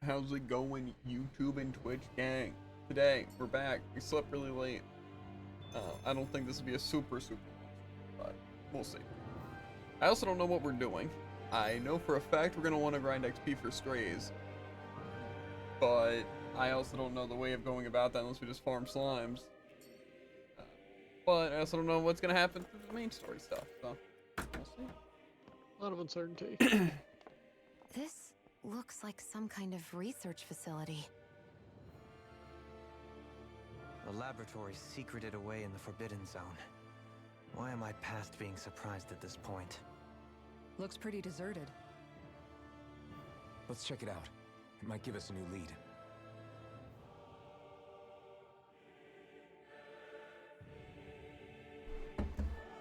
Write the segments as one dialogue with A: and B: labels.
A: How's it going, YouTube and Twitch gang? Today, we're back. We slept really late. I don't think this will be a super long stream, but we'll see. I also don't know what we're doing. I know for a fact we're going to want to grind XP for strays, but I also don't know the way of going about that unless we just farm slimes. But I also don't know what's going to happen to the main story stuff, so we'll see.
B: A lot of uncertainty.
C: This looks like some kind of research facility.
D: A laboratory secreted away in the Forbidden Zone. Why am I past being surprised at this point?
E: Looks pretty deserted.
F: Let's check it out. It might give us a new lead.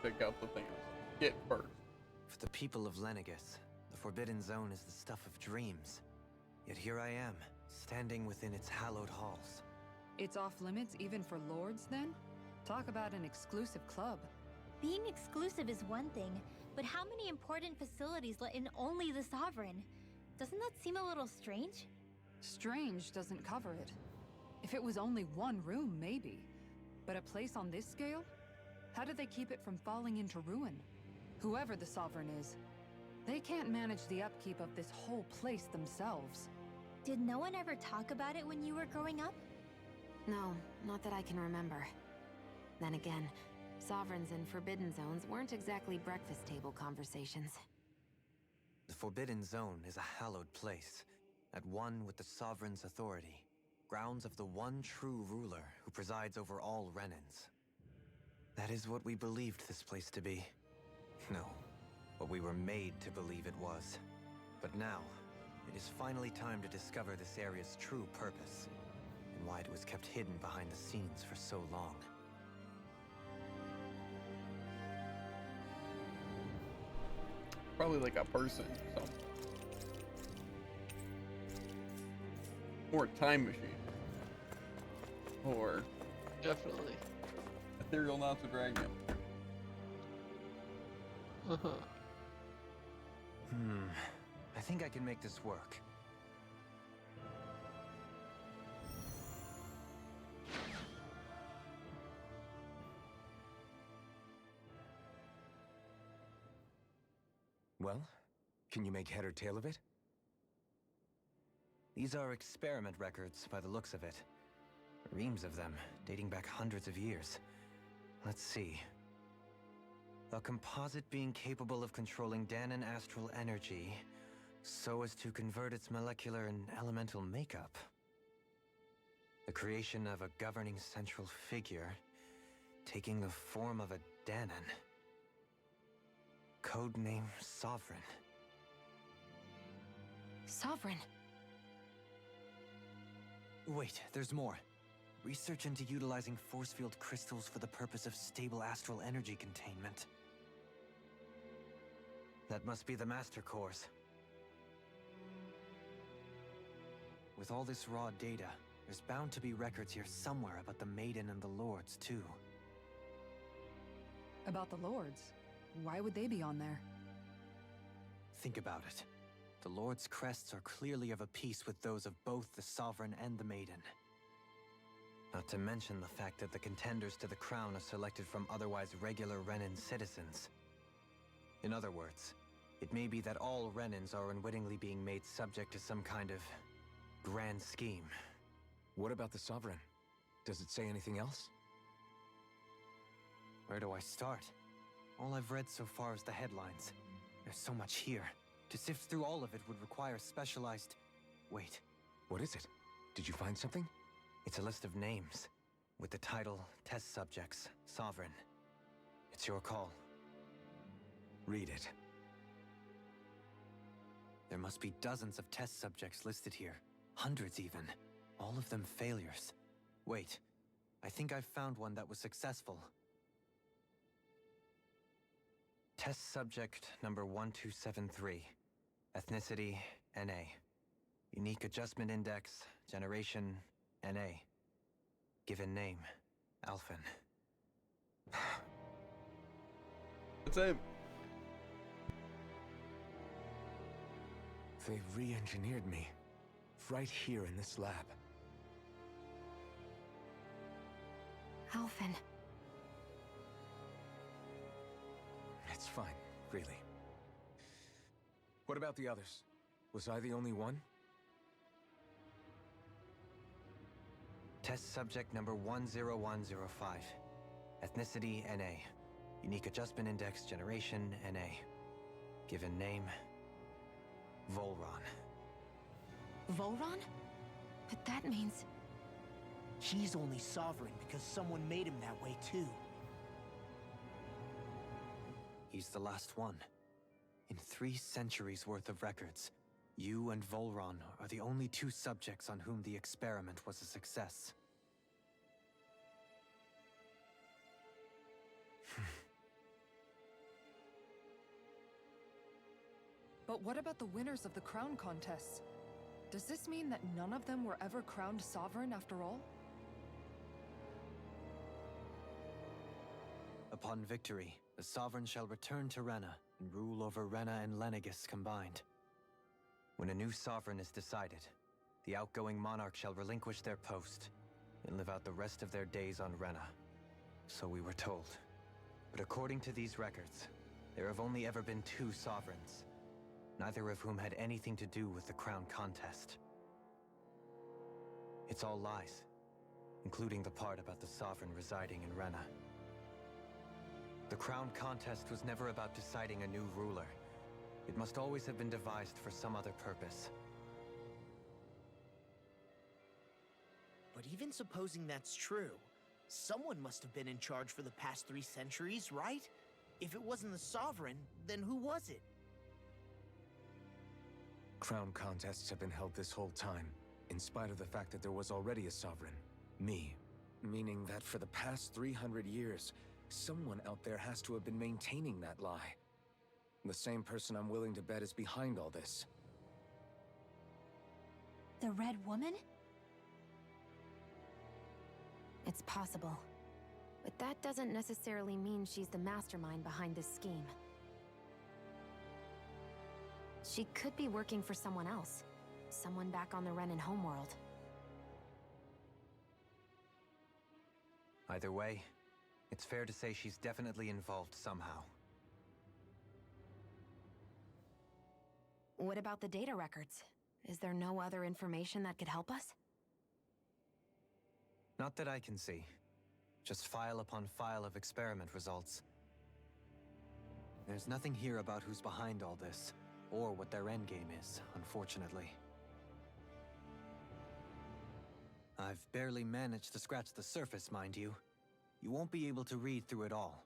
A: Pick out the things. Get first.
D: For the people of Lenegus, the Forbidden Zone is the stuff of dreams. Yet here I am, standing within its hallowed halls.
E: It's off limits even for lords, then? Talk about an exclusive club.
G: Being exclusive is one thing, but how many important facilities let in only the Sovereign? Doesn't that seem a little strange?
E: Strange doesn't cover it. If it was only one room, maybe. But a place on this scale? How do they keep it from falling into ruin? Whoever the Sovereign is, they can't manage the upkeep of this whole place themselves.
G: Did no one ever talk about it when you were growing up?
C: No, not that I can remember. Then again, sovereigns and forbidden zones weren't exactly breakfast table conversations.
D: The Forbidden Zone is a hallowed place, at one with the Sovereign's authority, grounds of the one true ruler who presides over all Renans. That is what we believed this place to be. No, what we were made to believe it was. But now, it is finally time to discover this area's true purpose, and why it was kept hidden behind the scenes for so long.
A: Probably like a person, so. Or a time machine. Or
B: Definitely.
A: ethereal Natsudragnium.
B: Uh-huh.
D: I think I can make this work.
F: Well, can you make head or tail of it?
D: These are experiment records by the looks of it. Reams of them, dating back hundreds of years. Let's see. A composite being capable of controlling Dahnan astral energy, so as to convert its molecular and elemental makeup. The creation of a governing central figure, taking the form of a Dahnan. Codename Sovereign.
C: Sovereign?
D: Wait, there's more. Research into utilizing force field crystals for the purpose of stable astral energy containment. That must be the Master Cores. With all this raw data, there's bound to be records here somewhere about the Maiden and the Lords, too.
E: About the lords? Why would they be on there?
D: Think about it. The Lord's crests are clearly of a piece with those of both the Sovereign and the Maiden. Not to mention the fact that the contenders to the crown are selected from otherwise regular Renan citizens. In other words, it may be that all Renans are unwittingly being made subject to some kind of grand scheme.
F: What about the Sovereign? Does it say anything else?
D: Where do I start? All I've read so far is the headlines. There's so much here. To sift through all of it would require specialized... Wait,
F: What is it? Did you find something?
D: it's a list of names, with the title Test Subjects, Sovereign. It's your call.
F: Read it.
D: There must be dozens of test subjects listed here. Hundreds even. All of them failures. Wait, I think I've found one that was successful. Test subject number 1273. Ethnicity, NA. Unique adjustment index, generation, NA. Given name, Alphen.
A: That's it.
F: They re-engineered me. right here in this lab.
C: Alphen.
F: It's fine, really. What about the others? Was I the only one?
D: Test subject number 10105. Ethnicity, NA. Unique Adjustment Index generation, NA. Given name, Volron.
C: Volron? But that means...
H: He's only sovereign because someone made him that way too.
D: He's the last one. In 3 centuries worth of records, you and Volron are the only 2 subjects on whom the experiment was a success.
E: But what about the winners of the crown contests? Does this mean that none of them were ever crowned sovereign after all?
D: Upon victory, the Sovereign shall return to Rena and rule over Rena and Lenegis combined. When a new Sovereign is decided, the outgoing monarch shall relinquish their post and live out the rest of their days on Rena. So we were told. But according to these records, there have only ever been 2 Sovereigns, neither of whom had anything to do with the crown contest. It's all lies, including the part about the Sovereign residing in Rena. The crown contest was never about deciding a new ruler. It must always have been devised for some other purpose.
H: But even supposing that's true, someone must have been in charge for the past 3 centuries, right? If it wasn't the Sovereign, then who was it?
F: Crown contests have been held this whole time, in spite of the fact that there was already a sovereign. Me. Meaning that for the past 300 years, someone out there has to have been maintaining that lie. The same person I'm willing to bet is behind all this.
G: The Red Woman?
C: It's possible. But that doesn't necessarily mean she's the mastermind behind this scheme. She could be working for someone else. Someone back on the Renan homeworld.
D: Either way, it's fair to say she's definitely involved somehow.
C: What about the data records? Is there no other information that could help us?
D: Not that I can see. Just file upon file of experiment results. There's nothing here about who's behind all this, or what their endgame is, unfortunately. I've barely managed to scratch the surface, mind you. You won't be able to read through it all,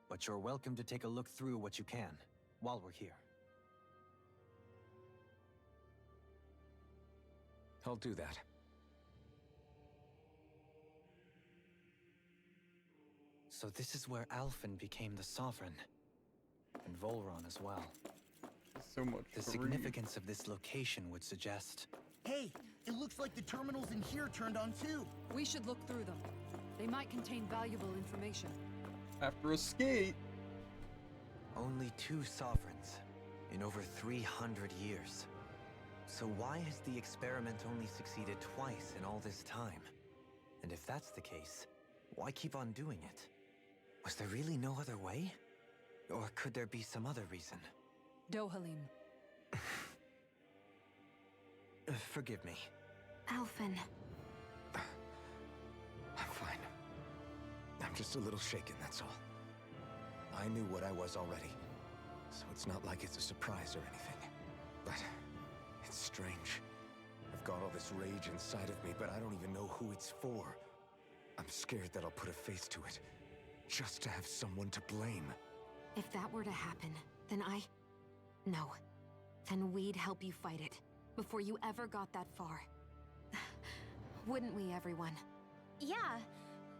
D: but you're welcome to take a look through what you can, while we're here.
F: I'll do that.
D: So this is where Alphen became the Sovereign. And Volron as well.
A: So much
D: The
A: to
D: significance of this location would suggest...
H: Hey, it looks like the terminals in here turned on too.
E: We should look through them. They might contain valuable information.
A: read. After a skate.
D: Only 2 Sovereigns in over 300 years. So why has the experiment only succeeded twice in all this time? And if that's the case, why keep on doing it? Was there really no other way? Or could there be some other reason?
E: Dohalim.
D: Forgive me.
C: Alphen.
F: I'm fine. I'm just a little shaken, that's all. I knew what I was already, so it's not like it's a surprise or anything. But it's strange. I've got all this rage inside of me, but I don't even know who it's for. I'm scared that I'll put a face to it, just to have someone to blame.
C: If that were to happen, then No. Then we'd help you fight it, before you ever got that far. Wouldn't we, everyone?
G: Yeah.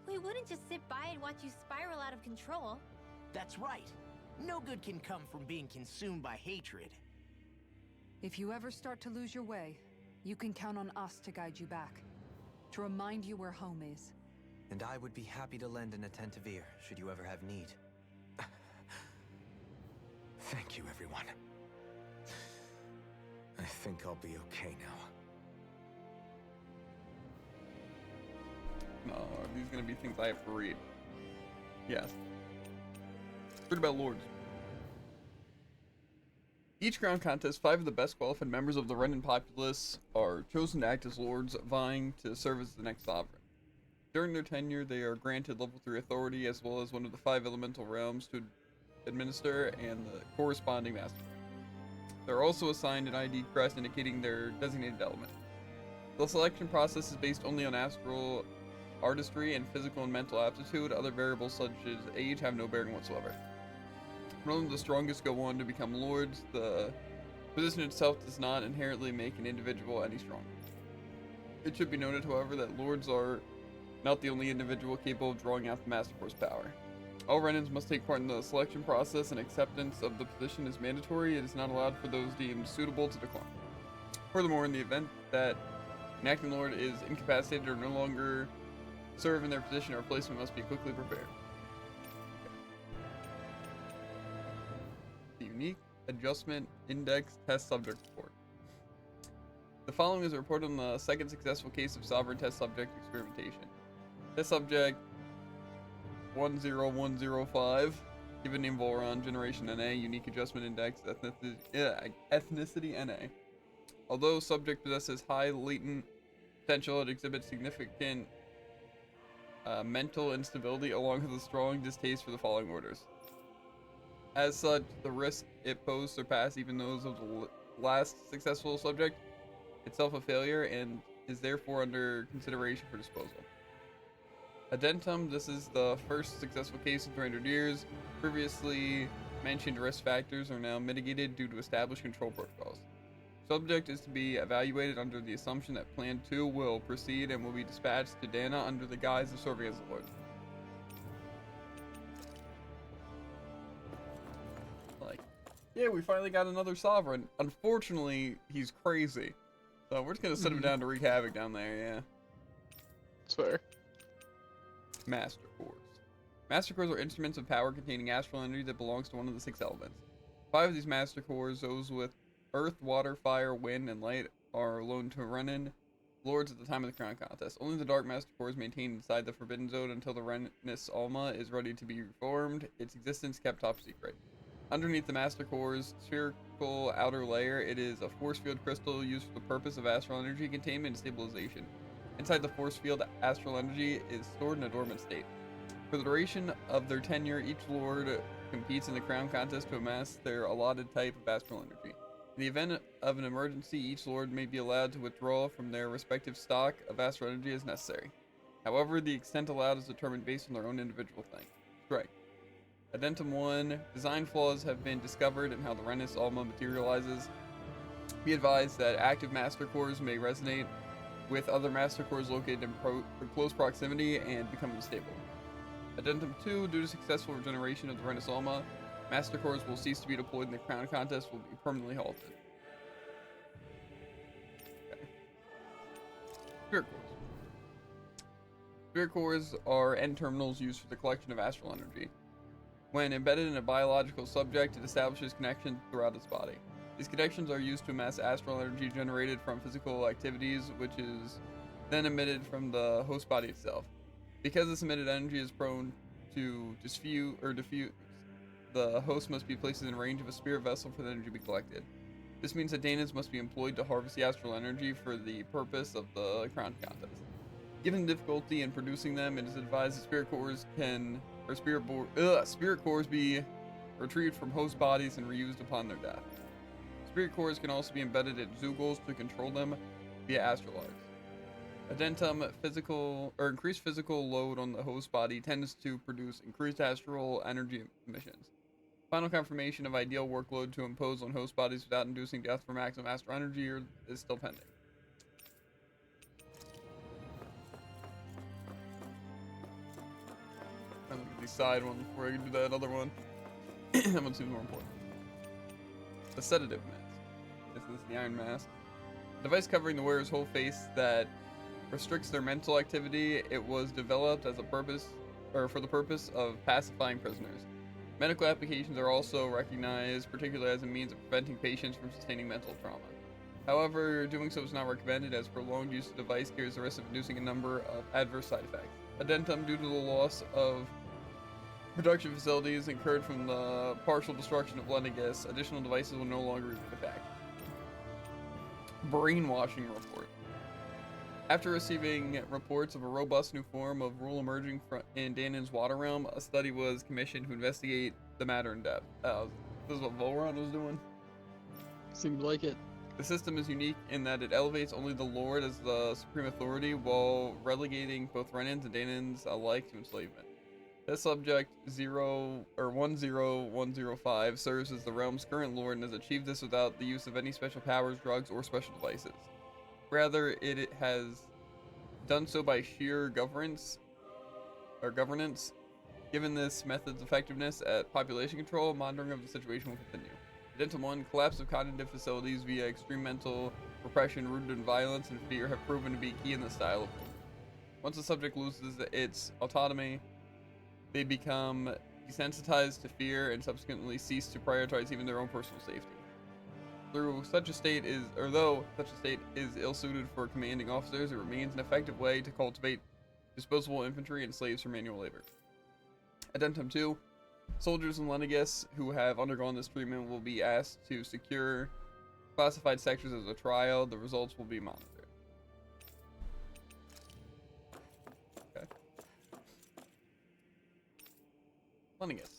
G: We wouldn't just sit by and watch you spiral out of control.
H: That's right. No good can come from being consumed by hatred.
E: If you ever start to lose your way, you can count on us to guide you back. To remind you where home is.
D: And I would be happy to lend an attentive ear, should you ever have need.
F: Thank you, everyone. I think I'll be okay now.
A: No, are these gonna be things I have to read? Yes. Read about lords. Each crown contest, 5 of the best qualified members of the Renan populace are chosen to act as lords, vying to serve as the next sovereign. During their tenure, they are granted level 3 authority, as well as one of the 5 elemental realms to administer and the corresponding master. They're also assigned an ID crest indicating their designated element. The selection process is based only on astral artistry and physical and mental aptitude. Other variables such as age have no bearing whatsoever. When only the strongest go on to become lords, the position itself does not inherently make an individual any stronger. It should be noted, however, that lords are not the only individual capable of drawing out the Master Core's power. All Renans must take part in the selection process, and acceptance of the position is mandatory. It is not allowed for those deemed suitable to decline. Furthermore, in the event that an acting lord is incapacitated or no longer serve in their position, a replacement must be quickly prepared. The Unique Adjustment Index Test Subject Report. The following is a report on the second successful case of sovereign test subject experimentation. Test subject 10105, given name Volron, generation NA, unique adjustment index, ethnicity NA. Although subject possesses high latent potential, it exhibits significant mental instability along with a strong distaste for the following orders. As such, the risk it posed surpass even those of the last successful subject, itself a failure, and is therefore under consideration for disposal. Addentum, this is the first successful case in 300 years. Previously mentioned risk factors are now mitigated due to established control protocols. Subject is to be evaluated under the assumption that Plan 2 will proceed and will be dispatched to Dana under the guise of serving as a lord. Like, yeah, we finally got another sovereign. Unfortunately, he's crazy. So we're just gonna sit him down to wreak havoc down there, yeah.
B: It's fair.
A: Master Cores. Master Cores are instruments of power containing astral energy that belongs to one of the 6 elements. 5 of these Master Cores, those with earth, water, fire, wind, and light, are loaned to Renan lords at the time of the crown contest. Only the Dark Master Core is maintained inside the Forbidden Zone until the Renis Alma is ready to be reformed, its existence kept top secret. Underneath the Master Core's spherical outer layer, it is a force field crystal used for the purpose of astral energy containment and stabilization. Inside the force field, astral energy is stored in a dormant state. For the duration of their tenure, each lord competes in the crown contest to amass their allotted type of astral energy. In the event of an emergency, each lord may be allowed to withdraw from their respective stock of astral energy as necessary. However, the extent allowed is determined based on their own individual thing. Strike. Addendum 1. Design flaws have been discovered in how the Renis Alma materializes. Be advised that active Master Cores may resonate with other Master Cores located in close proximity and become unstable. Addendum 2. Due to successful regeneration of the Renis Alma, Master Cores will cease to be deployed and the crown contest will be permanently halted. Okay. Spirit Cores. Spirit Cores are end terminals used for the collection of astral energy. When embedded in a biological subject, it establishes connections throughout its body. These connections are used to amass astral energy generated from physical activities, which is then emitted from the host body itself. Because this emitted energy is prone to diffuse, the host must be placed in range of a spirit vessel for the energy to be collected. This means that Danas must be employed to harvest the astral energy for the purpose of the crown contest. Given the difficulty in producing them, it is advised that spirit cores be retrieved from host bodies and reused upon their death. Spirit cores can also be embedded in Zeugles to control them via astrologues. Addentum, increased physical load on the host body tends to produce increased astral energy emissions. Final confirmation of ideal workload to impose on host bodies without inducing death for maximum astral energy is still pending. I'm gonna decide one before I can do that other one. That one seems more important. The sedative mask. This is the Iron Mask. A device covering the wearer's whole face that restricts their mental activity. It was developed as for the purpose of pacifying prisoners. Medical applications are also recognized, particularly as a means of preventing patients from sustaining mental trauma. However, doing so is not recommended as prolonged use of the device carries the risk of inducing a number of adverse side effects. Addendum, due to the loss of production facilities incurred from the partial destruction of Lenegis, additional devices will no longer be in effect. Brainwashing report. After receiving reports of a robust new form of rule emerging in Danon's water realm, a study was commissioned to investigate the matter in depth. This is what Volron was doing.
B: Seemed like it.
A: The system is unique in that it elevates only the Lord as the supreme authority while relegating both Renans and Danons alike to enslavement. This subject 10105 serves as the realm's current lord and has achieved this without the use of any special powers, drugs, or special devices. Rather, it has done so by sheer governance. Given this method's effectiveness at population control, monitoring of the situation will continue. Addendum 1, collapse of cognitive facilities via extreme mental repression rooted in violence and fear have proven to be key in the style of rule. Once the subject loses its autonomy, they become desensitized to fear and subsequently cease to prioritize even their own personal safety. Though such a state is ill-suited for commanding officers, it remains an effective way to cultivate disposable infantry and slaves for manual labor. Addendum 2, soldiers in Lenegis who have undergone this treatment will be asked to secure classified sectors as a trial. The results will be monitored. Okay. Lenegis.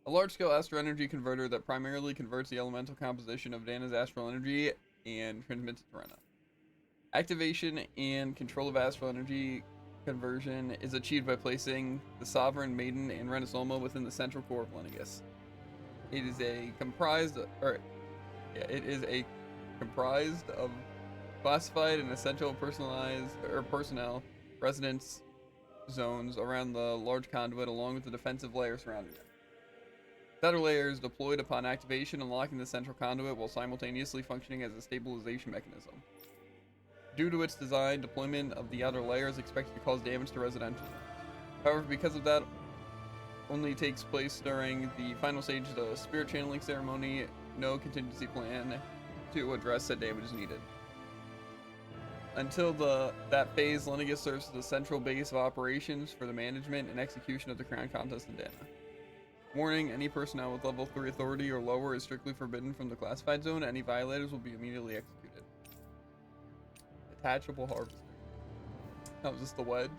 A: A large-scale astral energy converter that primarily converts the elemental composition of Dana's astral energy and transmits it to Rena. Activation and control of astral energy conversion is achieved by placing the Sovereign, Maiden, and Renasolma within the central core of Lenegis. It is comprised of classified and essential personnel residence zones around the large conduit, along with the defensive layer surrounding it. The outer layer is deployed upon activation, unlocking the central conduit while simultaneously functioning as a stabilization mechanism. Due to its design, deployment of the outer layer is expected to cause damage to residential zones. However, because of that only takes place during the final stage of the spirit channeling ceremony, no contingency plan to address said damage is needed. Until that phase, Lenegis serves as the central base of operations for the management and execution of the Crown Contest in Dana. Warning, any personnel with level 3 authority or lower is strictly forbidden from the classified zone. Any violators will be immediately executed. Detachable harvester. That was just the wedge.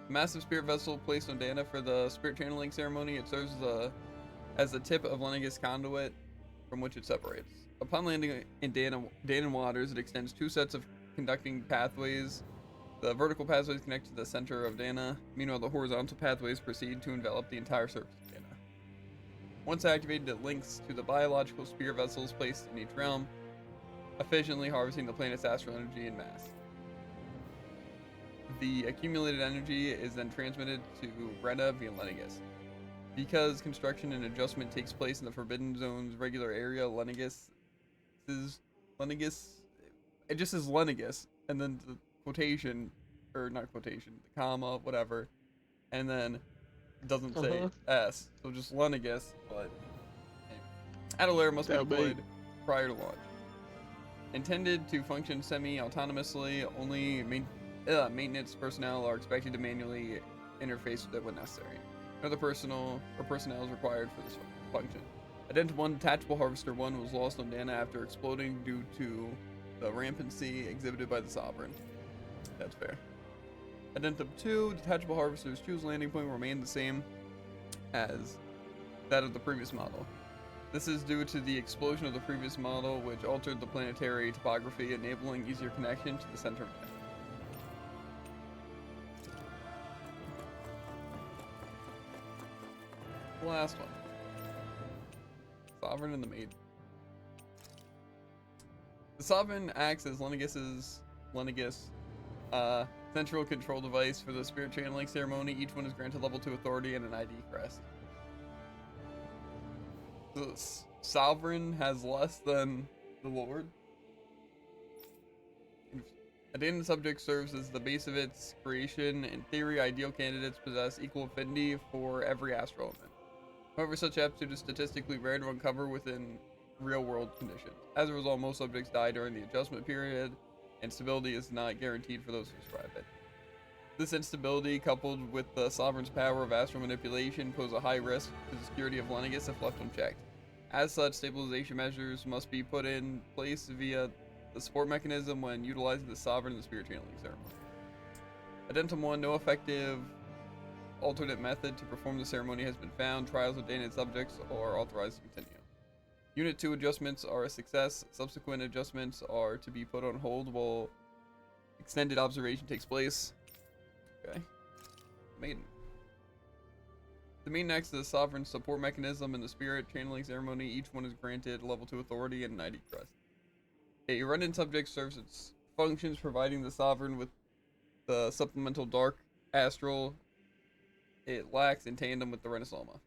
A: A massive spirit vessel placed on Dana for the spirit channeling ceremony. It serves as the tip of Lenegis conduit from which it separates. Upon landing in Danon waters, it extends 2 sets of conducting pathways. The vertical pathways connect to the center of Dana. Meanwhile, the horizontal pathways proceed to envelop the entire surface of Dana. Once activated, it links to the biological spirit vessels placed in each realm, efficiently harvesting the planet's astral energy in mass. The accumulated energy is then transmitted to Rena via Lenegis. Because construction and adjustment takes place in the Forbidden Zone's regular area, Lenegis, it just says Lenegis, and then the quotation, or not quotation, the comma, whatever, and then it doesn't say S, so just Lenegis, but outer layer must be deployed prior to launch. Intended to function semi-autonomously, only maintenance personnel are expected to manually interface with it when necessary. No other personnel is required for this function. Addendum 1, Detachable Harvester 1 was lost on Dana after exploding due to the rampancy exhibited by the Sovereign. That's fair. Addendum 2, Detachable Harvester's 2's landing point remained the same as that of the previous model. This is due to the explosion of the previous model, which altered the planetary topography, enabling easier connection to the center of Dana. The last one. Sovereign and the Maid. The Sovereign acts as Lenegis central control device for the spirit channeling ceremony. Each one is granted level 2 authority and an ID crest. The Sovereign has less than the Lord. A Danon subject serves as the base of its creation. In theory, ideal candidates possess equal affinity for every astral element. However, such aptitude is statistically rare to uncover within real-world conditions. As a result, most subjects die during the adjustment period, and stability is not guaranteed for those who survive it. This instability, coupled with the Sovereign's power of astral manipulation, pose a high risk to the security of Lenegis if left unchecked. As such, stabilization measures must be put in place via the support mechanism when utilizing the Sovereign and the Spirit Channeling ceremony. Addendum 1, no effective alternate method to perform the ceremony has been found. Trials of Danon subjects are authorized to continue. Unit 2 adjustments are a success. Subsequent adjustments are to be put on hold while extended observation takes place. Okay. Maiden. The main next to the Sovereign support mechanism and the Spirit Channeling ceremony, each one is granted level 2 authority and 90 crest. A Renin subject serves its functions, providing the Sovereign with the supplemental dark astral it lacks in tandem with the Renaissama.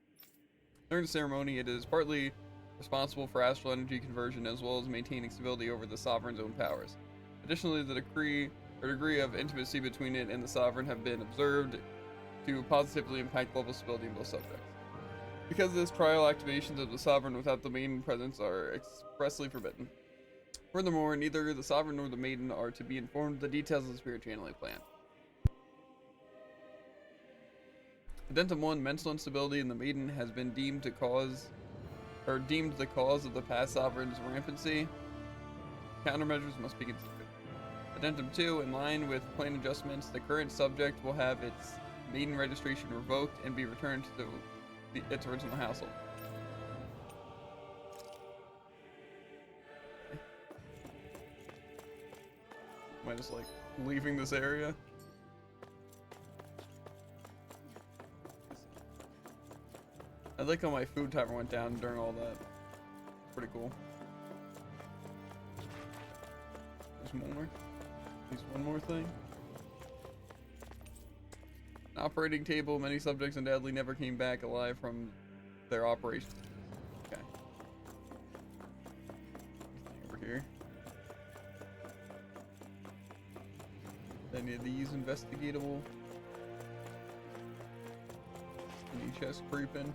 A: During the ceremony, it is partly responsible for astral energy conversion as well as maintaining stability over the Sovereign's own powers. Additionally, the degree of intimacy between it and the Sovereign have been observed to positively impact level stability in both subjects. Because of this, trial activations of the Sovereign without the Maiden presence are expressly forbidden. Furthermore, neither the Sovereign nor the Maiden are to be informed of the details of the Spirit Channeling plan. Addendum 1, mental instability in the Maiden has been deemed the cause of the past Sovereign's rampancy. Countermeasures must be considered. Addendum 2, in line with plan adjustments, the current subject will have its Maiden registration revoked and be returned to its original household. Am I just like leaving this area? I like how my food timer went down during all that. Pretty cool. There's more. There's one more thing. An operating table. Many subjects undoubtedly never came back alive from their operations. Okay. Over here. Any of these investigatable? Any chest creeping?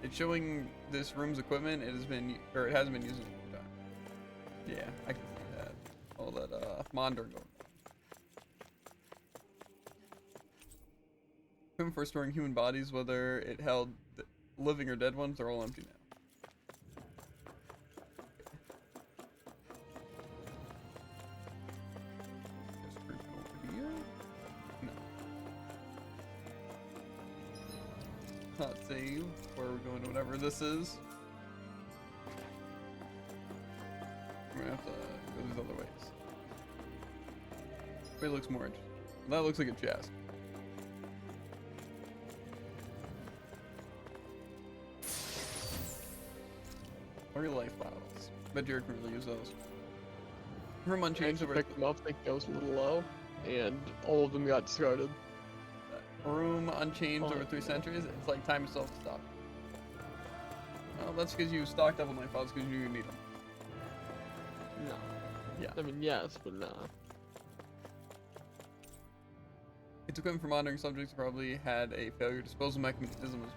A: It's showing this room's equipment. It has been, or it hasn't been used in a long time. Yeah, I can see that. All that monitoring going on. Equipment for storing human bodies, whether it held living or dead ones, they're all empty now. Just creeping over here. No. Not save. Where are we going? Whatever this is. We're gonna have to go these other ways. It looks more interesting. That looks like a chest. Or life bottles. Bet Jared can really use those. Room unchanged over.
B: Picked them up, thinking I was a little low, and all of them got discarded.
A: Room unchanged over 3 centuries. It's like time itself to stop. Well, that's because you stocked up on life bottles because you knew you need them.
B: No.
A: Yeah.
B: I mean, yes, but no.
A: Its equipment for monitoring subjects probably had a failure disposal mechanism as well.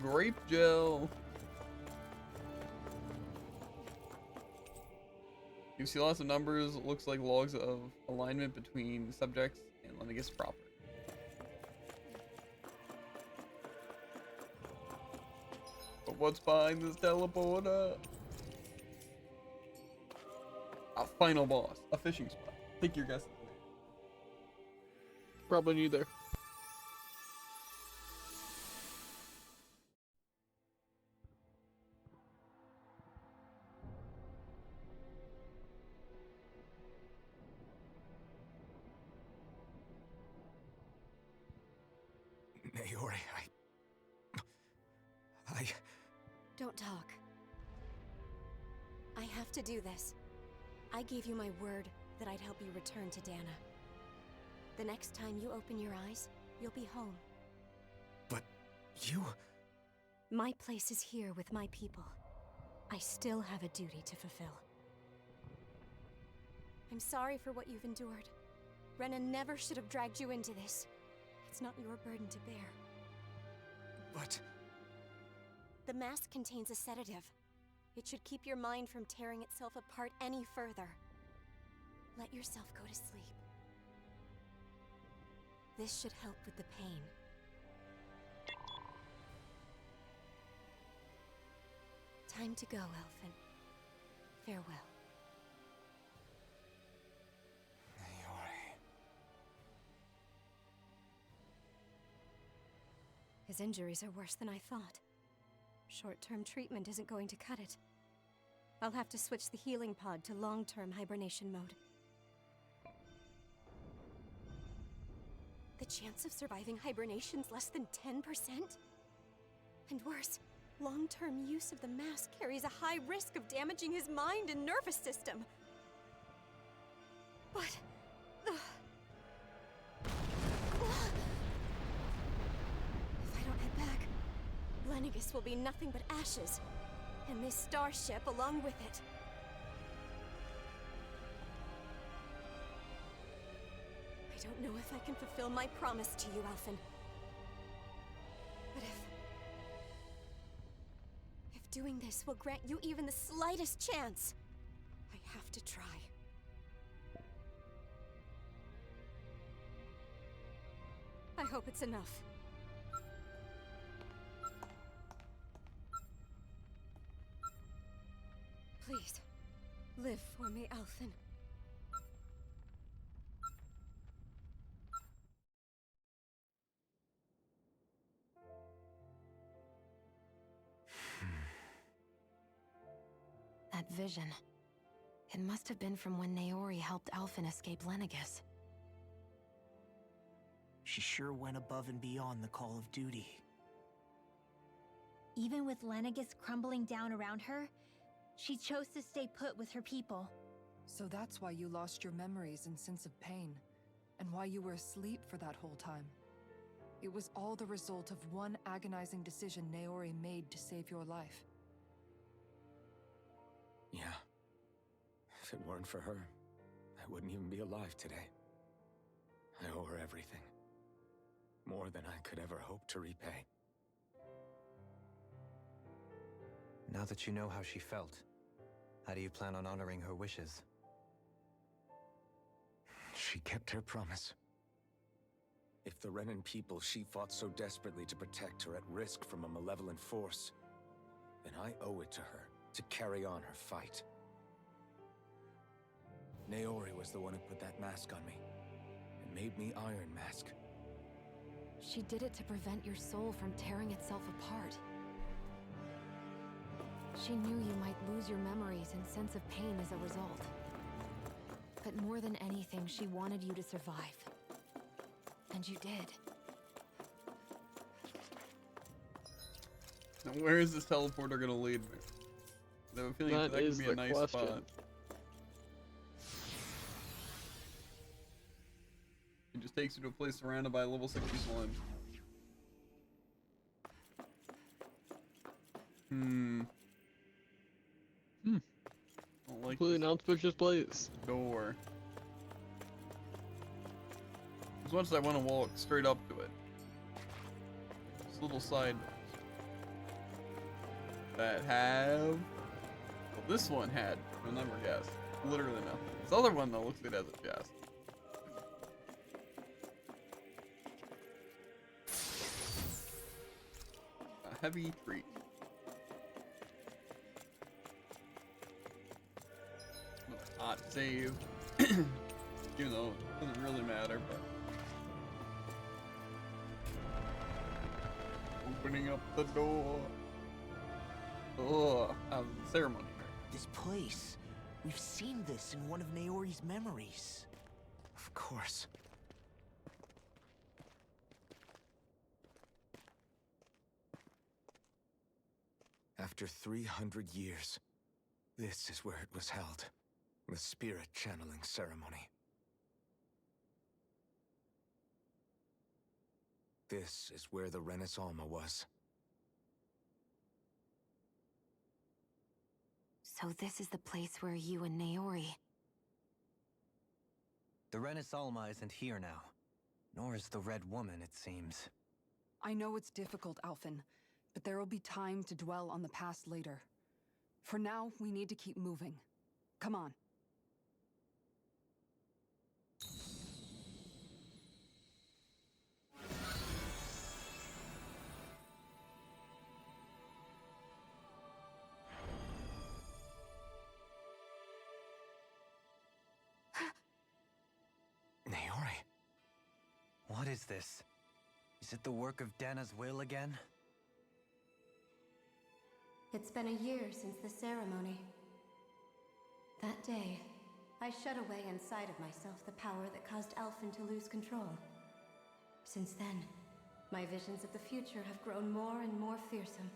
A: Grape gel. You see lots of numbers. It looks like logs of alignment between subjects and Lenegis proper. But what's behind this teleporter? A final boss. A fishing spot. Take your guess.
B: Probably neither.
F: Naori, I...
C: Don't talk. I have to do this. I gave you my word that I'd help you return to Dana. The next time you open your eyes, you'll be home.
F: But you...
C: My place is here with my people. I still have a duty to fulfill. I'm sorry for what you've endured. Renan never should have dragged you into this.
I: It's not your burden to bear.
F: But...
I: The mask contains a sedative. It should keep your mind from tearing itself apart any further. Let yourself go to sleep. This should help with the pain. Time to go, Elfin. Farewell.
F: Naori.
I: His injuries are worse than I thought. Short-term treatment isn't going to cut it. I'll have to switch the healing pod to long-term hibernation mode. The chance of surviving hibernation's less than 10%? And worse, long-term use of the mask carries a high risk of damaging his mind and nervous system. But... If I don't head back, Lenegis will be nothing but ashes, and this starship along with it. I don't know if I can fulfill my promise to you, Alphen. But if doing this will grant you even the slightest chance, I have to try. I hope it's enough. Please, live for me, Alphen.
C: That vision. It must have been from when Naori helped Alphen escape Lenegis.
H: She sure went above and beyond the call of duty.
G: Even with Lenegis crumbling down around her, she chose to stay put with her people.
E: So that's why you lost your memories and sense of pain, and why you were asleep for that whole time. It was all the result of one agonizing decision Naori made to save your life.
F: Yeah. If it weren't for her, I wouldn't even be alive today. I owe her everything. More than I could ever hope to repay.
D: Now that you know how she felt, how do you plan on honoring her wishes?
F: She kept her promise. If the Renan people she fought so desperately to protect are at risk from a malevolent force, then I owe it to her to carry on her fight. Naori was the one who put that mask on me, and made me Iron Mask.
C: She did it to prevent your soul from tearing itself apart. She knew you might lose your memories and sense of pain as a result. But more than anything, she wanted you to survive. And you did.
A: Now, where is this teleporter gonna lead me? I have a feeling that
B: That is
A: could be a
B: the
A: nice
B: question.
A: spot. It just takes you to a place surrounded by level 60 slime. I don't like
B: Completely
A: this
B: inauspicious place.
A: door. As much as I want to walk straight up to it. This little side doors that have... Well, this one had, you'll never guess, literally nothing. This other one though looks like it has a chest. A heavy treat. Hot save. You know, doesn't really matter, but opening up the door. Oh, ceremony.
H: This place. We've seen this in one of Naori's memories.
F: Of course. After 300 years, this is where it was held. The spirit channeling ceremony. This is where the Renis Alma was.
C: So this is the place where you and Naori...
D: The Renis Alma isn't here now. Nor is the Red Woman, it seems.
E: I know it's difficult, Alphen, but there will be time to dwell on the past later. For now, we need to keep moving. Come on.
D: Naori? What is this? Is it the work of Dana's will again?
I: It's been a year since the ceremony. That day, I shut away inside of myself the power that caused Alphen to lose control. Since then, my visions of the future have grown more and more fearsome.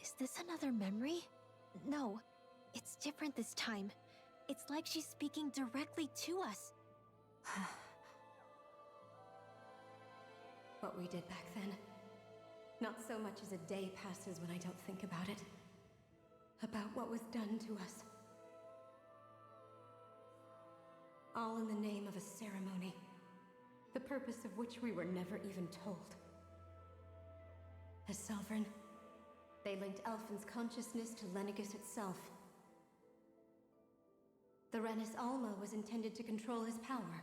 G: Is this another memory? No, it's different this time. It's like she's speaking directly to us.
I: What we did back then. Not so much as a day passes when I don't think about it. About what was done to us. All in the name of a ceremony. The purpose of which we were never even told. As Sovereign, they linked Alphen's consciousness to Lenegis itself. The Renis Alma was intended to control his power,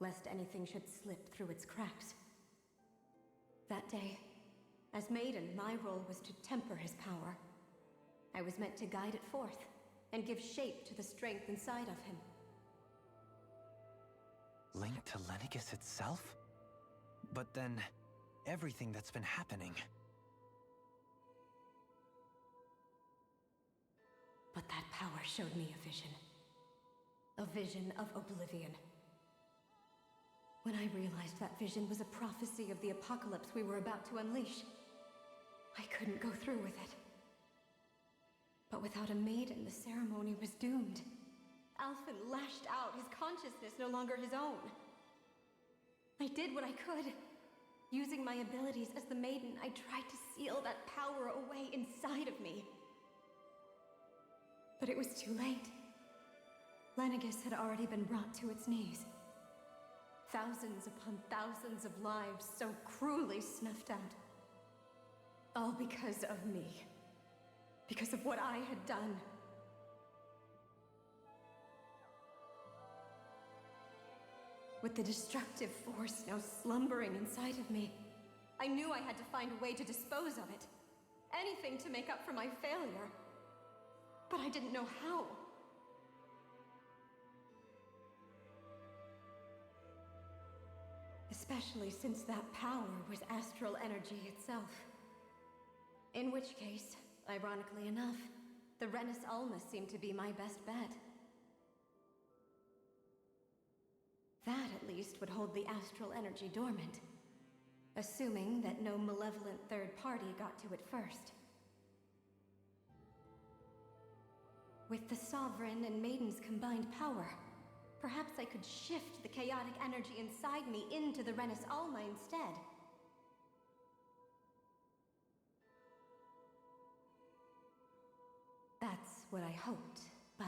I: lest anything should slip through its cracks. That day, as Maiden, my role was to temper his power. I was meant to guide it forth, and give shape to the strength inside of him.
D: Linked to Lenegis itself? But then, everything that's been happening...
I: But that power showed me a vision. A vision of oblivion. When I realized that vision was a prophecy of the apocalypse we were about to unleash, I couldn't go through with it. But without a maiden, the ceremony was doomed. Alphen lashed out, his consciousness no longer his own. I did what I could. Using my abilities as the maiden, I tried to seal that power away inside of me. But it was too late. Lenegis had already been brought to its knees. Thousands upon thousands of lives so cruelly snuffed out. All because of me. Because of what I had done. With the destructive force now slumbering inside of me, I knew I had to find a way to dispose of it. Anything to make up for my failure. But I didn't know how. Especially since that power was astral energy itself. In which case, ironically enough, the Renis Alma seemed to be my best bet. That, at least, would hold the astral energy dormant. Assuming that no malevolent third party got to it first. With the Sovereign and Maiden's combined power, perhaps I could shift the chaotic energy inside me into the Renis Alma instead. That's what I hoped, but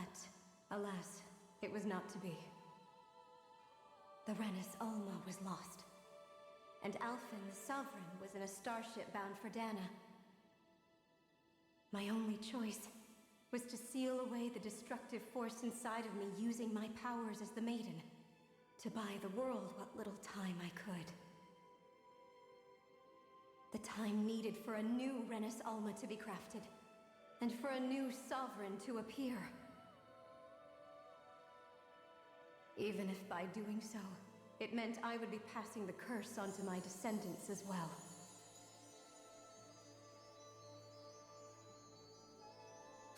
I: alas, it was not to be. The Renis Alma was lost, and Alphen the Sovereign was in a starship bound for Dana. My only choice was to seal away the destructive force inside of me using my powers as the Maiden, to buy the world what little time I could. The time needed for a new Renis Alma to be crafted, and for a new Sovereign to appear. Even if by doing so, it meant I would be passing the curse onto my descendants as well.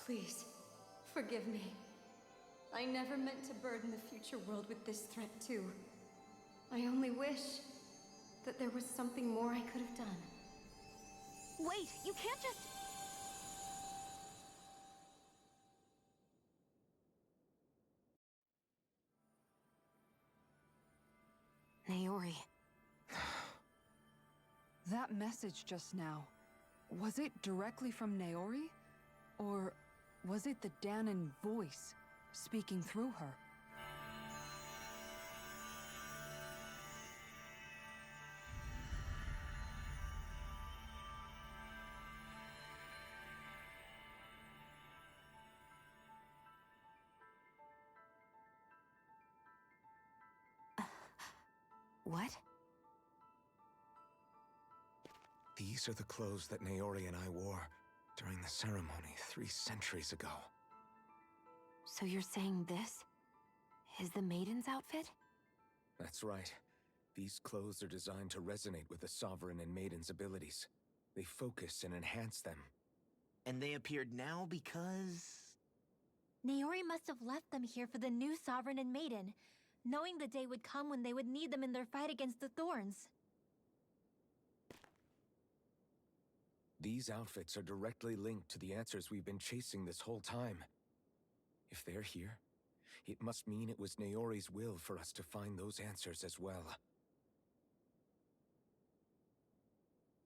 I: Please, forgive me. I never meant to burden the future world with this threat too. I only wish that there was something more I could have done.
G: Wait, you can't just...
C: Naori.
E: That message just now, was it directly from Naori? Or was it the Dahnan voice speaking through her?
C: What?
F: These are the clothes that Naori and I wore during the ceremony 3 centuries ago.
C: So you're saying this is the Maiden's outfit?
F: That's right. These clothes are designed to resonate with the Sovereign and Maiden's abilities. They focus and enhance them.
H: And they appeared now because...
G: Naori must have left them here for the new Sovereign and Maiden, knowing the day would come when they would need them in their fight against the Thorns.
F: These outfits are directly linked to the answers we've been chasing this whole time. If they're here, it must mean it was Naori's will for us to find those answers as well.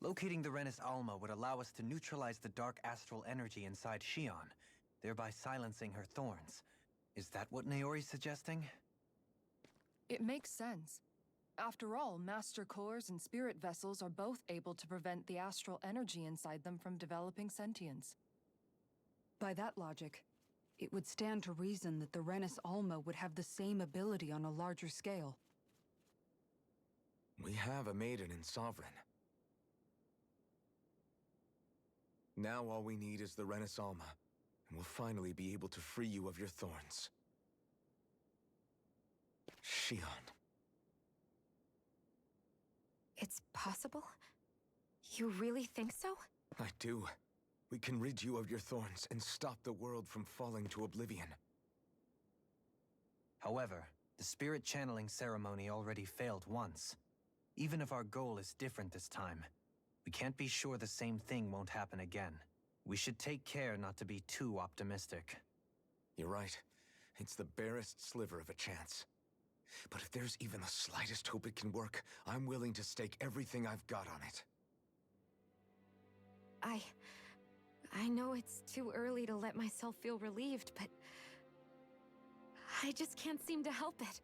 D: Locating the Renis Alma would allow us to neutralize the dark astral energy inside Shion, thereby silencing her thorns. Is that what Naori's suggesting?
E: It makes sense. After all, Master Cores and Spirit Vessels are both able to prevent the astral energy inside them from developing sentience. By that logic, it would stand to reason that the Renis Alma would have the same ability on a larger scale.
F: We have a Maiden and Sovereign. Now all we need is the Renis Alma, and we'll finally be able to free you of your thorns. Shion.
C: It's possible? You really think so?
F: I do. We can rid you of your thorns and stop the world from falling to oblivion.
D: However, the spirit channeling ceremony already failed once. Even if our goal is different this time, we can't be sure the same thing won't happen again. We should take care not to be too optimistic.
F: You're right. It's the barest sliver of a chance. But if there's even the slightest hope it can work, I'm willing to stake everything I've got on it.
C: I know it's too early to let myself feel relieved, but I just can't seem to help it.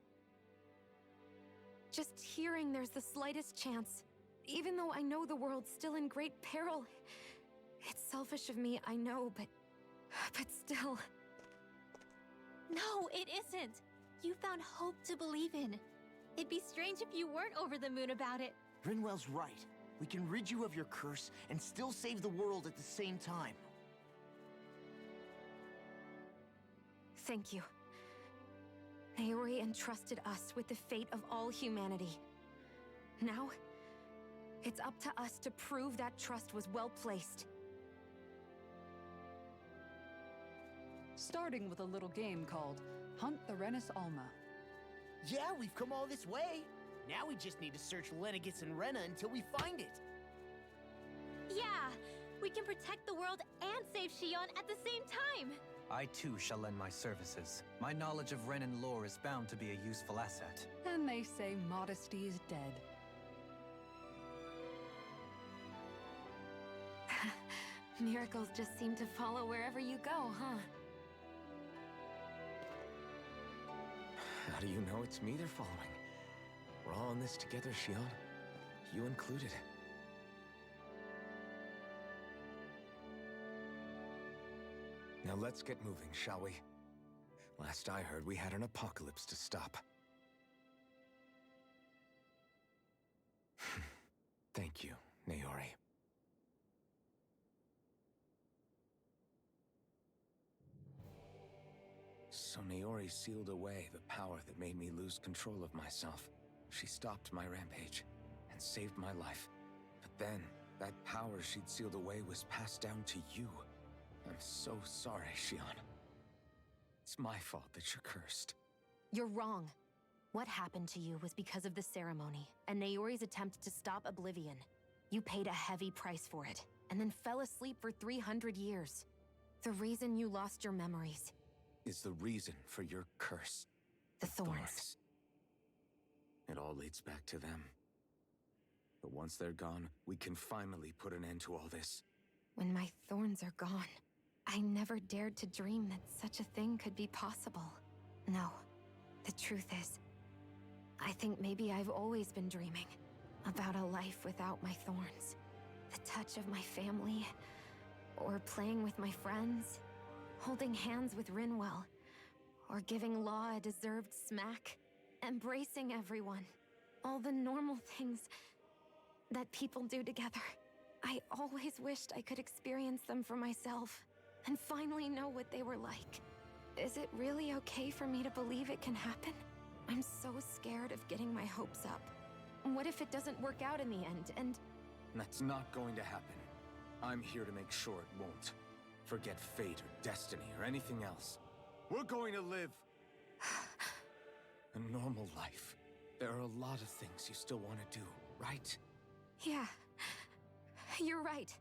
C: Just hearing there's the slightest chance, even though I know the world's still in great peril. It's selfish of me, I know, but still.
G: No, it isn't. You found hope to believe in. It'd be strange if you weren't over the moon about it.
H: Rinwell's right. We can rid you of your curse and still save the world at the same time.
C: Thank you. Naori entrusted us with the fate of all humanity. Now, it's up to us to prove that trust was well placed.
E: Starting with a little game called Hunt the Renis Alma.
H: Yeah, we've come all this way. Now we just need to search Lenegis and Rena until we find it.
G: Yeah, we can protect the world and save Shion at the same time.
D: I too shall lend my services. My knowledge of Renin lore is bound to be a useful asset.
E: And they say modesty is dead.
C: Miracles just seem to follow wherever you go, huh?
F: How do you know it's me they're following? We're all in this together, Shion. You included. Now let's get moving, shall we? Last I heard, we had an apocalypse to stop. Thank you, Naori. So Naori sealed away the power that made me lose control of myself. She stopped my rampage and saved my life. But then, that power she'd sealed away was passed down to you. I'm so sorry, Shion. It's my fault that you're cursed.
C: You're wrong. What happened to you was because of the ceremony, and Naori's attempt to stop Oblivion. You paid a heavy price for it, and then fell asleep for 300 years. The reason you lost your memories
F: is the reason for your curse.
C: The thorns.
F: It all leads back to them. But once they're gone, we can finally put an end to all this.
C: When my thorns are gone, I never dared to dream that such a thing could be possible. No, the truth is, I think maybe I've always been dreaming about a life without my thorns. The touch of my family, or playing with my friends, holding hands with Rinwell, or giving Law a deserved smack, embracing everyone. All the normal things that people do together. I always wished I could experience them for myself and finally know what they were like. Is it really okay for me to believe it can happen? I'm so scared of getting my hopes up. What if it doesn't work out in the end, and...
F: That's not going to happen. I'm here to make sure it won't. Forget fate or destiny or anything else. We're going to live a normal life. There are a lot of things you still want to do, right?
C: Yeah, you're right.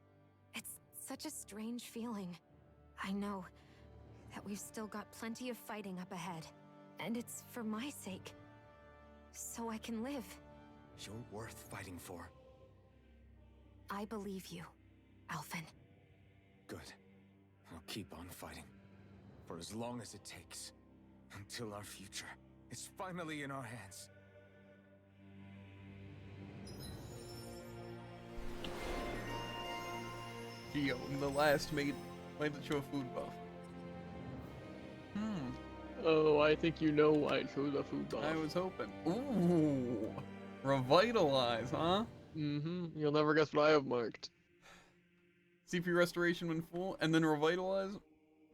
C: It's such a strange feeling. I know that we've still got plenty of fighting up ahead, and it's for my sake, so I can live.
F: You're worth fighting for.
C: I believe you, Alphen.
F: Good. I'll keep on fighting. For as long as it takes. Until our future is finally in our hands.
A: Geo, the last made the show food buff.
B: Oh, I think you know why I chose a food buff.
A: I was hoping. Ooh, revitalize, huh?
B: Mm-hmm. You'll never guess what I have marked.
A: CP restoration when full, and then revitalize.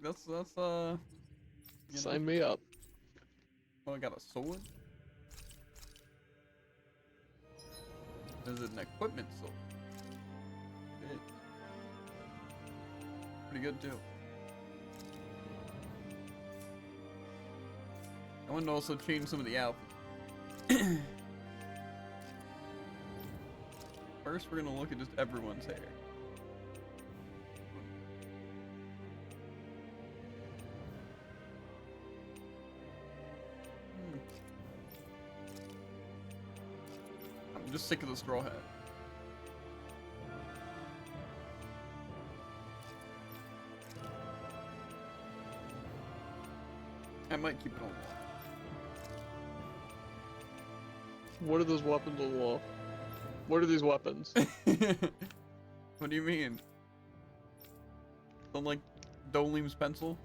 A: That's you know.
B: Sign me up.
A: Oh, I got a sword. Is it an equipment sword? It. Pretty good too. I wanted to also change some of the outfits. First, we're gonna look at just everyone's hair. I'm just sick of the straw hat. I might keep it on.
B: What are those weapons on the wall? What are these weapons?
A: What do you mean? Something like Dolim's pencil?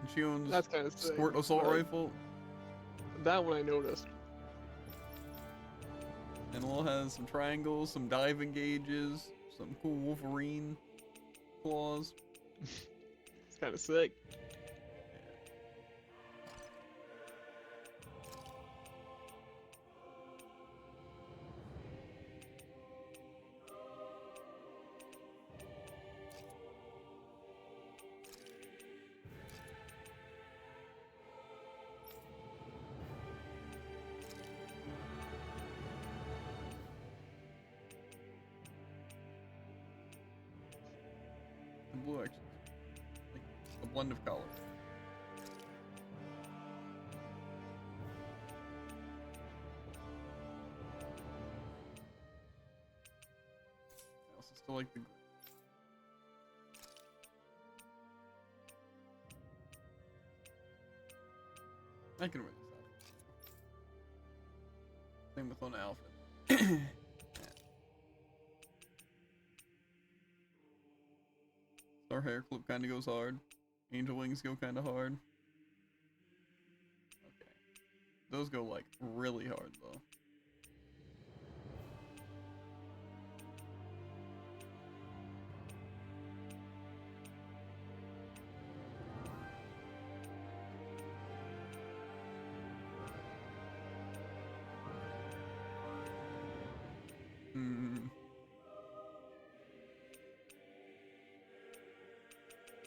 A: And she owns
B: That's kind of sick.
A: Squirt assault rifle.
B: That one I noticed.
A: And Lil has some triangles, some diving gauges, some cool Wolverine claws.
B: It's kind of sick.
A: And blue actually. Like a blend of colors. I also still like the gray. I can wear this outfit. Same with on outfit. Our hair clip kind of goes hard. Angel wings go kind of hard. Okay. Those go like really hard though.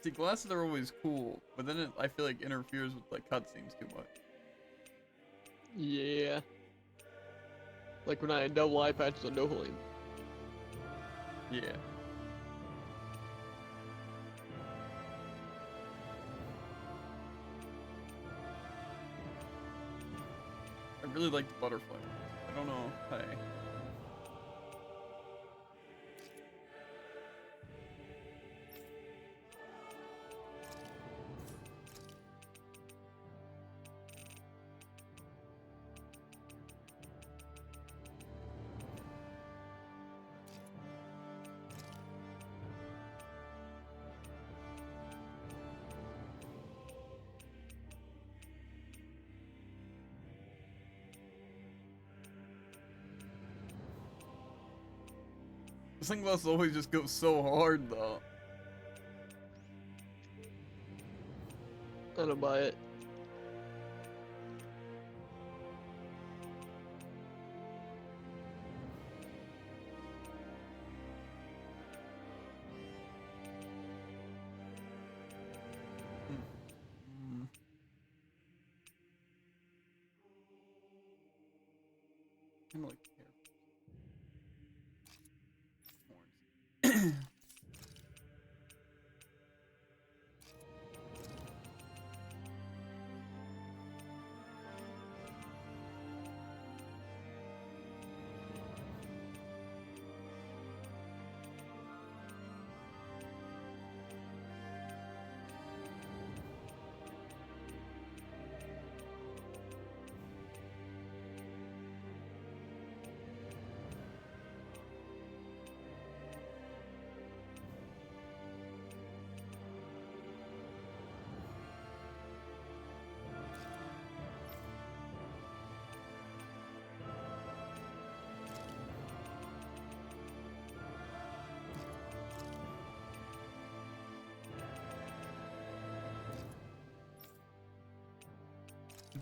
A: See, glasses are always cool, but then I feel like interferes with like cutscenes too much.
B: Yeah. Like when I had double eye patches on Dohalim.
A: Yeah. I really like the butterfly. I don't know. Hey. Sunglasses always just go so hard though.
B: I don't buy it.
A: Kind of like hair. Horns.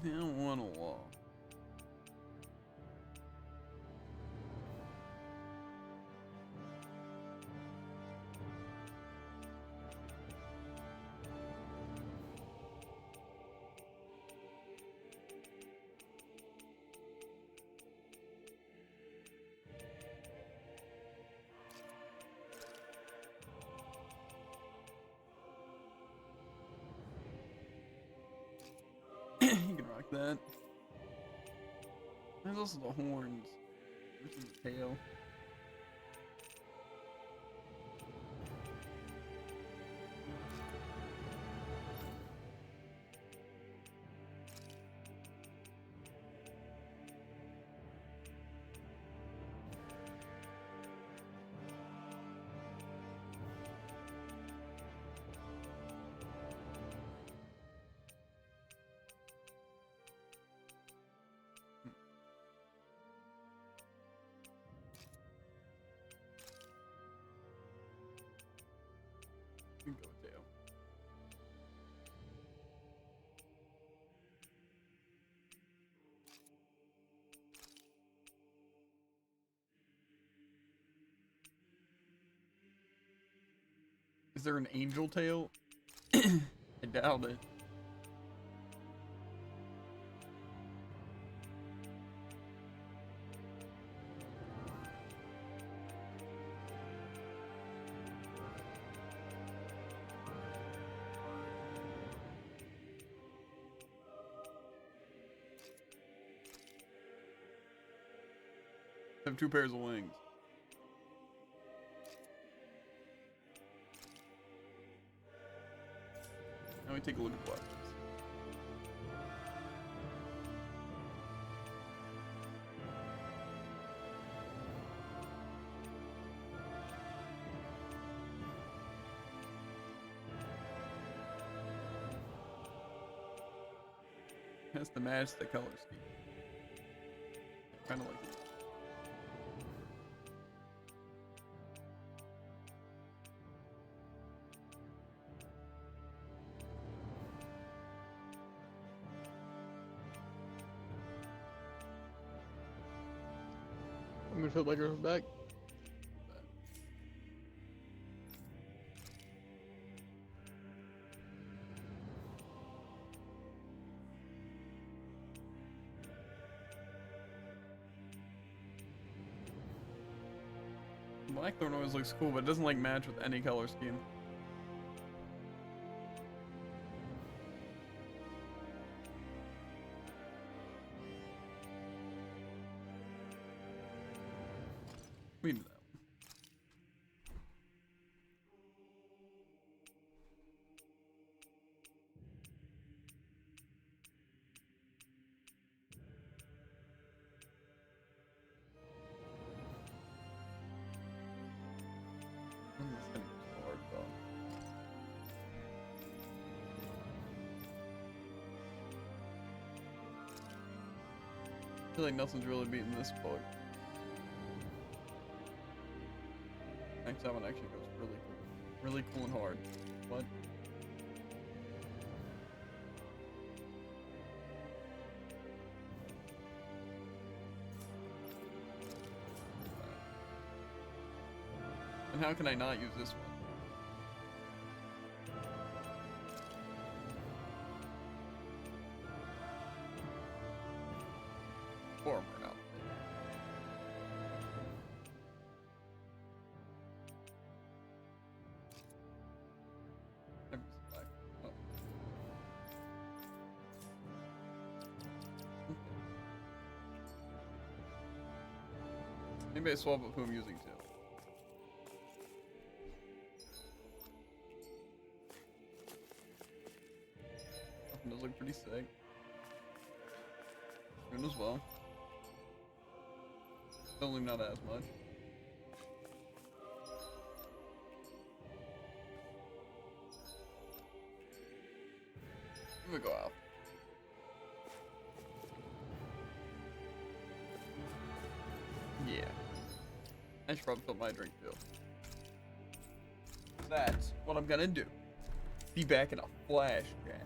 A: I don't want a wall. You can rock that. There's also the horns. Which is the tail. You can go with tail. Is there an angel tail? I doubt it. I have 2 pairs of wings. Now we take a look at weapons. Has to match the color scheme. Kind of like it.
B: I'm gonna put my girl back.
A: Blackthorn always looks cool, but it doesn't like match with any color scheme. We knew that. This thing is hard, though. I feel like nothing's really beating this book. that one actually goes really cool. Really cool and hard. What? And how can I not use this one? Former outfit. Oh. Maybe I swap up who I'm using too. Does look pretty sick. Good as well. Only not as much. I'm gonna go out. Yeah. I should probably fill my drink too. That's what I'm gonna do. Be back in a flash, Jack.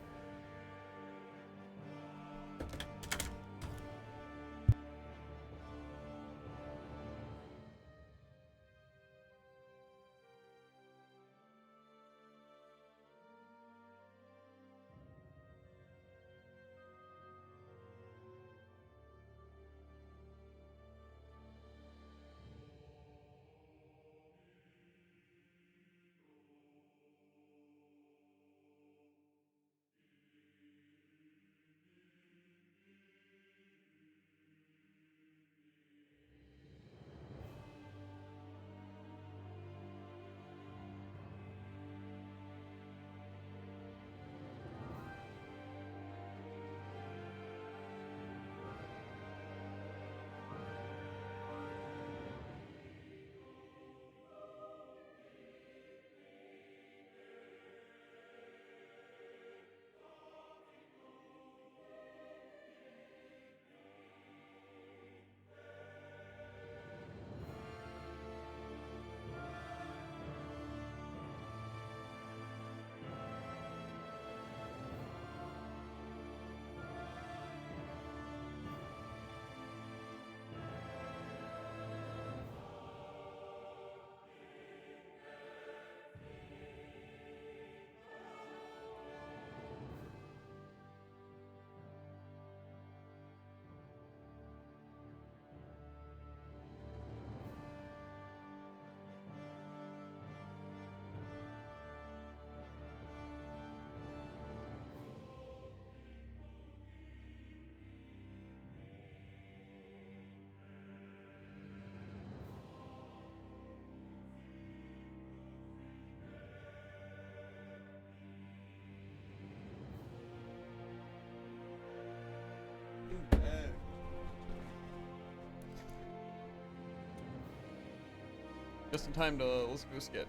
A: Just in time to let's go skip.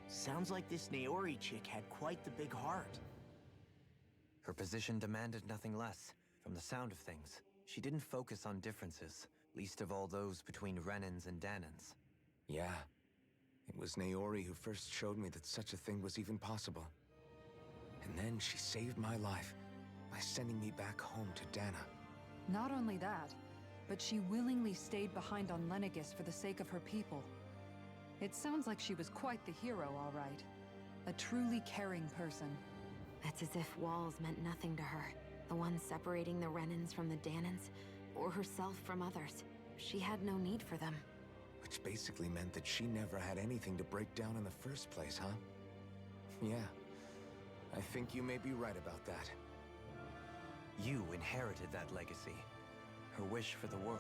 H: Sounds like this Naori chick had quite the big heart.
D: Her position demanded nothing less. From the sound of things, she didn't focus on differences, least of all those between Renans and Danans.
F: Yeah. It was Naori who first showed me that such a thing was even possible. And then she saved my life by sending me back home to Dana.
E: Not only that, but she willingly stayed behind on Lenegis for the sake of her people. It sounds like she was quite the hero, all right. A truly caring person.
C: It's as if walls meant nothing to her. The ones separating the Renans from the Danans, or herself from others. She had no need for them.
F: Which basically meant that she never had anything to break down in the first place, huh? Yeah. I think you may be right about that.
D: You inherited that legacy. Her wish for the world.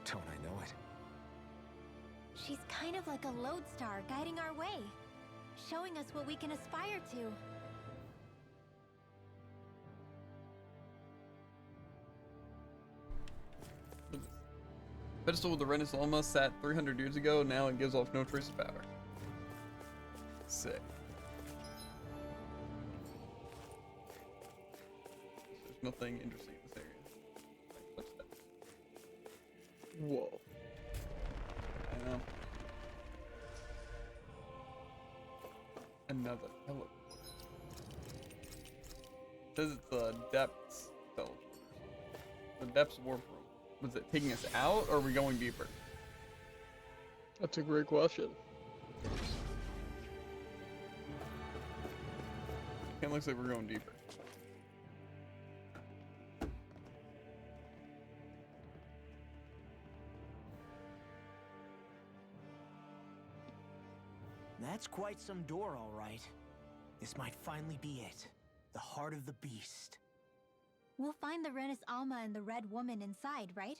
F: Don't I know it?
G: She's kind of like a lodestar guiding our way, showing us what we can aspire to.
A: Pedestal with the Renus Loma sat 300 years ago, now it gives off no trace of power. Sick. There's nothing interesting in this area. What's that?
B: Whoa.
A: I know. Another teleport. It says it's the depths teleport. The depths warp room. Was it taking us out, or are we going deeper?
B: That's a great question.
A: It looks like we're going deeper.
H: That's quite some door, all right. This might finally be it. The heart of the beast.
G: We'll find the Renis Alma and the Red Woman inside, right?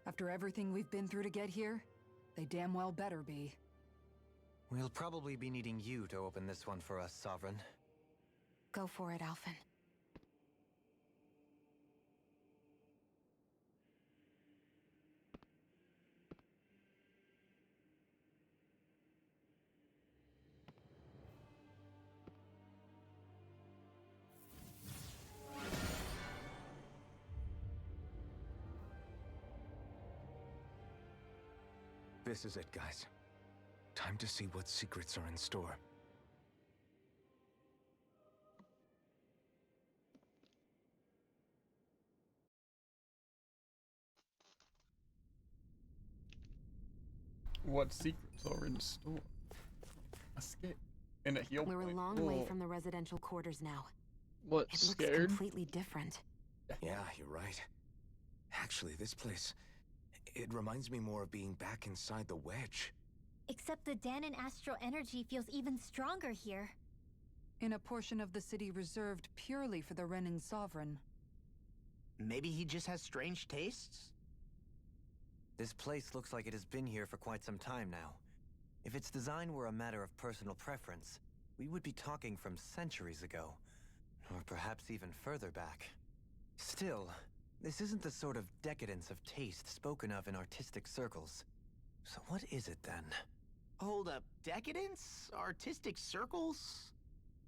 E: After everything we've been through to get here, they damn well better be.
D: We'll probably be needing you to open this one for us, Sovereign.
C: Go for it, Alphen.
F: This is it, guys. Time to see what secrets are in store.
A: What secrets are in store? Escape. And a heal
C: We're a
A: point.
C: long way
A: Whoa.
C: from the residential quarters now.
B: What,
C: It looks
B: scared?
C: completely different.
F: Yeah, you're right. Actually, this place... it reminds me more of being back inside the Wedge.
G: Except the Danon astral energy feels even stronger here.
E: In a portion of the city reserved purely for the Renin Sovereign.
H: Maybe he just has strange tastes?
D: This place looks like it has been here for quite some time now. If its design were a matter of personal preference, we would be talking from centuries ago. Or perhaps even further back. Still, this isn't the sort of decadence of taste spoken of in artistic circles. So what is it then?
H: Hold up, decadence? Artistic circles?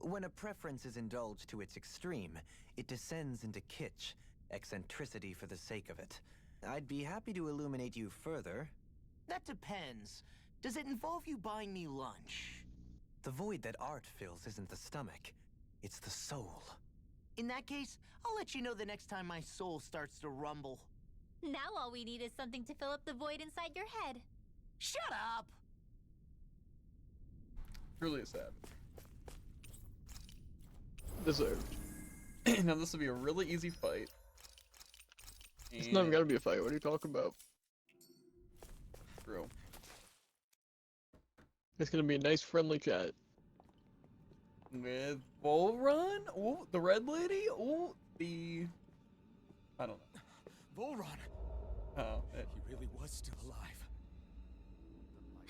D: When a preference is indulged to its extreme, it descends into kitsch, eccentricity for the sake of it. I'd be happy to illuminate you further.
H: That depends. Does it involve you buying me lunch?
D: The void that art fills isn't the stomach, it's the soul.
H: In that case, I'll let you know the next time my soul starts to rumble.
G: Now all we need is something to fill up the void inside your head.
H: Shut up!
A: Truly a savage.
B: Deserved.
A: Now this will be a really easy fight.
B: It's not even gonna be a fight. What are you talking about?
A: True.
B: It's gonna be a nice friendly chat.
A: With Bull Run? Oh, the red lady? Oh, the... I don't know.
F: Volron!
A: Oh,
F: He really was still alive.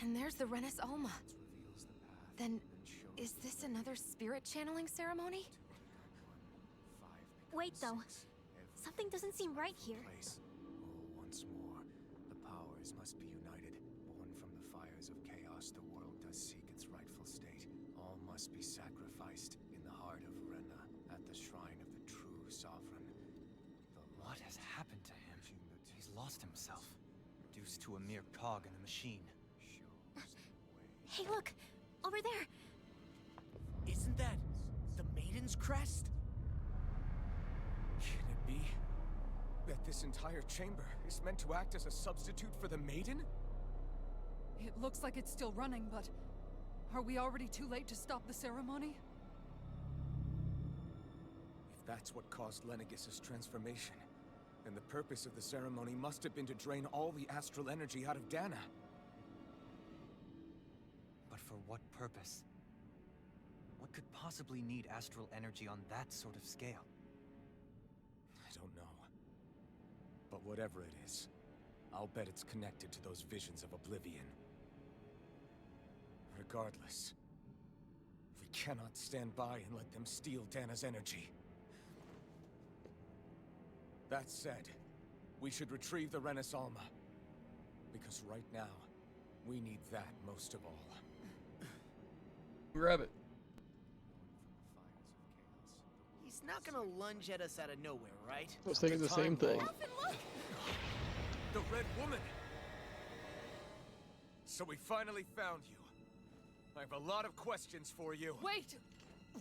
C: And there's the Renis Alma. Then, is this another spirit channeling ceremony?
G: Wait, though. Something doesn't seem right here.
F: Once more, the powers must be united. Born from the fires of chaos, the world does seek its rightful state. All must be sacrificed in the heart of Renna, at the shrine of the true sovereign.
D: What has happened to him? He's lost himself, reduced to a mere cog in the machine.
G: Hey, look! Over there!
H: Isn't that the Maiden's crest?
F: Can it be that this entire chamber is meant to act as a substitute for the Maiden?
E: It looks like it's still running, but are we already too late to stop the ceremony?
F: If that's what caused Lenegis' transformation, then the purpose of the ceremony must have been to drain all the astral energy out of Dana.
D: But for what purpose? What could possibly need astral energy on that sort of scale?
F: I don't know. But whatever it is, I'll bet it's connected to those visions of oblivion. Regardless, we cannot stand by and let them steal Dana's energy. That said, we should retrieve the Renis Alma. Because right now, we need that most of all.
A: grab it.
H: He's not gonna lunge at us out of nowhere, right?
B: I was thinking the same thing.
F: The Red Woman! So we finally found you. I have a lot of questions for you.
E: Wait!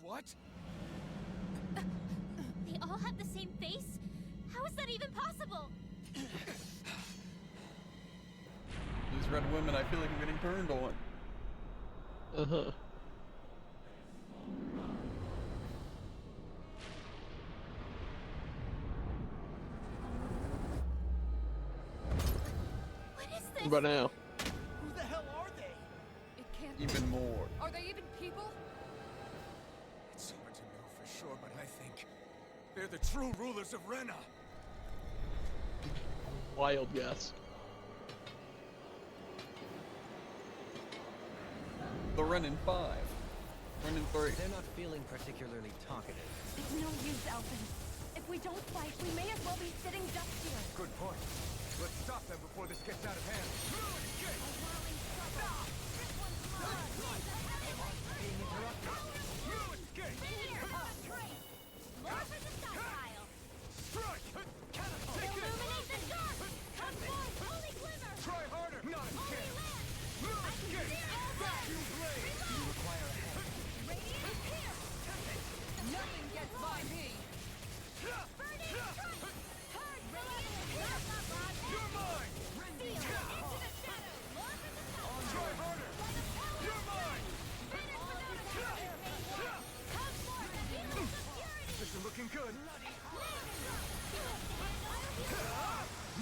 F: What?
G: They all have the same face? How is that even possible?
A: These red women, I feel like I'm getting turned on.
B: Uh-huh.
G: What is this?
B: But now.
H: Who the hell are they?
E: It can't
A: Even more.
E: Are they even people?
F: It's hard to know for sure, but I think they're the true rulers of Rena.
B: Wild guess.
A: The Renin 5. Renin 3.
D: They're not feeling particularly talkative.
I: It's no use, Elfin. If we don't fight, we may as well be sitting ducks here.
F: Good point. Let's stop them before this gets out of hand.
G: Illuminate the dark! Come forth, holy glimmer!
F: Try harder! Not a chance! Move! Escape! Vacuum blade!
D: You require a hand.
G: Radiant here!
E: Nothing gets by me!
G: Burning strike! Heard! Radiant here!
F: You're mine!
G: Seal! Into the shadows! More from the south!
F: Try harder! You're mine!
G: Finish without a doubt! Come forth and heal us of purity!
F: This is looking good.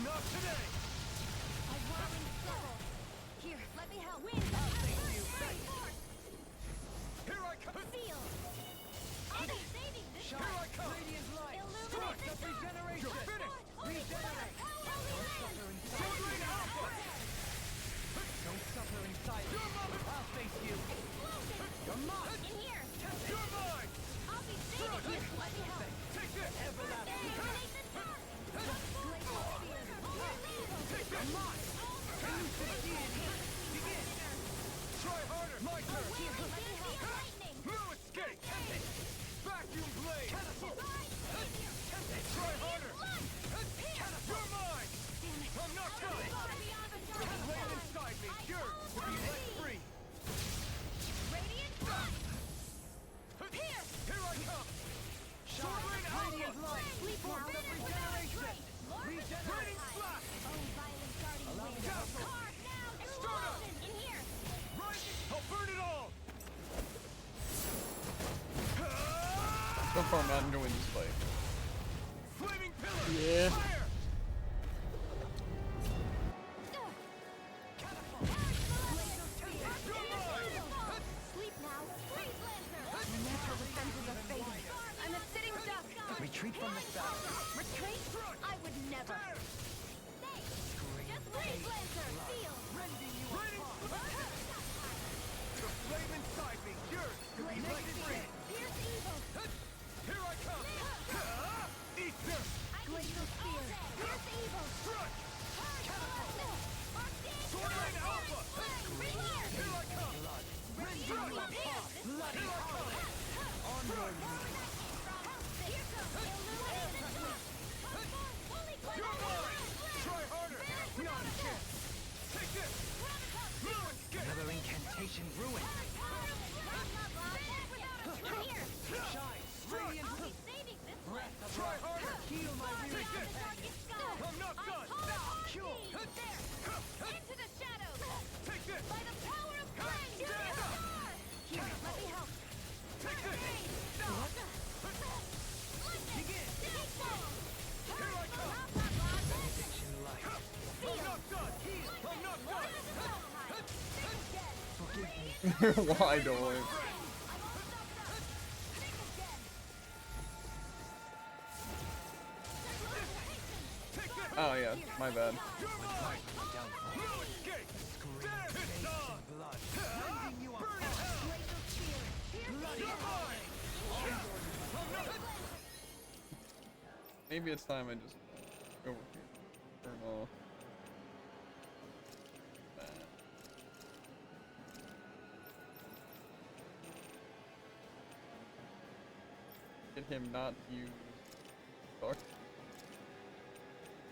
F: Not today!
G: A whirling soul!
E: Here, let me help.
G: Wind! Burn forth!
F: Here I come!
G: Seal! I'll be saving this
F: Here I come!
G: Illuminate the dark!
F: You're finished!
G: Holy glimmer! Holy land!
F: Sword Lane Alpha!
D: Don't suffer in silence.
F: Your mother!
D: I'll face you.
G: Explosion!
D: You're mine.
G: In here!
F: You're mine!
G: I'll be saving this! Let me help!
F: Take this!
G: Illuminate the dark!
F: Take this! Mine! Try harder! My turn!
G: Lightning!
F: No escape! Vacuum blade! Try harder! You're mine! I'm not done! Flame inside me! Yours to be let free!
G: Radiant strike!
F: Here I come! Sword Lane Alpha!
G: Sleep now!
F: Raining slash!
G: Oh, violent guardian wind!
F: Dazzle!
G: Carve now!
F: Start up!
G: Explosion! In here!
F: Right! I'll burn it all!
A: So far, I'm not enjoying this fight.
F: Flaming pillar!
B: Yeah.
F: Fire!
G: Sleep now! Freeze Lancer!
I: Natural defenses are fading. I'm a sitting duck.
D: Retreat from the south.
G: Retreat? I would never. Stay! Just Freeze Lancer! Seal!
F: The flame inside me! Yours to be let free!
G: Pierce evil!
F: Here I come! Eat this!
G: Glacial Spear! Pierce evil!
F: Crush!
G: Sword
F: Lane Alpha!
G: Right here!
F: Here I come!
G: Radiant Spear!
F: Here I come!
G: Onward! Here comes! Illuminate the dark! Holy
F: You're mine! Try harder! Not a chance! Take this! No escape!
D: Another incantation ruined.
G: In here!
D: Shine. Radiant.
G: I'll be saving this
D: Breath of
F: Try
D: life.
F: harder!
D: Heal my
G: Take
D: weary
G: the darkest sky!
F: I'm not done!
G: Cure! There! Into the shadows!
F: Take this!
G: By the power of flame!
F: Stand up!
G: Here, let me help!
F: Take this!
G: Begin!
F: Here I come!
D: Addiction light.
F: I'm not done! I'm not done!
D: Forgive me.
A: Why do I? Oh yeah, my bad.
F: You're mine! No escape! There! It's on!
D: Blood. Rending you
F: Burn
D: apart.
F: it! You're mine! I'm not...
A: Maybe it's time I just go over here. Turn off. that. Get him not to use fuck.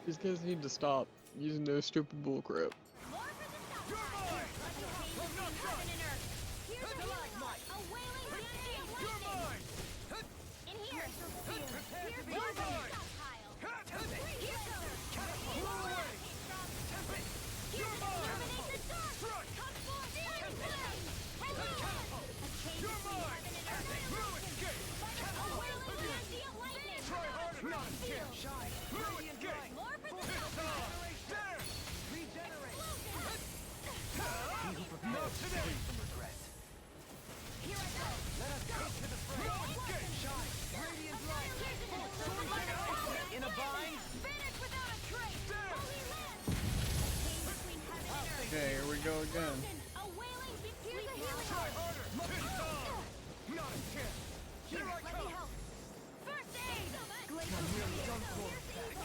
B: These guys need to stop using those stupid bullcrap.
G: More for the south
F: You're
G: side!
F: mine!
G: Let me haze
F: I'm not
G: between
F: done!
G: heaven and earth! Here's stalagmite! A wailing Banshee of lightning! In here! Here's the stockpile! Here goes! Illuminate the dark! Come forth, flaming flame! Hello! A chain between heaven and earth! A wailing Banshee of lightning! More for the stockpile!
D: He who prepares is free from regret.
G: Here I go!
D: Let us take to the fray. Shine, radiant light. In a bind.
G: Vanish without a trace! Holy land! Chain between heaven and earth!
A: Okay, here we go again.
G: A wailing here's a healing heart!
F: Not a chance!
G: Here, let me help! First aid!
D: Now merely don't fall back.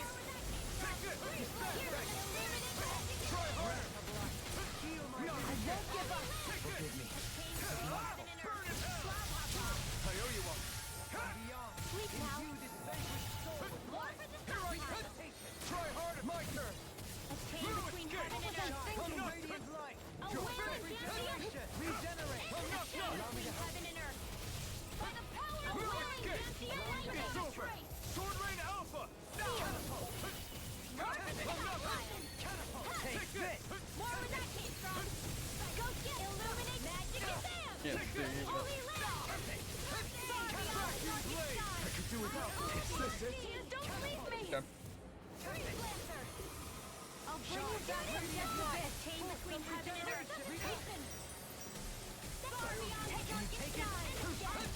F: Try harder!
G: I won't give up!
D: Forgive me.
F: I owe you one.
G: Sleep now! More for the stockpile!
F: Try harder! My turn!
G: A chain between heaven and earth!
F: Radiant light!
G: A wailing Banshee!
F: Regenerate!
G: A chain between heaven and earth! By the power of wailing Banshee of lightning!
F: It's over! Sword Rain Alpha! Catapult!
G: More for the stockpile!
F: Take this!
G: More where that came from! Go get illuminate magic exam!
A: Yeah, there you go.
G: Holy land! Far beyond darkest sky!
F: I could do without this. This is...
G: Don't leave me!
A: Okay.
G: Tree Lancer! I'll bring you down to this chain between heaven and earth! Hasten! Far beyond darkest sky!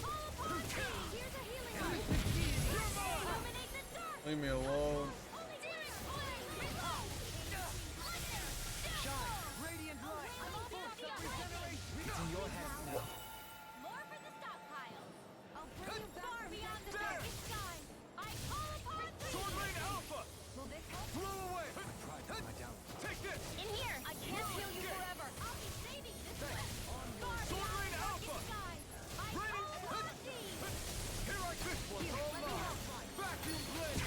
G: Fall upon me! Here's a healing heart! Illuminate the dark!
A: Leave me alone.
D: Radiant light.
G: It's
D: in your hands now.
G: More for the stockpile. I'll bring you far beyond the darkest sky. I call upon thee.
F: Sword Rain Alpha!
G: Will this help?
F: Blow away!
D: Pride is my downfall.
F: Take this!
G: In here. I can't heal you forever. I'll be saving this one. Far
F: Sword
G: beyond
F: Rain
G: the
F: Alpha!
G: darkest sky. I
F: Raining-
G: call upon thee.
F: Here I this one's all mine! Vacuum blade!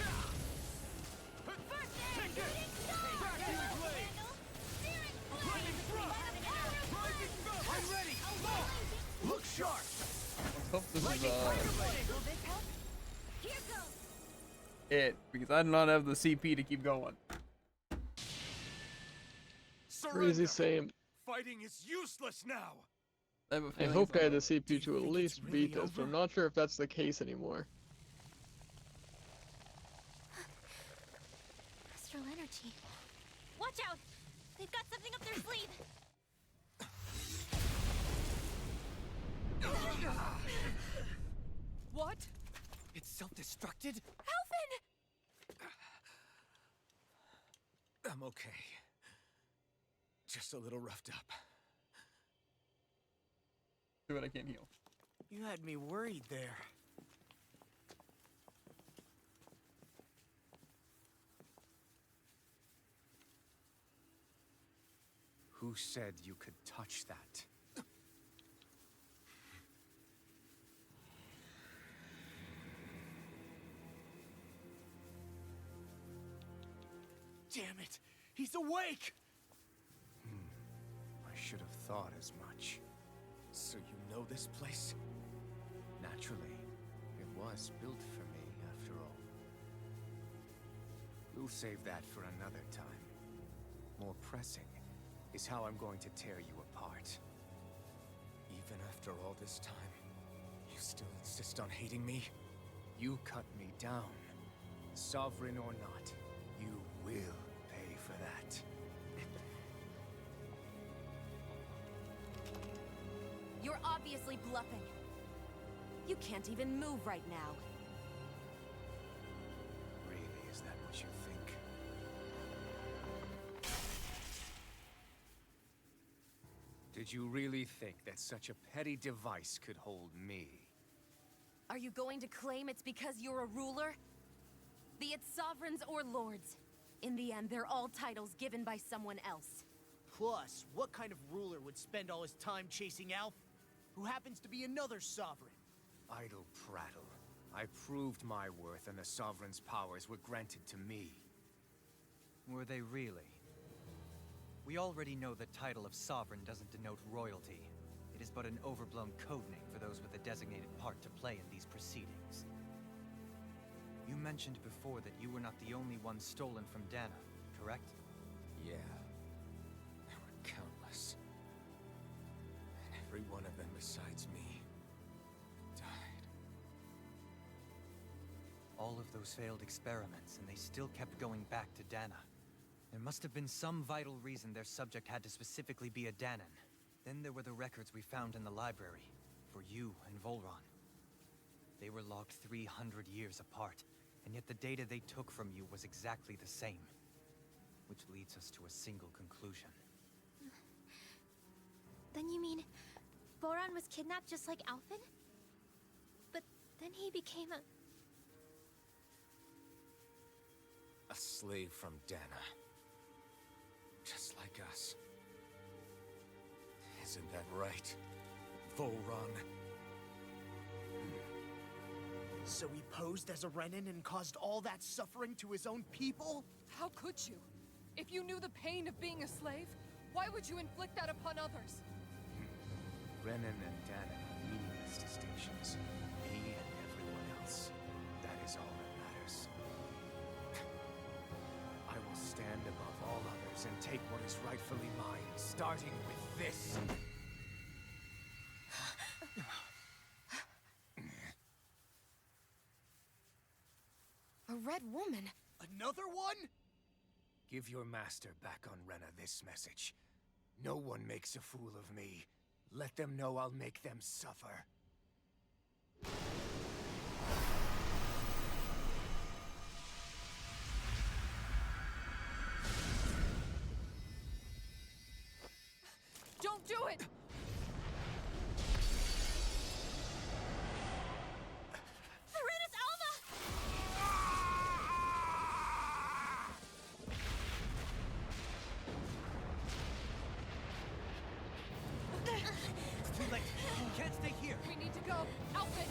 G: First aid.
F: Take it!
G: Shooting star.
F: Vacuum blade!
G: Steering
F: Lightning
G: flame.
F: thrust!
G: By the power of
F: Rising
G: blood.
F: thrust! I'm ready! Look sharp!
A: Let's hope this is
G: Will this help? Here goes.
A: it, because I do not have the CP to keep going.
B: Crazy same.
F: Fighting is useless now!
A: I have a
B: I
A: feeling
B: hope I
A: it's
B: had the CPU to at
H: think
B: least
H: it's really
B: beat this, but I'm
H: over?
B: not sure if that's the case anymore.
G: Astral energy. Watch out! They've got something up their sleeve.
E: What?
D: It's self-destructed?
G: Alphen!
F: I'm okay. Just a little roughed up.
A: Do it, I can't heal.
H: You had me worried there.
F: Who said you could touch that? Damn it! He's awake! I should have thought as much. So you know this place? Naturally. It was built for me, after all. We'll save that for another time. More pressing is how I'm going to tear you apart. Even after all this time, you still insist on hating me? You cut me down. Sovereign or not, you will pay for that.
J: You're obviously bluffing. You can't even move right now.
F: Really, is that what you think? Did you really think that such a petty device could hold me?
J: Are you going to claim it's because you're a ruler? Be it sovereigns or lords. In the end, they're all titles given by someone else.
H: Plus, what kind of ruler would spend all his time chasing Alf, who happens to be another sovereign?
F: Idle prattle. I proved my worth and the Sovereign's powers were granted to me.
D: Were they really? We already know the title of sovereign doesn't denote royalty. It is but an overblown codename for those with a designated part to play in these proceedings. You mentioned before that you were not the only one stolen from Dana, correct?
F: Yeah. There were countless. And every one of them besides me died.
D: All of those failed experiments, and they still kept going back to Dana. There must have been some vital reason their subject had to specifically be a Danan. Then there were the records we found in the library, for you and Volron. They were logged 300 years apart, and yet the data they took from you was exactly the same. Which leads us to a single conclusion.
G: Then you mean Voron was kidnapped just like Alphen? But then he became
F: A slave from Dana. Just like us. Isn't that right, Volron?
H: So he posed as a Renan and caused all that suffering to his own people?
E: How could you? If you knew the pain of being a slave, why would you inflict that upon others?
F: Renan and Dana are meaningless distinctions. Me and everyone else. That is all that matters. I will stand above all others and take what is rightfully mine, starting with this.
C: A red woman?
H: Another one?
F: Give your master back on Rena this message. No one makes a fool of me. Let them know I'll make them suffer.
E: Don't do it!
G: Serenus Alva!
D: It's too late. You can't stay here.
E: We need to go. Alphen!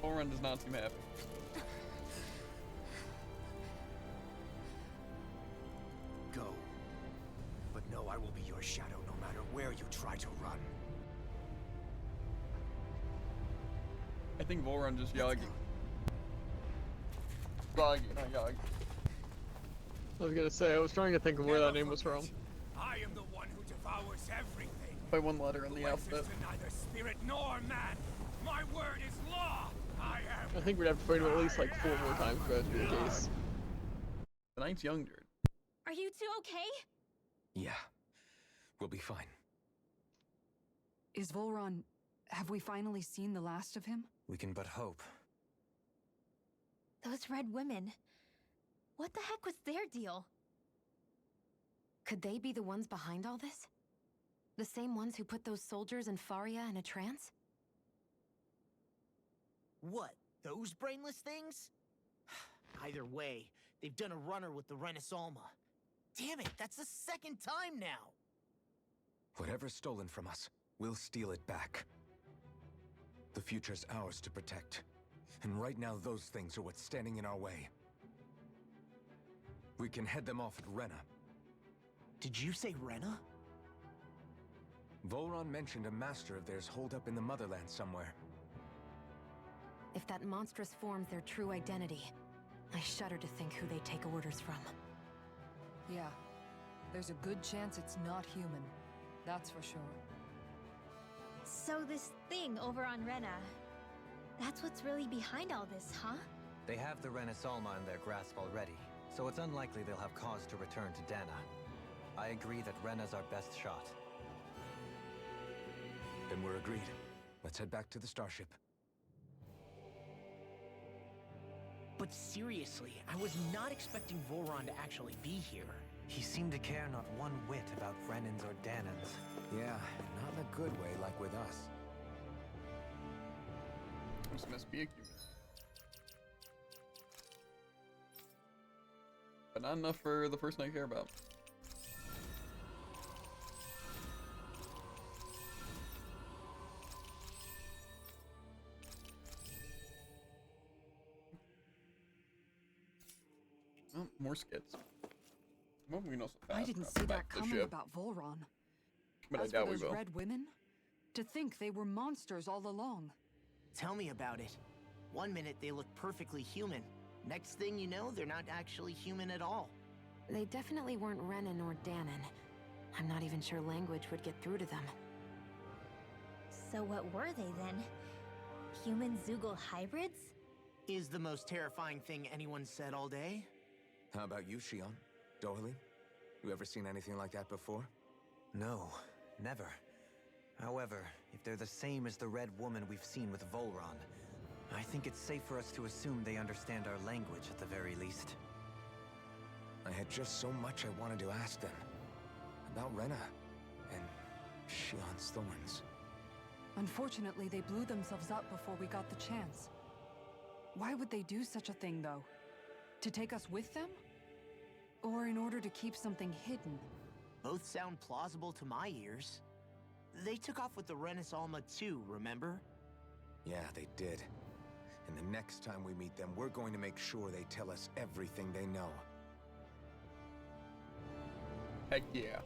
A: Volron does not seem happy.
F: Go. But know I will be your shadow no matter where you try to run.
A: I think Volron just Yagi. Yagi, not Yagi.
B: I was gonna say, I was trying to think of where that name was from.
F: I am the one who devours everything.
A: By one letter in the alphabet.
F: Neither spirit nor man. My word is law.
B: I think we'd have to fight him at least like 4 more times for that to be the case.
A: The Knight's young, dude.
G: Are you two okay?
F: Yeah. We'll be fine.
E: Is Volron... have we finally seen the last of him?
D: We can but hope.
G: Those red women. What the heck was their deal?
C: Could they be the ones behind all this? The same ones who put those soldiers in Faria in a trance?
H: What, those brainless things? Either way, they've done a runner with the Renis Alma. Damn it, that's the 2nd time now!
F: Whatever's stolen from us, we'll steal it back. The future's ours to protect. And right now those things are what's standing in our way. We can head them off at Rena.
H: Did you say Rena?
F: Volron mentioned a master of theirs holed up in the Motherland somewhere.
C: If that monstrous form's their true identity, I shudder to think who they take orders from.
E: Yeah. There's a good chance it's not human. That's for sure.
G: So this thing over on Rena, that's what's really behind all this, huh?
D: They have the Renis Alma in their grasp already, so it's unlikely they'll have cause to return to Dana. I agree that Rena's our best shot.
F: Then we're agreed. Let's head back to the starship.
H: But seriously, I was not expecting Voron to actually be here.
D: He seemed to care not one whit about Renans or Danans.
F: Yeah, not in a good way like with us.
A: This must be a human. But not enough for the person I care about. Oh, more skits. Well, we know so fast
E: I didn't
A: about
E: see
A: the
E: that
A: back of the
E: coming
A: ship,
E: about Volron.
A: but I
E: As
A: doubt
E: for
A: we
E: those
A: will.
E: red women, to think they were monsters all along.
H: Tell me about it. One minute they look perfectly human. Next thing you know, they're not actually human at all.
C: They definitely weren't Renan or Danon. I'm not even sure language would get through to them.
G: So what were they then? Human Zoogle hybrids?
H: Is the most terrifying thing anyone said all day.
F: How about you, Shion? Dohalim? You ever seen anything like that before?
D: No, never. However, if they're the same as the red woman we've seen with Volron, I think it's safe for us to assume they understand our language at the very least.
F: I had just so much I wanted to ask them. About Rena and Shion's thorns.
E: Unfortunately, they blew themselves up before we got the chance. Why would they do such a thing, though? To take us with them? Or in order to keep something hidden?
H: Both sound plausible to my ears. They took off with the Renis Alma too, remember?
F: Yeah, they did. And the next time we meet them, we're going to make sure they tell us everything they know.
A: Heck yeah.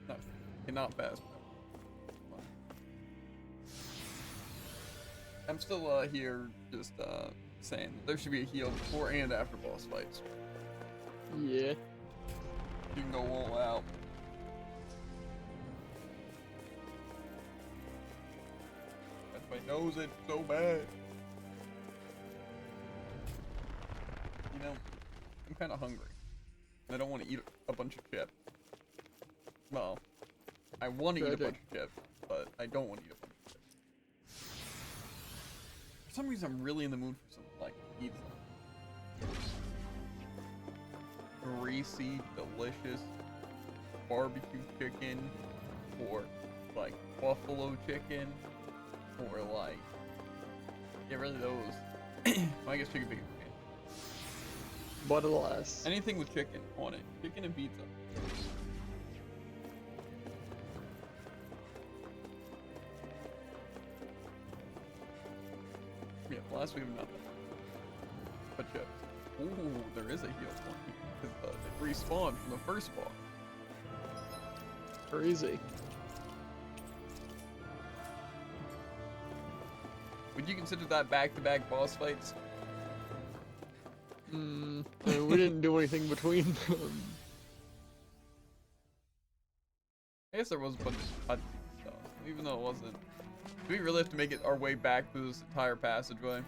A: No, cannot pass. I'm still here just saying that there should be a heal before and after boss fights.
B: Yeah.
A: You can go all out. Everybody knows it so bad. You know, I'm kind of hungry. I don't want to eat a bunch of chips. Well, I want to eat a bunch of chips, but I don't want to eat a bunch of chips. For some reason, I'm really in the mood for some, like, pizza. Greasy, delicious barbecue chicken, or like buffalo chicken, or like, yeah, really those. Well, I guess chicken bacon.
B: But alas.
A: Anything with chicken on it. Chicken and pizza. Yeah, last we have nothing. But chips. Ooh, there is a heal point here. Because it respawned from the first boss.
B: Crazy.
A: Would you consider that back-to-back boss fights?
B: I mean, we didn't do anything between them.
A: I guess there was a bunch of cutscene stuff, even though it wasn't. Do we really have to make it our way back through this entire passageway?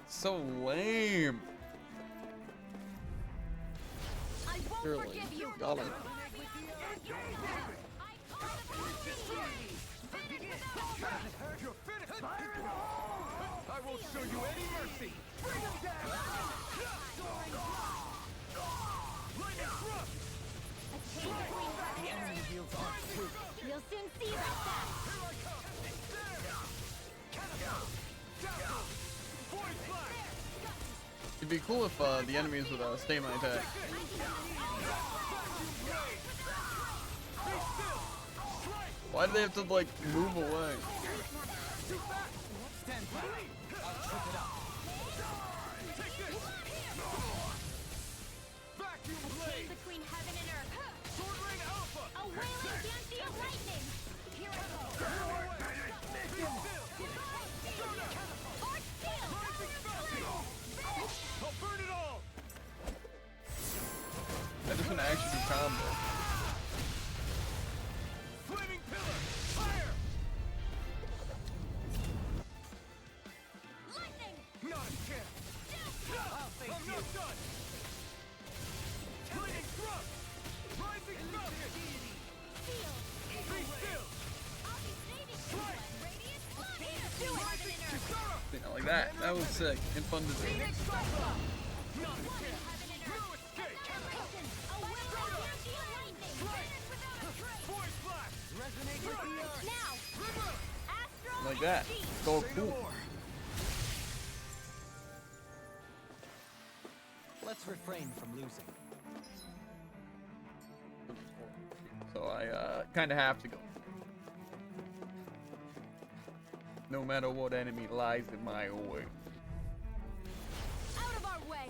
A: So lame.
J: I won't
B: Surely.
J: forgive you.
B: Got him.
F: I won't show you any mercy! Bring him down!
G: You'll soon see about that!
A: It'd be cool if the enemies would stay my attack. Why do they have to like move away? sick and fun to do.
G: Phoenix Cyclops! Not a chance! No escape! Force blast!
H: Resonate with the earth.
G: Now! Astral
A: Like that.
G: energy!
A: So
F: Say no
A: cool.
F: more.
D: Let's refrain from losing.
A: So I kind of have to go. No matter what enemy lies in my way.
J: Out of our way!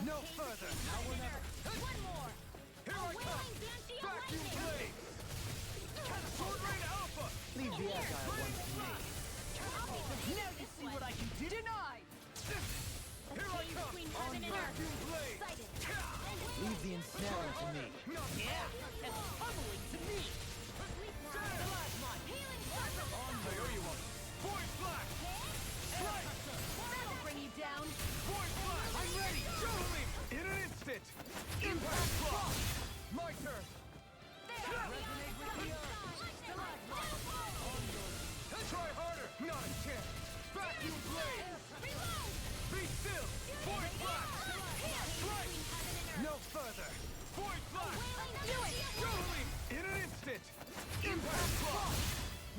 F: No further. Now or never.
G: One more!
F: Here I come. Vacuum blade. Sword Rain Alpha.
H: Leave the agile ones to me.
G: Now you see what I can do! Denied!
F: Here I come.
G: Between
F: On
G: heaven and earth.
F: vacuum blade.
G: Sighted!
H: Leave the ensnaring to me.
G: Yeah! And pummeling to me! Healing circle!
F: I owe you one. Voice blast. Strike.
J: That'll bring you down!
F: Voice blast. I'm ready. Show me. In an instant. Impact block. My turn.
G: Resonate with the earth!
F: Try harder. Not a chance. Vacuum blade. Be still. Voice blast. Strike. No further. Voice blast.
G: Do it!
F: Show me. In an instant. Impact block.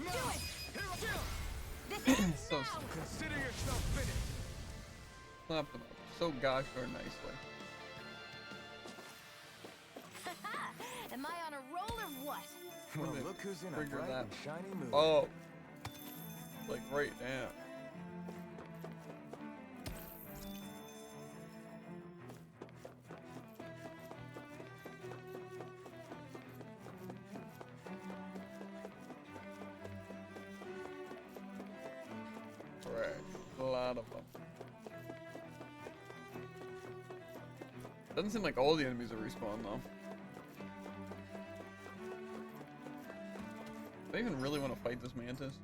F: Now. Here I go.
G: This ends
A: So
G: now!
F: Consider yourself finished.
A: slap them up so gosh darn nicely.
J: Am I on a roll or what?
F: Well,
A: When they
F: look who's in a
A: figure
F: bright
A: that-
F: and shiny mood.
A: Oh, like right now. Right, a lot of them. Doesn't seem like all the enemies are respawn though. Do I even really want to fight this mantis?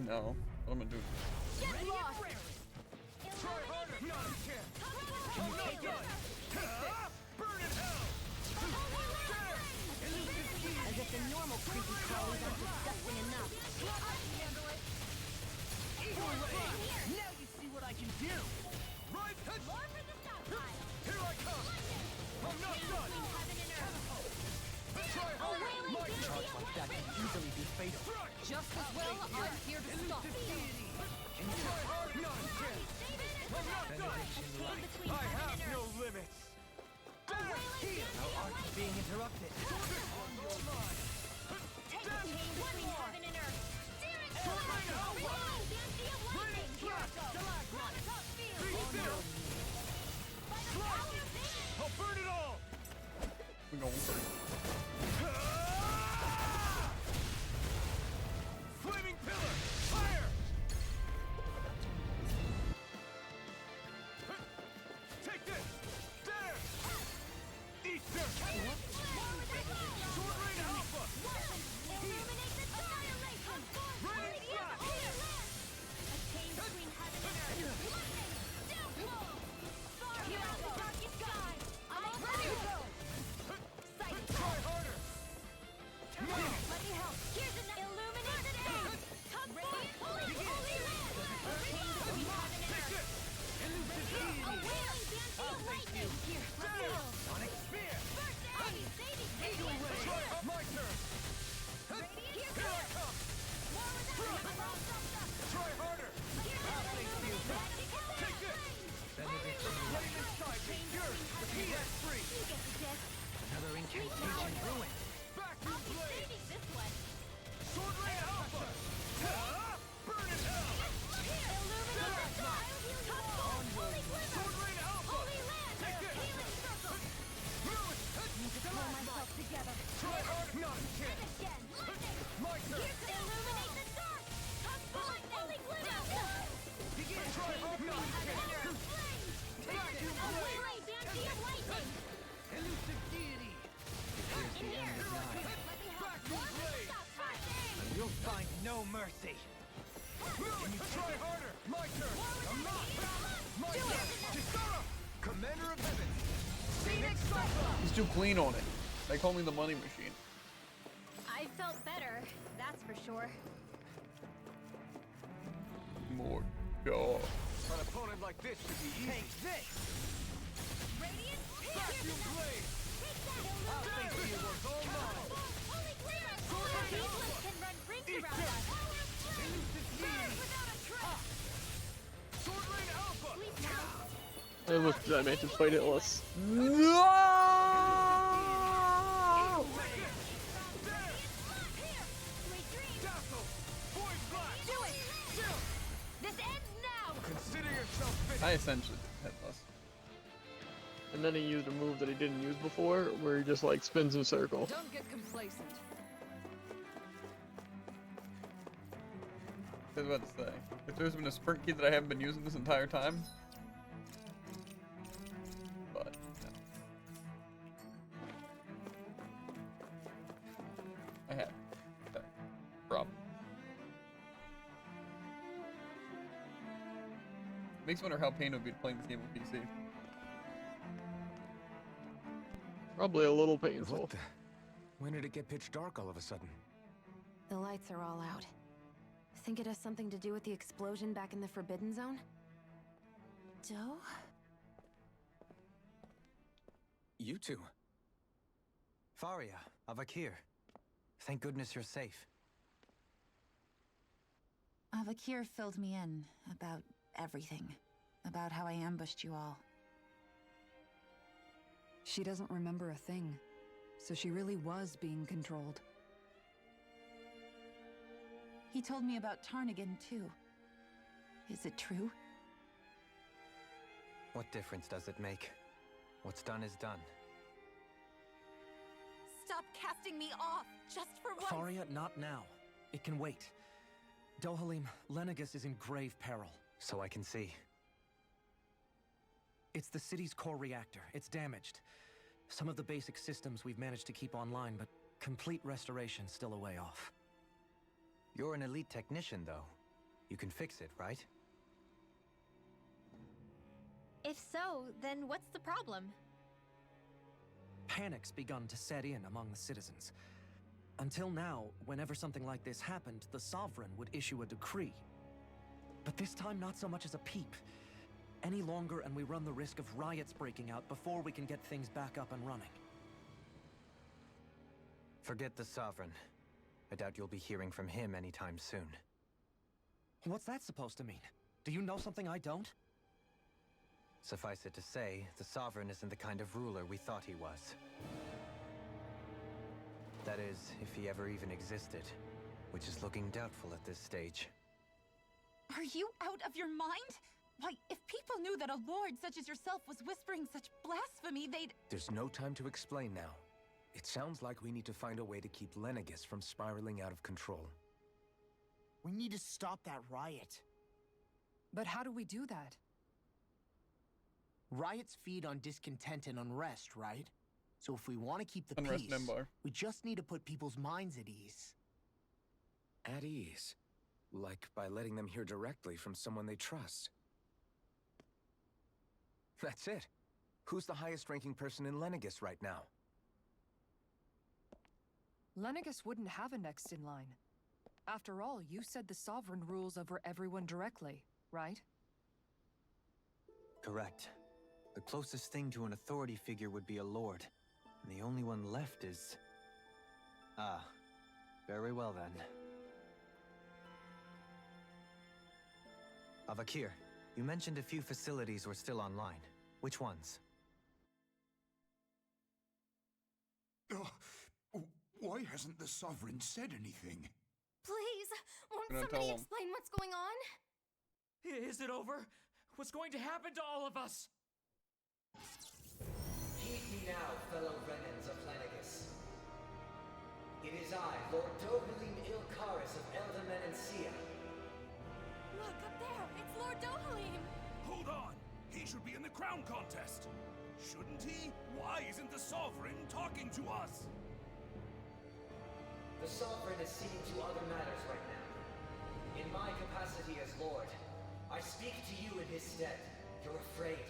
A: No. What am I gonna do?
G: Get lost!
F: Try harder. Not a chance. Can you take it? Burn in hell.
J: As if the normal creepy crawlers aren't disgusting enough.
H: Now you see what I can do.
F: Right head.
G: More for the stockpile!
F: Here I come. I'm not done.
G: Heaven and earth!
F: Try harder. My turn.
H: Charge like that can easily be fatal.
E: Just as well, I'm here to stop it.
F: Try hard. Not a chance. I'm not done.
G: Between
F: I
G: heaven
F: have
G: and
F: no
G: earth!
F: limits. Here.
H: Our art is being interrupted.
F: On your mind.
G: Take the chain between heaven and earth! Steer it
F: Sword Rain Alpha.
G: lightning!
F: Blast.
G: Top
F: Be
G: field!
F: still.
G: By the power of Venus!
F: I'll burn it all.
A: We going first.
F: Flaming pillar. Fire. Take this. There. Eat this. Sword Rain Alpha.
G: Illuminate the annihilation!
F: Raining flash.
G: A chain between heaven and earth! Lightning! Downfall! Far beyond the darkest sky! I'm ready to go! Sighted!
F: Try harder.
G: Let me help! Here's an illuminate the chain! Come forth! Holy land! A chain between heaven and
F: Take
G: earth!
F: this.
G: A wailing banshee of lightning! Here,
F: There. Sonic spear.
G: First enemy!
F: Eagle ray. My turn.
G: Here
F: Here I come.
G: More without
F: Try harder. Take this. Flame inside me. Yours. Defeat free.
G: You get the gist.
H: Another incantation ruined.
F: Vacuum
G: I'll be
F: blade.
G: saving this one.
F: Sword Rain Alpha. Burn in hell.
G: Illuminate the sky! Come forth! Holy glimmer!
F: Sword Rain Alpha.
G: Holy land!
F: Take this.
G: Healing circle!
F: Move.
G: To pull myself together.
F: Try hard. Not a chance.
G: Again! Lightning!
F: My turn.
G: Here to illuminate the dark! Come forth! Holy glimmer!
F: Try hard. Not a chance. Vacuum
G: A
F: blade.
G: wailing banshee of lightning!
H: Elusive deity.
G: In here! Let me help!
F: Vacuum blade.
G: Stop fighting!
H: You'll find no mercy.
F: Try harder. My turn. I'm not. My turn. Kisara. Commander of Heaven.
G: Phoenix Cyclops!
A: He's too clean on it. They call me the money machine.
G: I felt better, that's for sure.
A: my god.
F: An opponent like this should be easy. Take this!
G: Radiant,
F: Vacuum blade! I'll face you was all mine!
G: holy clear! Beetles can run rings around us. Burn without a trace.
F: Sword Lane Alpha!
B: I looked at that man to fight it less.
G: Do it! This ends now!
F: Consider yourself finished.
A: I essentially did headless.
B: And then he used a move that he didn't use before, where he just like spins in a circle.
E: Don't get complacent.
A: I was about to say, if there's been a sprint key that I haven't been using this entire time, but no. I have. Okay. Problem. Makes me wonder how pain it would be playing this game on PC.
B: Probably a little painful.
F: What the? When did it get pitch dark all of a sudden?
C: The lights are all out. Think it has something to do with the explosion back in the Forbidden Zone? Doe?
F: You two.
D: Faria, Avakir. Thank goodness you're safe.
K: Avakir filled me in about everything. About how I ambushed you all.
E: She doesn't remember a thing, so she really was being controlled.
K: He told me about Tarnigan, too. Is it true?
D: What difference does it make? What's done is done.
J: Stop casting me off, just for once!
L: Faria, not now. It can wait. Dohalim, Lenegus is in grave peril.
D: So I can see.
L: It's the city's core reactor. It's damaged. Some of the basic systems we've managed to keep online, but complete restoration's still a way off.
D: You're an elite technician, though. You can fix it, right?
G: If so, then what's the problem?
L: Panic's begun to set in among the citizens. Until now, whenever something like this happened, the Sovereign would issue a decree. But this time, not so much as a peep. Any longer, and we run the risk of riots breaking out before we can get things back up and running.
D: Forget the Sovereign. I doubt you'll be hearing from him anytime soon.
L: What's that supposed to mean? Do you know something I don't?
D: Suffice it to say, the Sovereign isn't the kind of ruler we thought he was. That is, if he ever even existed, which is looking doubtful at this stage.
K: Are you out of your mind? Why, if people knew that a lord such as yourself was whispering such blasphemy, they'd—
F: There's no time to explain now. It sounds like we need to find a way to keep Lenegus from spiraling out of control.
H: We need to stop that riot.
E: But how do we do that?
H: Riots feed on discontent and unrest, right? So if we want to keep the
A: Unrest
H: peace,
A: and Embar.
H: we just need to put people's minds at ease.
F: At ease? Like by letting them hear directly from someone they trust. That's it. Who's the highest-ranking person in Lenegus right now?
E: Lenegus wouldn't have a next in line. After all, you said the Sovereign rules over everyone directly, right?
D: Correct. The closest thing to an authority figure would be a lord. And the only one left is... Ah. Very well then. Avakir, you mentioned a few facilities were still online. Which ones?
M: Why hasn't the Sovereign said anything?
J: Please, won't
A: Gonna
J: somebody
A: tell him.
J: explain what's going on?
L: Is it over? What's going to happen to all of us?
N: Heed me now, fellow Renans of Lenegus. It is I, Lord Dohalim Ilkaris of Eldaman and Sia.
J: Look, up there! It's Lord Dohalim!
M: Hold on! He should be in the crown contest! Shouldn't he? Why isn't the Sovereign talking to us?
N: The Sovereign is seeing to other matters right now. In my capacity as Lord, I speak to you in his stead. You're afraid,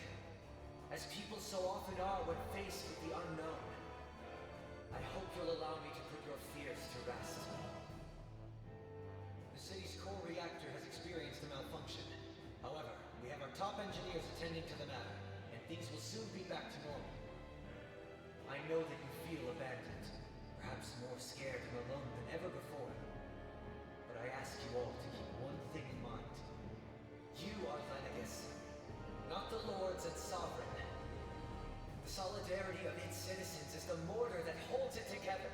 N: as people so often are when faced with the unknown. I hope you'll allow me to put your fears to rest. The city's core reactor has experienced a malfunction. However, we have our top engineers attending to the matter, and things will soon be back to normal. I know that you feel abandoned, perhaps more scared and alone than ever before. But I ask you all to keep one thing in mind. You are Lenegus, not the Lords and Sovereign. The solidarity of its citizens is the mortar that holds it together.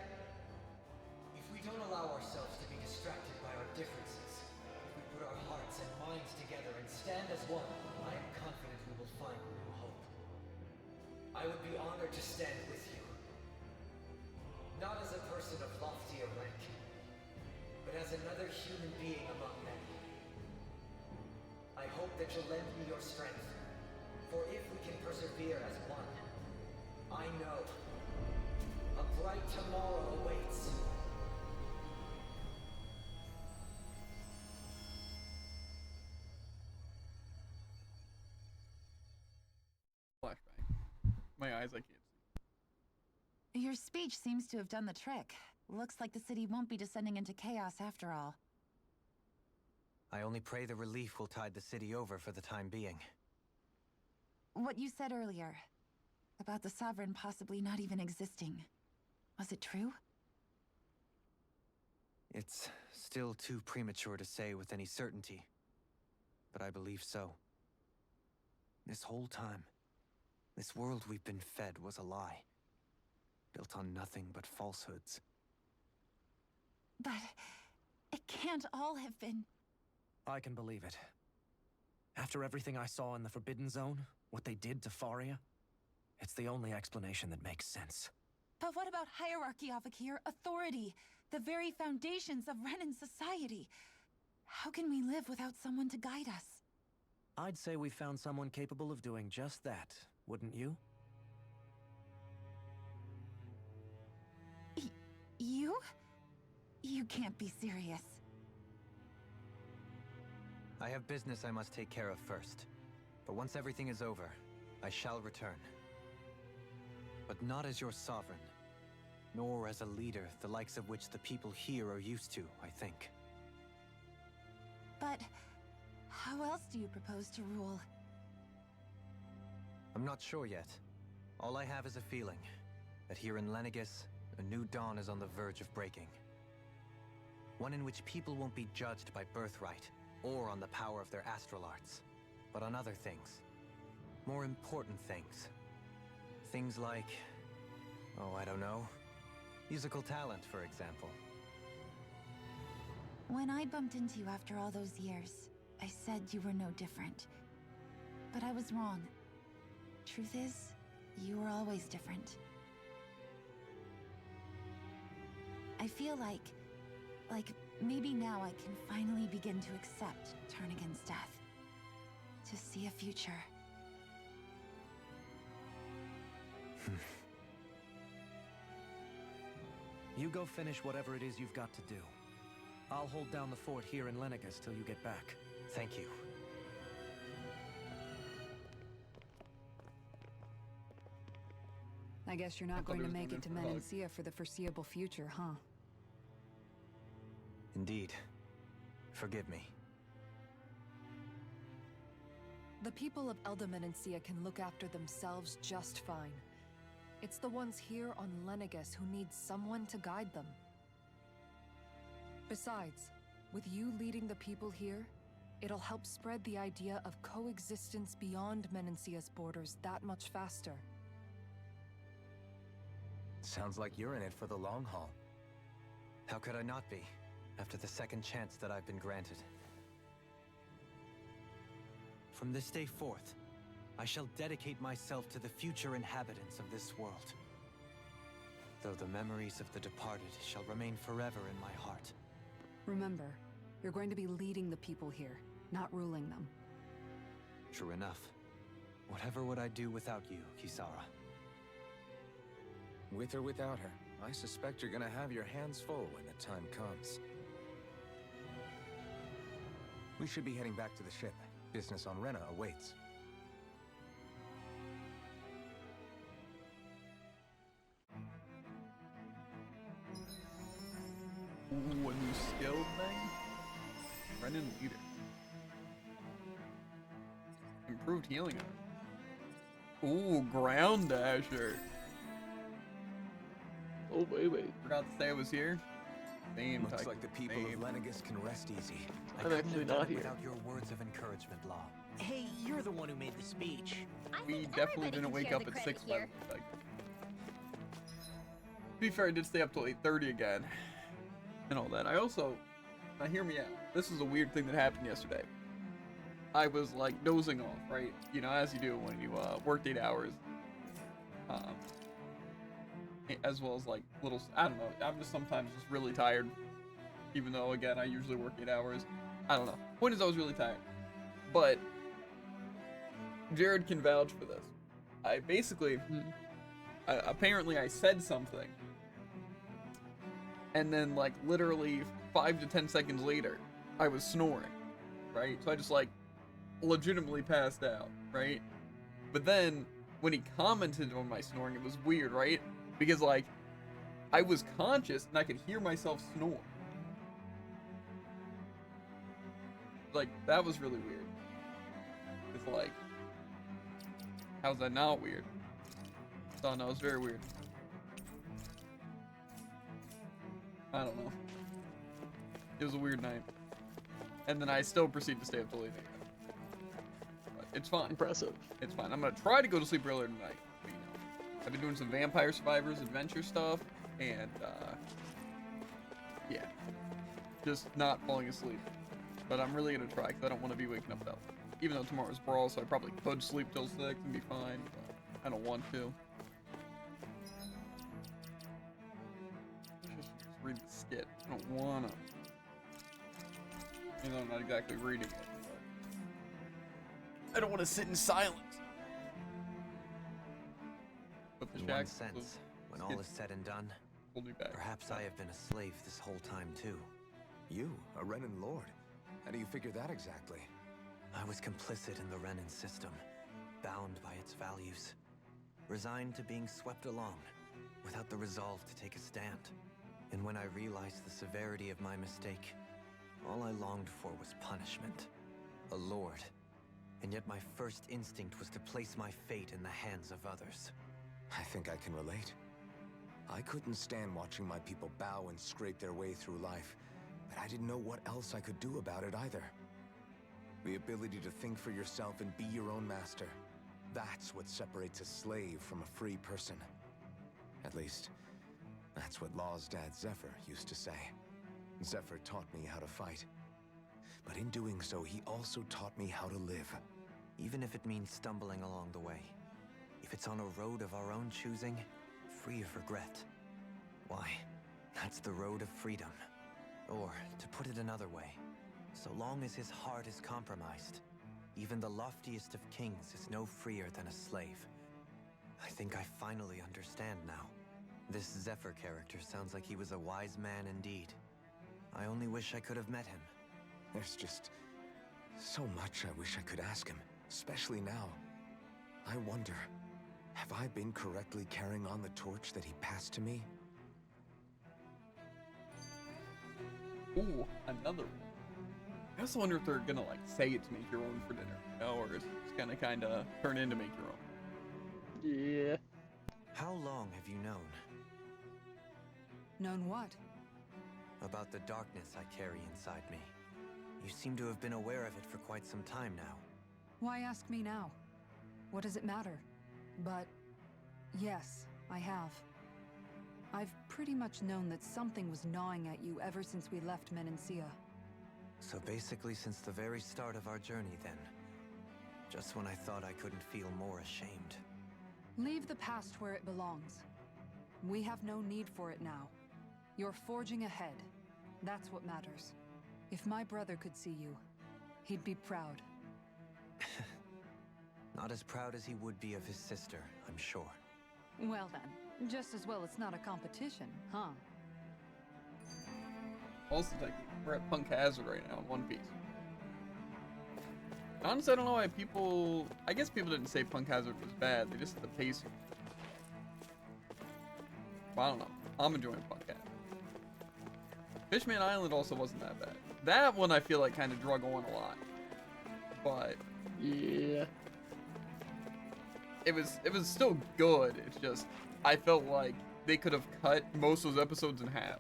N: If we don't allow ourselves to be distracted by our differences, if we put our hearts and minds together and stand as one, I am confident we will find new hope. I would be honored to stand with you. Not as a person of loftier rank, but as another human being among many. I hope that you'll lend me your strength, for if we can persevere as one, I know a bright tomorrow awaits.
A: Flashbang. My eyes, I can't see.
K: Your speech seems to have done the trick. Looks like the city won't be descending into chaos after all.
D: I only pray the relief will tide the city over for the time being.
K: What you said earlier, about the Sovereign possibly not even existing, was it true?
D: It's still too premature to say with any certainty, but I believe so. This whole time, this world we've been fed was a lie, built on nothing but falsehoods.
K: But it can't all have been...
L: I can believe it. After everything I saw in the Forbidden Zone, what they did to Faria, it's the only explanation that makes sense.
K: But what about hierarchy, Avakir? Authority? The very foundations of Renan society? How can we live without someone to guide us?
L: I'd say we found someone capable of doing just that, wouldn't you?
K: You? You can't be serious.
D: I have business I must take care of first. But once everything is over, I shall return. But not as your sovereign, nor as a leader the likes of which the people here are used to, I think.
K: But how else do you propose to rule?
D: I'm not sure yet. All I have is a feeling that here in Lenegus, a new dawn is on the verge of breaking. One in which people won't be judged by birthright or on the power of their astral arts, but on other things. More important things. Things like, oh, I don't know, musical talent, for example.
K: When I bumped into you after all those years, I said you were no different. But I was wrong. Truth is, you were always different. I feel like maybe now I can finally begin to accept Turnagain's death. To see a future.
L: You go finish whatever it is you've got to do. I'll hold down the fort here in Lenegus till you get back.
D: Thank you.
E: I guess you're not going to make it to Menancia for the foreseeable future, huh?
D: Indeed. Forgive me.
J: The people of Elda Menancia can look after themselves just fine. It's the ones here on Lenegus who need someone to guide them. Besides, with you leading the people here, it'll help spread the idea of coexistence beyond Menancia's borders that much faster.
F: Sounds like you're in it for the long haul.
D: How could I not be, after the second chance that I've been granted? From this day forth, I shall dedicate myself to the future inhabitants of this world. Though the memories of the departed shall remain forever in my heart.
E: Remember, you're going to be leading the people here, not ruling them.
D: True enough. Whatever would I do without you, Kisara?
F: With or without her, I suspect you're gonna have your hands full when the time comes. We should be heading back to the ship. Business on Rena awaits.
A: Ooh, a new skill thing? Renan Leader. improved healing. Ooh, ground dasher.
B: Oh, wait.
A: Forgot to say I was here. Same
F: Looks
A: type
F: like the people
A: same.
F: of Lenegus can rest easy.
L: I
B: I'm
L: couldn't
B: actually
L: have done
B: not
L: it
B: here.
L: without your words of encouragement, Law.
H: Hey, you're the one who made the speech.
A: We definitely didn't wake up at 6 by the like. To be fair, I did stay up till 8:30 again. And all that. I also, now hear me out. This is a weird thing that happened yesterday. I was like dozing off, right? You know, as you do when you worked 8 hours. As well as like little, I don't know. I'm just sometimes just really tired. Even though, again, I usually work 8 hours. I don't know. Point is, I was really tired. But Jared can vouch for this. I basically, apparently I said something. And then like literally 5 to 10 seconds later, I was snoring, right? So I just like legitimately passed out, right? But then when he commented on my snoring, it was weird, right? Because like I was conscious and I could hear myself snore. Like that was really weird. It's like, how's that not weird? So no, it's very weird. I don't know. It was a weird night. And then I still proceed to stay up till 8 a.m. But it's fine.
B: Impressive.
A: It's fine. I'm gonna try to go to sleep earlier tonight. But, you know, I've been doing some Vampire Survivors adventure stuff, and yeah, just not falling asleep. But I'm really gonna try because I don't want to be waking up that late. Even though tomorrow's Brawl, so I probably could sleep till 6 and be fine. But I don't want to. Just read the skit. I don't wanna. Even though I'm not exactly reading it. But I don't want to sit in silence. But the
D: In one
A: shack
D: sense, when all is said and done,
A: hold me back.
D: Perhaps I have been a slave this whole time too.
F: You, a Renan Lord? How do you figure that exactly?
D: I was complicit in the Renan system, bound by its values, resigned to being swept along, without the resolve to take a stand. And when I realized the severity of my mistake, all I longed for was punishment. A lord. And yet my first instinct was to place my fate in the hands of others.
F: I think I can relate. I couldn't stand watching my people bow and scrape their way through life, but I didn't know what else I could do about it either. The ability to think for yourself and be your own master. That's what separates a slave from a free person. At least, that's what Law's dad Zephyr used to say. Zephyr taught me how to fight. But in doing so, he also taught me how to live.
D: Even if it means stumbling along the way. If it's on a road of our own choosing, free of regret. Why, that's the road of freedom. Or, to put it another way, so long as his heart is compromised, even the loftiest of kings is no freer than a slave. I think I finally understand now. This Zephyr character sounds like he was a wise man indeed. I only wish I could have met him.
F: There's just so much I wish I could ask him, especially now. I wonder, have I been correctly carrying on the torch that he passed to me?
A: Ooh, another one. I also wonder if they're gonna like say it's make your own for dinner, you know, or it's gonna kind of turn into make your own.
B: Yeah.
D: How long have you known?
E: Known what?
D: About the darkness I carry inside me. You seem to have been aware of it for quite some time now.
E: Why ask me now? What does it matter? But yes, I have. I've pretty much known that something was gnawing at you ever since we left Menancia.
D: So basically since the very start of our journey then. Just when I thought I couldn't feel more ashamed.
E: Leave the past where it belongs. We have no need for it now. You're forging ahead. That's what matters. If my brother could see you, he'd be proud.
D: Not as proud as he would be of his sister, I'm sure.
E: Well then, just as well it's not a competition, huh?
A: Also, like, we're at Punk Hazard right now in One Piece. Honestly, I don't know why people... I guess people didn't say Punk Hazard was bad. They just said the pacing. Well, I don't know. I'm enjoying Punk Hazard. Fishman Island also wasn't that bad. That one I feel like kind of drug on a lot. But...
B: Yeah.
A: it was still good. It's just I felt like they could have cut most of those episodes in half.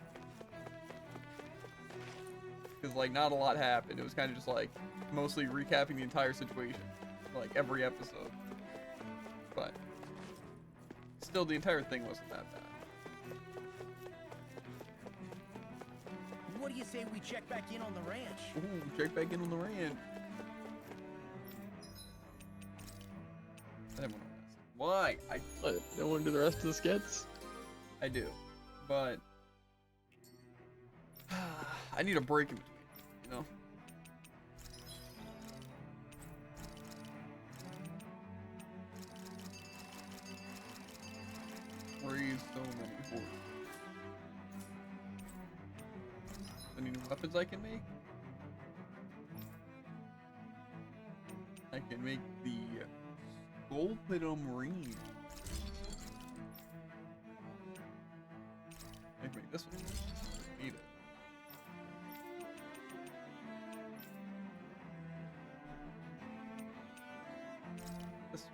A: Because like not a lot happened. It was kind of just like mostly recapping the entire situation, like every episode. But still, the entire thing wasn't that bad.
H: What do you say we check back in on the ranch?
A: Ooh, check back in on the ranch. I didn't want to ask. Why?
B: What, don't want to do the rest of the skits?
A: I do, but I need a break in between, you know? Raise so many horses. Any new weapons I can make? I can make the Sculpidum ring. I can make this one. Need it. This one.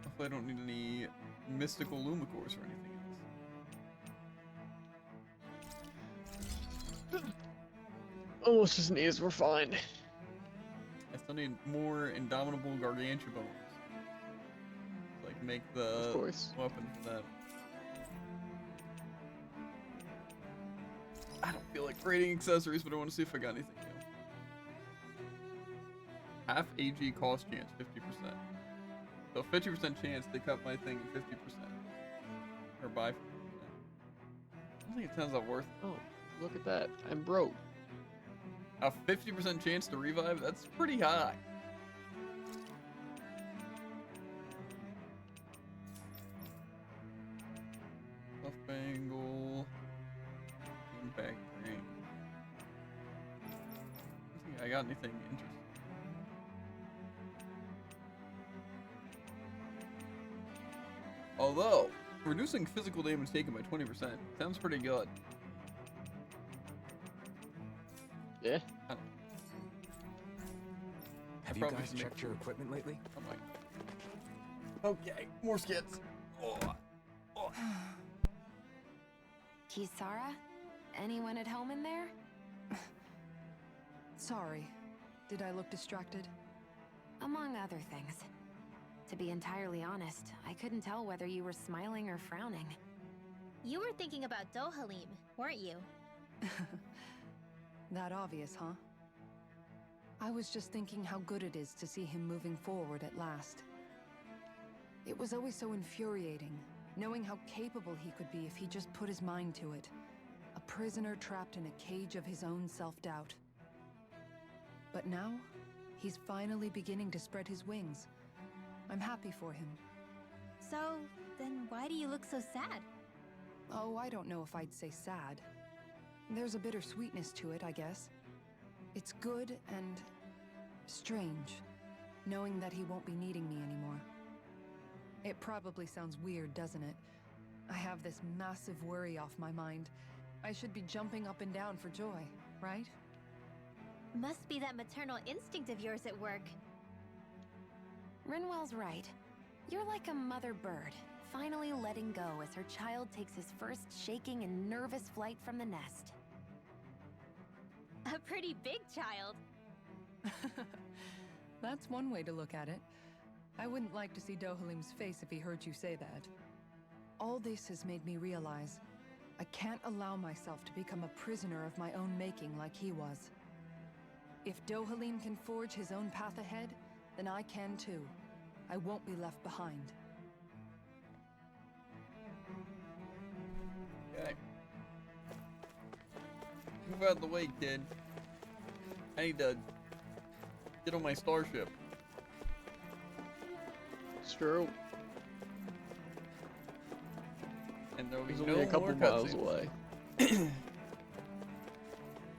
A: Hopefully I don't need any mystical lumicores or anything else.
B: Almost as neat as we're fine.
A: I still need more indomitable gargantua bones. So I can make the weapon for that. I don't feel like creating accessories, but I want to see if I got anything new. Half AG cost chance, 50%. So 50% chance they cut my thing in 50%. Or by 50%. I don't think it sounds that worth it.
B: Oh, look at that. I'm broke.
A: A 50% chance to revive? That's pretty high. Buff bangle. Impact ring. I don't think I got anything interesting. Although, reducing physical damage taken by 20% sounds pretty good.
B: Yeah.
F: Have you guys checked your equipment lately?
A: I'm like, okay, more skits. Oh. Oh.
C: Kisara? Anyone at home in there?
E: Sorry. Did I look distracted?
C: Among other things. To be entirely honest, I couldn't tell whether you were smiling or frowning.
G: You were thinking about Dohalim, weren't you?
E: That obvious, huh? I was just thinking how good it is to see him moving forward at last. It was always so infuriating, knowing how capable he could be if he just put his mind to it. A prisoner trapped in a cage of his own self-doubt. But now, he's finally beginning to spread his wings. I'm happy for him.
G: So, then why do you look so sad?
E: Oh, I don't know if I'd say sad. There's a bittersweetness to it, I guess. It's good and strange, knowing that he won't be needing me anymore. It probably sounds weird, doesn't it? I have this massive worry off my mind. I should be jumping up and down for joy, right?
G: Must be that maternal instinct of yours at work.
C: Rinwell's right. You're like a mother bird, finally letting go as her child takes his first shaking and nervous flight from the nest.
G: A pretty big child.
E: That's one way to look at it. I wouldn't like to see Dohalim's face if he heard you say that. All this has made me realize I can't allow myself to become a prisoner of my own making like he was. If Dohalim can forge his own path ahead, then I can too. I won't be left behind.
A: Okay. Move out of the way, kid. I need to get on my starship.
B: It's true.
A: And there'll be
B: He's
A: no
B: only a couple
A: more
B: miles
A: cutscenes.
B: away.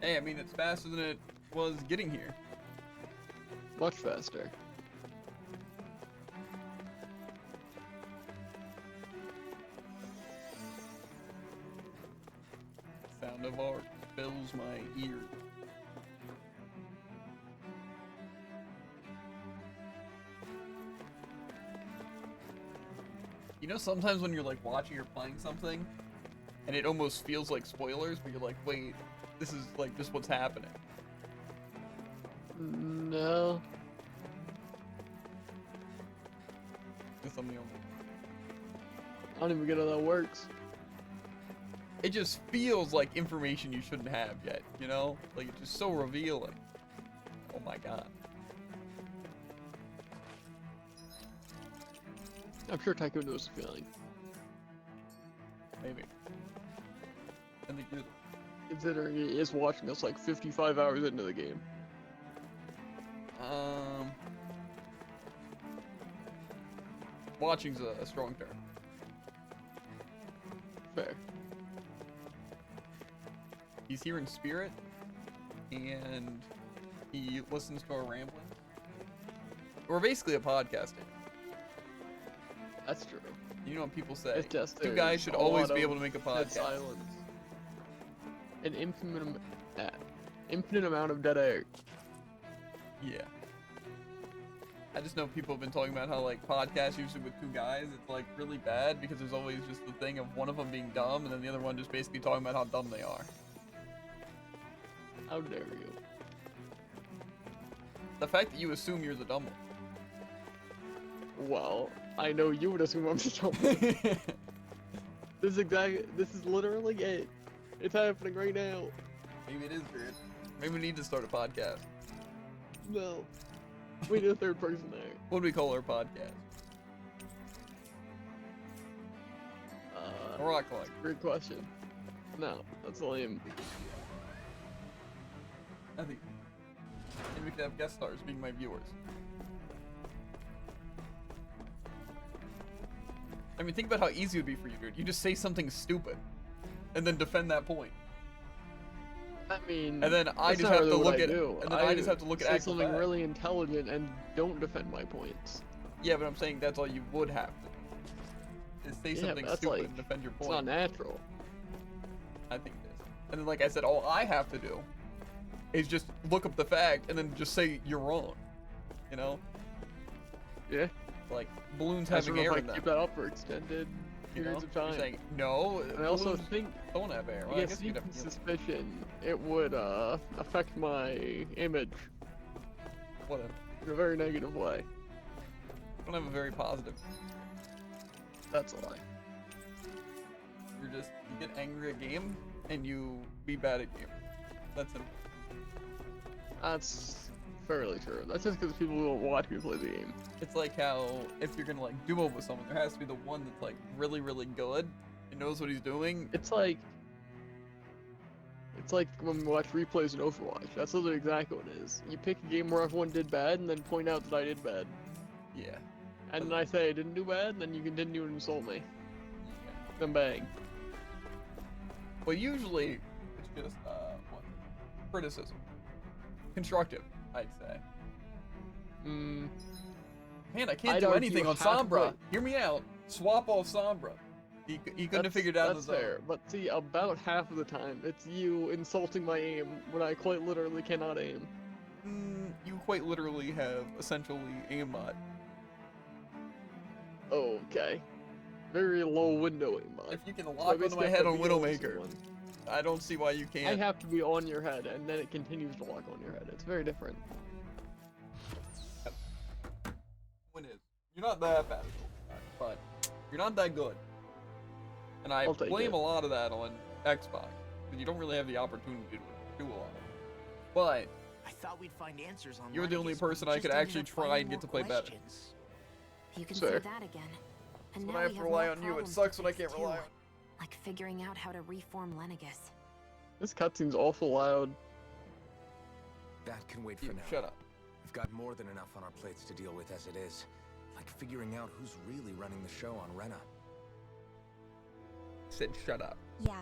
A: Hey, I mean, it's faster than it was getting here.
B: Much faster.
A: Sound of art fills my ears. You know, sometimes when you're like watching or playing something, and it almost feels like spoilers, but you're like, wait, this is like just what's happening.
B: No.
A: Guess I'm the only.
B: I don't even get how that works.
A: It just feels like information you shouldn't have yet, you know? Like, it's just so revealing. Oh my god.
B: I'm sure Tycho knows the feeling.
A: Maybe. I think you're
B: Considering he is watching us like 55 hours into the game.
A: Watching's a strong term.
B: Fair.
A: He's here in spirit, and he listens to our ramblings. We're basically a podcasting.
B: That's true.
A: You know what people say?
B: It's just
A: Two guys should always be able to make a podcast.
B: Silence. An infinite amount of dead air.
A: Yeah. I just know people have been talking about how like podcasts usually with two guys, it's like really bad because there's always just the thing of one of them being dumb and then the other one just basically talking about how dumb they are.
B: How dare you?
A: The fact that you assume you're the dumb one.
B: Well, I know you would assume I'm the dumb one. This is literally it. It's happening right now.
A: Maybe it is weird. Maybe we need to start a podcast.
B: No. We need a third person there.
A: What do we call our podcast? Rock Climb.
B: Great question. No, that's lame.
A: I think. And we could have guest stars being my viewers. I mean, think about how easy it would be for you, dude. You just say something stupid, and then defend that point.
B: I mean,
A: and then I just have to look at it. And then I just have to look at
B: say something really intelligent and don't defend my points.
A: Yeah, but I'm saying that's all you would have to. Is say something stupid
B: like,
A: and defend your point.
B: It's not natural.
A: I think it is. And then, like I said, all I have to do is just look up the fact and then just say you're wrong. You know?
B: Yeah.
A: Like balloons
B: I
A: having air
B: if
A: in
B: I
A: them.
B: keep that up for extended periods of time.
A: You're saying, no,
B: and I also
A: balloons
B: think
A: don't have air. Well, I guess you'd have
B: suspicion it would affect my image.
A: Whatever.
B: In a very negative way.
A: I don't have a very positive.
B: That's a lie.
A: You get angry at game and you be bad at game. That's it.
B: That's fairly true. That's just because people won't watch me play the game.
A: It's like how if you're gonna like duo with someone, there has to be the one that's like really, really good and knows what he's doing.
B: It's like when we watch replays in Overwatch. That's literally exactly what it is. You pick a game where everyone did bad and then point out that I did bad.
A: Yeah.
B: And then I say I didn't do bad, and then you continue to insult me.
A: Yeah.
B: Then bang.
A: Well, usually it's just what? Criticism. Constructive, I'd say. Man, I can't do anything on Sombra. Hear me out. Swap off Sombra. He couldn't have figured out
B: That's fair, but see, about half of the time, it's you insulting my aim when I quite literally cannot aim.
A: You quite literally have essentially aimbot.
B: Okay. Very low window aimbot.
A: If you can lock onto my head on Widowmaker, I don't see why you can't.
B: I have to be on your head, and then it continues to lock on your head. It's very different.
A: When is you're not that bad, but you're not that good. And I blame a lot of that on Xbox, because you don't really have the opportunity to do a lot. But
H: I thought we'd find answers on
A: you're the only person I could actually try and get to play better.
C: You can say that again. And
A: when
C: now
A: I have
C: we
A: to
C: have
A: rely
C: more
A: on you, it
C: problems
A: sucks
C: to
A: when I
C: fix,
A: can't rely
C: too.
A: on.
C: Like figuring out how to reform Lenegus.
B: This cutscene's awful loud.
F: That can wait for now.
A: Shut up.
F: We've got more than enough on our plates to deal with as it is. Like figuring out who's really running the show on Rena.
A: Said shut up.
G: Yeah.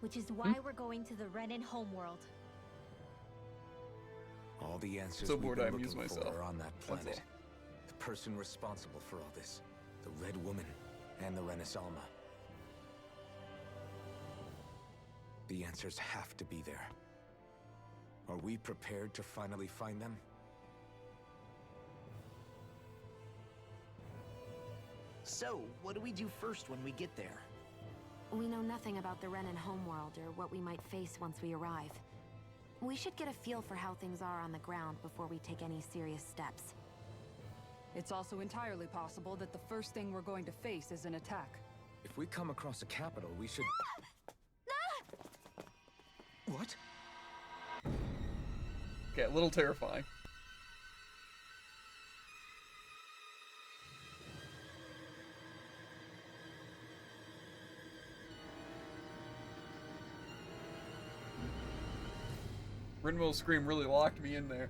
G: Which is why we're going to the Renan homeworld.
F: All the answers
A: So
F: we've
A: bored
F: been
A: I amuse
F: looking
A: myself.
F: for are on that
A: That's
F: planet. The person responsible for all this. The Red Woman and the Renaissama. The answers have to be there. Are we prepared to finally find them?
H: So, what do we do first when we get there?
J: We know nothing about the Renan homeworld or what we might face once we arrive. We should get a feel for how things are on the ground before we take any serious steps.
E: It's also entirely possible that the first thing we're going to face is an attack.
F: If we come across a capital, we should... What?
A: Okay, a little terrifying. Rinwell's scream really locked me in there.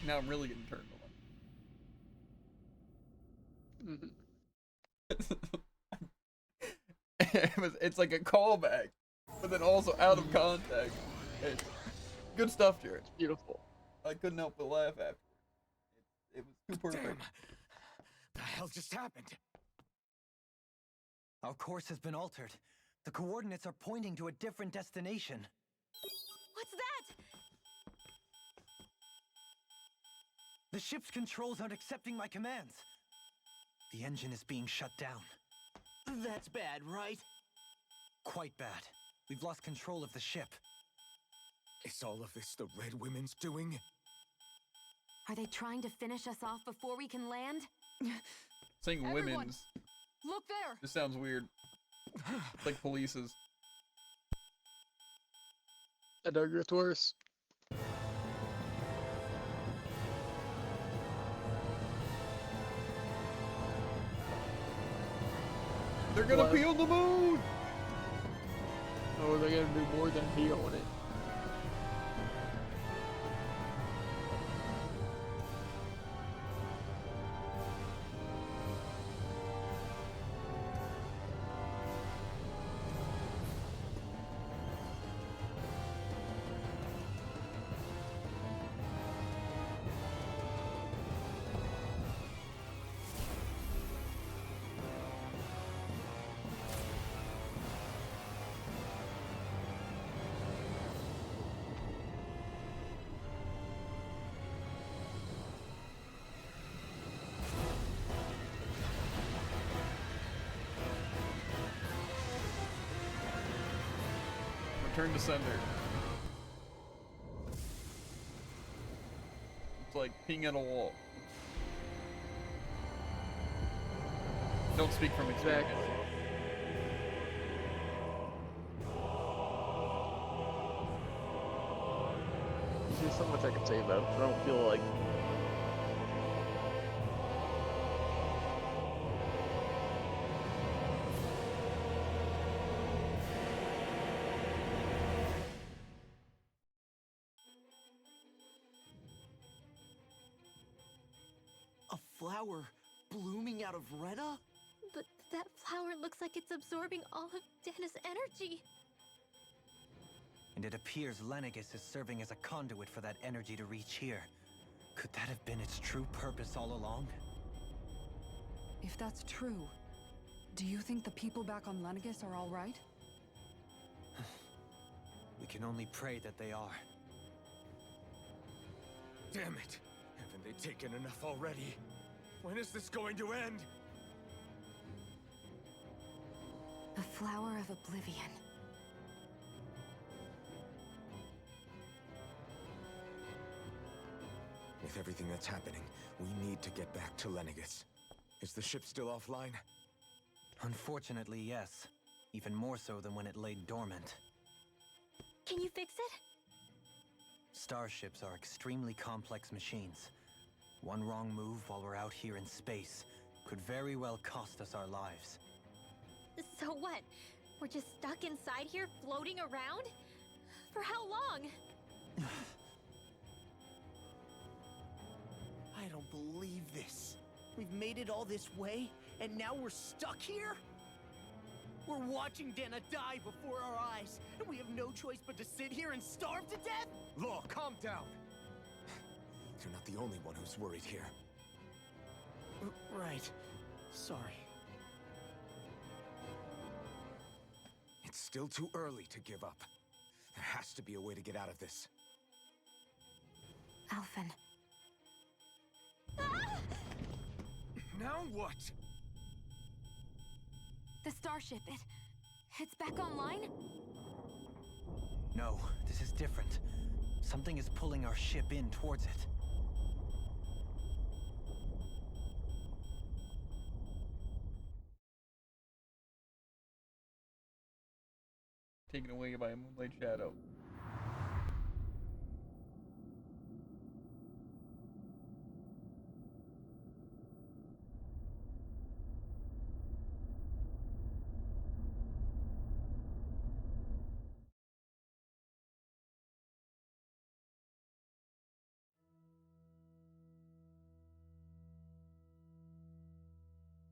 A: Now I'm really getting turned on. It's like a callback, but then also out of context. It's good stuff, Jared.
B: It's beautiful.
A: I couldn't help but laugh after. It was too perfect.
F: Damn. The hell just happened?
D: Our course has been altered. The coordinates are pointing to a different destination.
J: What's that?
D: The ship's controls aren't accepting my commands. The engine is being shut down.
H: That's bad, right?
D: Quite bad. We've lost control of the ship.
F: Is all of this the Red Women's doing?
J: Are they trying to finish us off before we can land?
A: Saying
E: Everyone,
A: women's.
E: Look there!
A: This sounds weird. It's like police's.
B: I know it's worse.
A: They're gonna
B: What?
A: peel the moon!
B: Oh, they're gonna do more than pee on it.
A: Return to sender. It's like peeing at a wall. Don't speak from experience.
B: There's so much I can say about it, but I don't feel like.
H: A flower blooming out of Rena?
G: But that flower looks like it's absorbing all of Dana's energy.
D: And it appears Lenegis is serving as a conduit for that energy to reach here. Could that have been its true purpose all along?
E: If that's true, do you think the people back on Lenegis are all right?
D: We can only pray that they are.
F: Damn it! Haven't they taken enough already? When is this going to end?
J: The Flower of Oblivion.
F: With everything that's happening, we need to get back to Lenegis. Is the ship still offline?
D: Unfortunately, yes. Even more so than when it lay dormant.
G: Can you fix it?
D: Starships are extremely complex machines. One wrong move while we're out here in space could very well cost us our lives.
G: So what? We're just stuck inside here, floating around? For how long?
H: I don't believe this. We've made it all this way, and now we're stuck here? We're watching Dana die before our eyes, and we have no choice but to sit here and starve to death?
F: Law, calm down. You're not the only one who's worried here.
H: Right. Sorry.
F: It's still too early to give up. There has to be a way to get out of this.
C: Alphen.
F: Now what?
C: The starship, it's back online?
D: No, this is different. Something is pulling our ship in towards it.
A: Taken away by a moonlight shadow.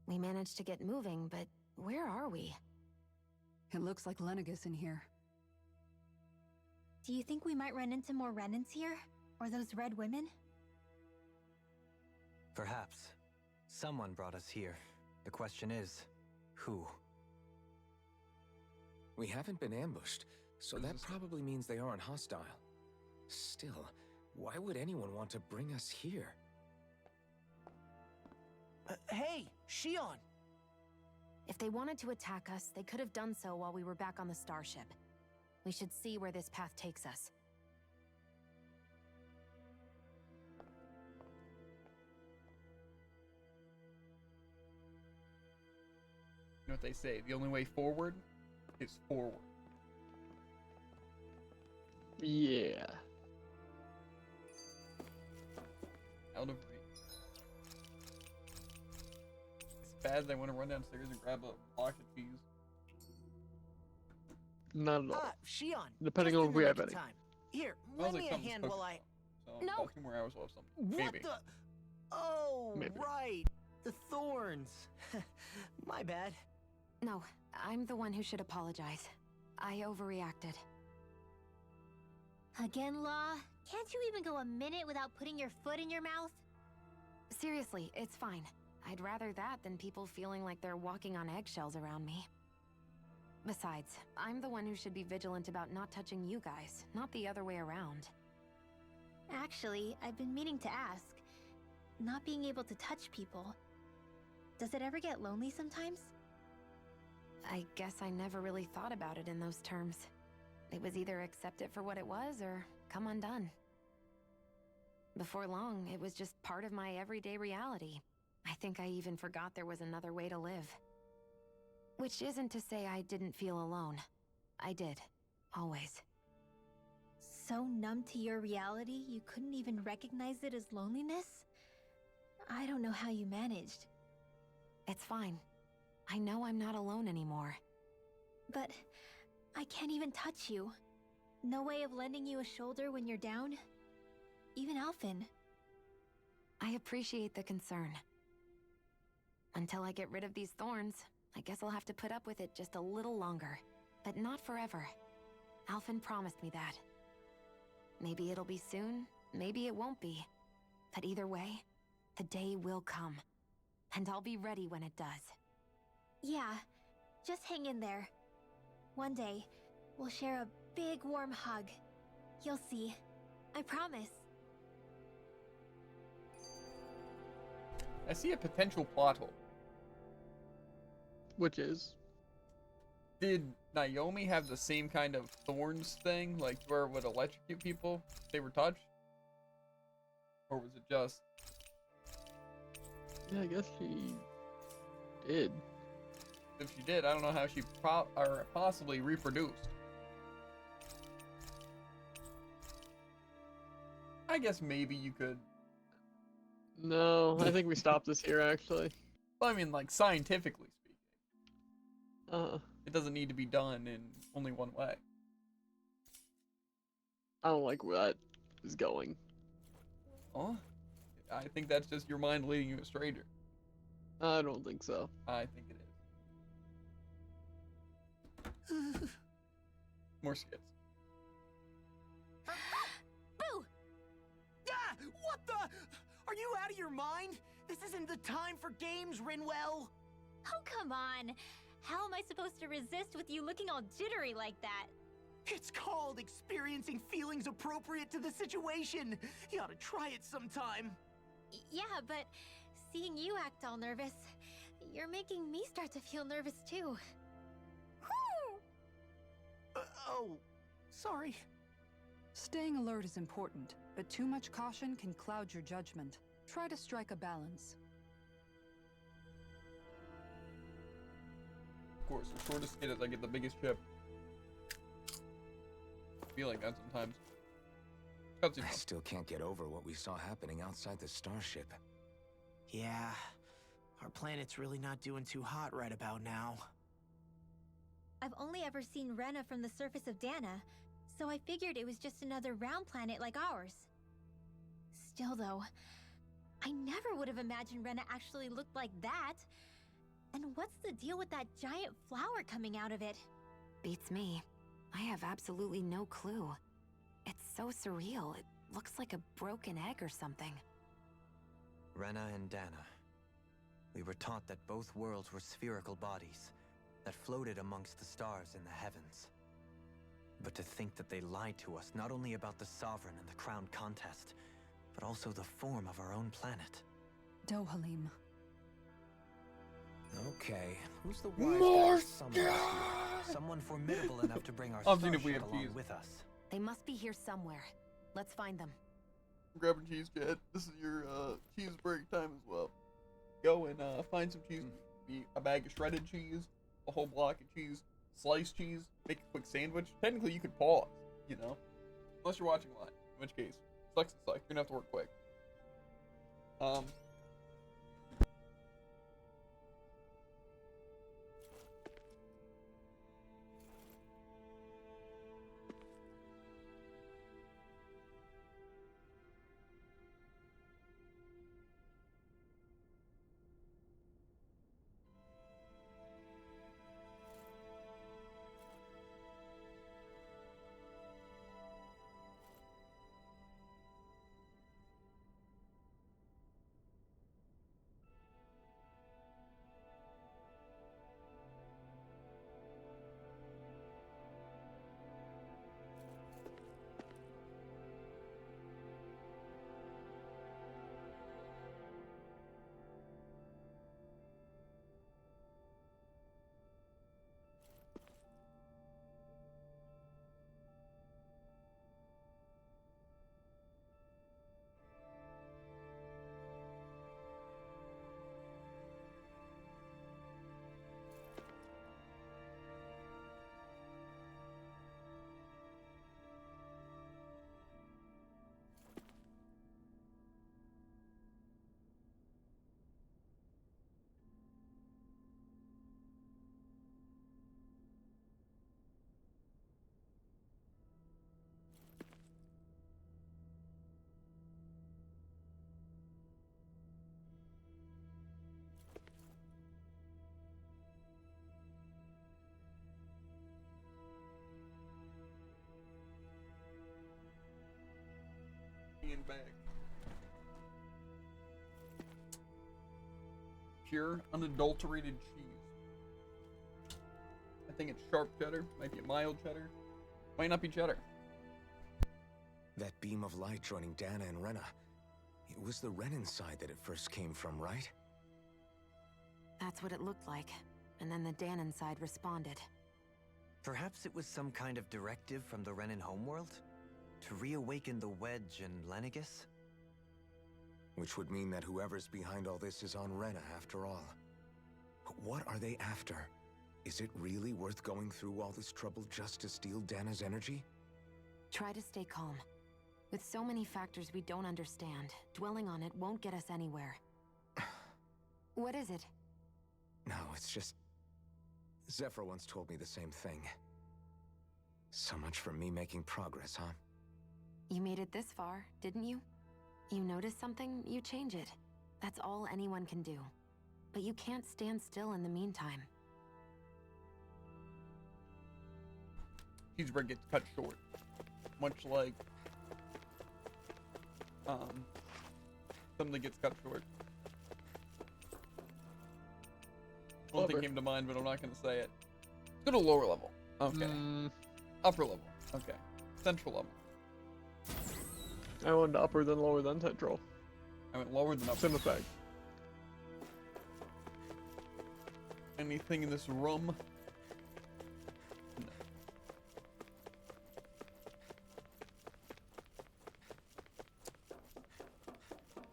C: We managed to get moving, but where are we?
E: It looks like Lenegus in here.
G: Do you think we might run into more Renans here? Or those red women?
D: Perhaps. Someone brought us here. The question is, who?
F: We haven't been ambushed, so that probably means they aren't hostile. Still, why would anyone want to bring us here?
H: Hey, Shion!
C: If they wanted to attack us, they could have done so while we were back on the starship. We should see where this path takes us.
A: You know what they say? The only way forward is forward.
B: Yeah.
A: Out of reach. It's bad that I want to run downstairs and grab a block of cheese.
B: Not at all.
H: Shion.
B: Depending
H: just
B: on
H: in
B: if we
H: the
B: have
H: nick of
B: any.
H: time. Here,
A: Smells
H: lend
A: like
H: me a
A: something's
H: hand
A: cooking.
H: while I...
A: So
C: No.
A: 2 more hours will have something.
H: What
A: Maybe.
H: the... Oh,
B: Maybe.
H: right. The thorns. My bad.
C: No, I'm the one who should apologize. I overreacted.
G: Again, Law? Can't you even go a minute without putting your foot in your mouth?
C: Seriously, it's fine. I'd rather that than people feeling like they're walking on eggshells around me. Besides, I'm the one who should be vigilant about not touching you guys, not the other way around.
G: Actually, I've been meaning to ask. Not being able to touch people. Does it ever get lonely sometimes?
C: I guess I never really thought about it in those terms. It was either accept it for what it was or come undone. Before long, it was just part of my everyday reality. I think I even forgot there was another way to live. Which isn't to say I didn't feel alone. I did. Always.
G: So numb to your reality, you couldn't even recognize it as loneliness? I don't know how you managed.
C: It's fine. I know I'm not alone anymore.
G: But I can't even touch you. No way of lending you a shoulder when you're down? Even Alphen.
C: I appreciate the concern. Until I get rid of these thorns, I guess I'll have to put up with it just a little longer. But not forever. Alphen promised me that. Maybe it'll be soon, maybe it won't be. But either way, the day will come. And I'll be ready when it does.
G: Yeah, just hang in there. One day, we'll share a big warm hug. You'll see. I promise.
A: I see a potential plot hole.
B: Which is?
A: Did Naomi have the same kind of thorns thing, like where it would electrocute people if they were touched? Or was it just...
B: Yeah, I guess she did.
A: If she did, I don't know how she possibly reproduced. I guess maybe you could...
B: No, I think we stopped this here, actually.
A: Well, I mean, like, scientifically speaking.
B: Uh,
A: It doesn't need to be done in only one way.
B: I don't like where that is going.
A: Oh? I think that's just your mind leading you astray.
B: I don't think so.
A: I think it is. More skits.
H: Boo! Ah! What the? Are you out of your mind? This isn't the time for games, Rinwell.
G: Oh, come on. How am I supposed to resist with you looking all jittery like that?
H: It's called experiencing feelings appropriate to the situation. You ought to try it sometime.
G: Yeah, but seeing you act all nervous, you're making me start to feel nervous too.
H: Oh, sorry.
E: Staying alert is important, but too much caution can cloud your judgment. Try to strike a balance.
A: Of course, the shortest skit is I get the biggest chip. I feel like that sometimes.
F: I still can't get over what we saw happening outside the starship.
H: Yeah, our planet's really not doing too hot right about now.
G: I've only ever seen Rena from the surface of Dana, so I figured it was just another round planet like ours. Still though, I never would have imagined Rena actually looked like that. And what's the deal with that giant flower coming out of it?
C: Beats me. I have absolutely no clue. It's so surreal. It looks like a broken egg or something.
D: Rena and Dana. We were taught that both worlds were spherical bodies that floated amongst the stars in the heavens. But to think that they lied to us not only about the Sovereign and the Crown contest, but also the form of our own planet.
E: Dohalim.
F: Okay, who's the wise
A: More
F: guy summoned us here?
D: Someone formidable enough to bring our
A: I'll see if we
D: starship
A: have
D: along
A: cheese.
D: with us.
C: They must be here somewhere. Let's find them.
A: Grabbing cheese, kid. This is your cheese break time as well. Go and find some cheese. Be a bag of shredded cheese, a whole block of cheese, sliced cheese, make a quick sandwich. Technically, you could pause, you know, unless you're watching live. In which case, sucks to suck. You're gonna have to work quick. Back. Pure, unadulterated cheese. I think it's sharp cheddar, might be a mild cheddar, might not be cheddar.
F: That beam of light joining Dana and Rena. It was the Renan side that it first came from, right?
C: That's what it looked like. And then the Danon side responded.
D: Perhaps it was some kind of directive from the Renan homeworld? To reawaken the Wedge and Lenegis?
F: Which would mean that whoever's behind all this is on Rena after all. But what are they after? Is it really worth going through all this trouble just to steal Dana's energy?
C: Try to stay calm. With so many factors we don't understand, dwelling on it won't get us anywhere. What is it?
F: No, it's just... Zephyr once told me the same thing. So much for me making progress, huh?
C: You made it this far, didn't you? You notice something, you change it. That's all anyone can do. But you can't stand still in the meantime.
A: cheeseburger gets cut short. Much like something gets cut short. One thing came to mind, but I'm not gonna say it. Let's go to lower level. Okay. Upper level. Okay. Central level.
B: I went upper than lower than central.
A: I went lower than upper.
B: Same effect.
A: Anything in this room? No.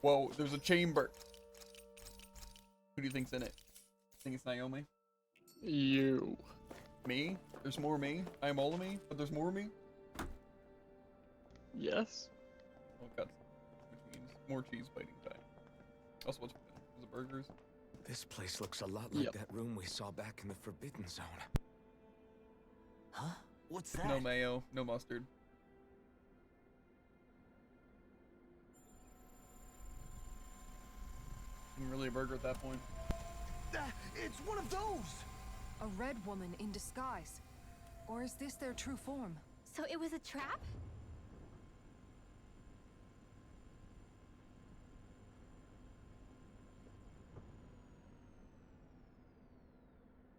A: Whoa, there's a chamber. Who do you think's in it? Think it's Naomi?
B: You.
A: Me? There's more me? I am all of me, but there's more me?
B: Yes.
A: Oh, God. Which means more cheese biting time. Also, what's the burgers?
F: This place looks a lot like that room we saw back in the Forbidden Zone.
H: Huh? What's that?
A: No mayo, no mustard. Isn't really a burger at that point.
H: It's one of those!
E: A red woman in disguise. Or is this their true form?
G: So it was a trap?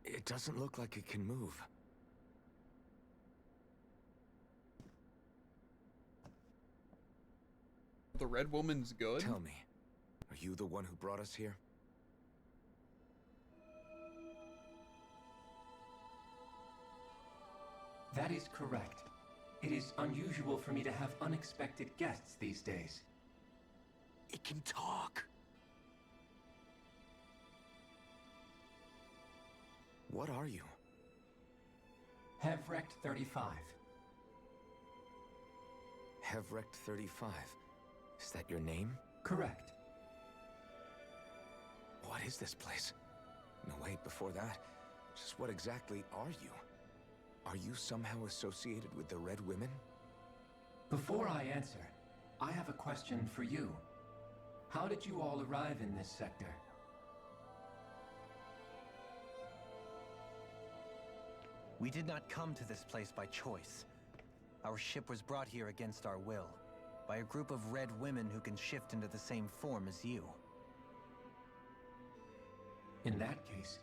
F: It doesn't look like it can move.
A: The red woman's good?
F: Tell me, are you the one who brought us here?
O: That is correct. It is unusual for me to have unexpected guests these days.
H: It can talk.
F: What are you?
O: Hevrect 35.
F: Hevrect 35. Is that your name?
O: Correct.
F: What is this place? No, wait, before that, just what exactly are you? Are you somehow associated with the Red Women?
O: Before I answer, I have a question for you. How did you all arrive in this sector?
D: We did not come to this place by choice. Our ship was brought here against our will, by a group of red women who can shift into the same form as you.
O: In that case,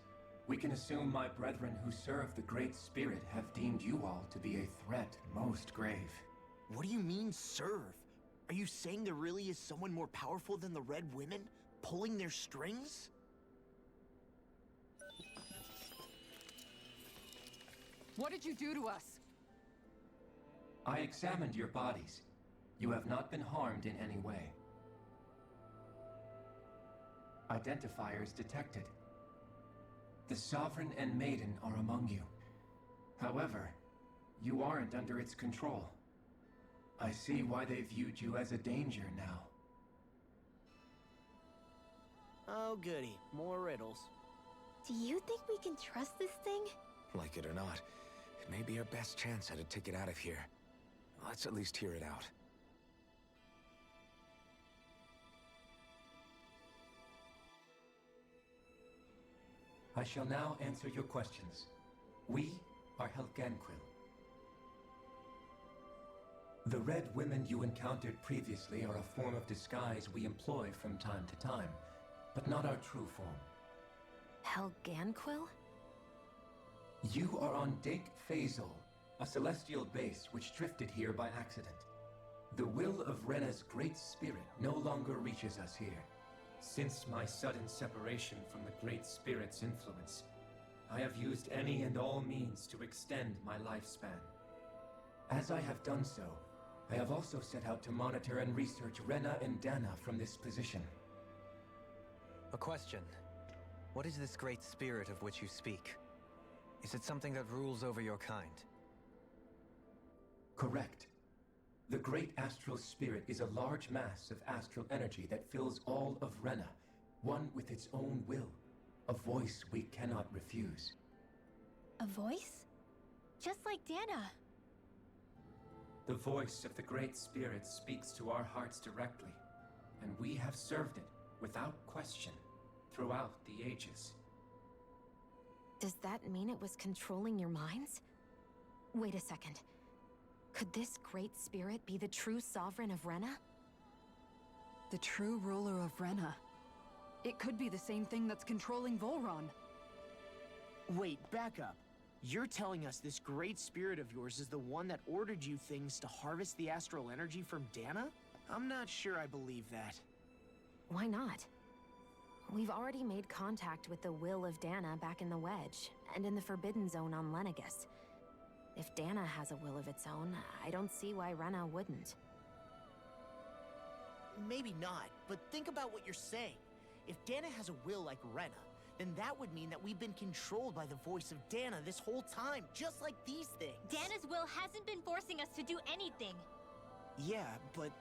O: we can assume my brethren who serve the Great Spirit have deemed you all to be a threat most grave.
H: What do you mean, serve? Are you saying there really is someone more powerful than the Red Women, pulling their strings?
E: What did you do to us?
O: I examined your bodies. You have not been harmed in any way. Identifiers detected. The Sovereign and Maiden are among you. However, you aren't under its control. I see why they viewed you as a danger now.
H: Oh goody, more riddles.
G: Do you think we can trust this thing?
F: Like it or not, it may be our best chance at a ticket out of here. Let's at least hear it out.
O: I shall now answer your questions. We are Helgenquil. The Red Women you encountered previously are a form of disguise we employ from time to time, but not our true form.
C: Helgenquil?
O: You are on Dake Phasol, a celestial base which drifted here by accident. The will of Rena's Great Spirit no longer reaches us here. Since my sudden separation from the Great Spirit's influence, I have used any and all means to extend my lifespan. As I have done so, I have also set out to monitor and research Rena and Dana from this position.
D: A question. What is this Great Spirit of which you speak? Is it something that rules over your kind?
O: Correct. The Great Astral Spirit is a large mass of astral energy that fills all of Rena, one with its own will, a voice we cannot refuse.
G: A voice? Just like Dana.
O: The voice of the Great Spirit speaks to our hearts directly, and we have served it without question throughout the ages.
C: Does that mean it was controlling your minds? Wait a second. Could this great spirit be the true sovereign of Rena?
E: The true ruler of Rena. It could be the same thing that's controlling Volron.
H: Wait, back up. You're telling us this great spirit of yours is the one that ordered you things to harvest the astral energy from Dana? I'm not sure I believe that.
C: Why not? We've already made contact with the will of Dana back in the Wedge, and in the Forbidden Zone on Lenegus. If Dana has a will of its own, I don't see why Rena wouldn't.
H: Maybe not, but think about what you're saying. If Dana has a will like Rena, then that would mean that we've been controlled by the voice of Dana this whole time, just like these things.
G: Dana's will hasn't been forcing us to do anything.
H: Yeah, but...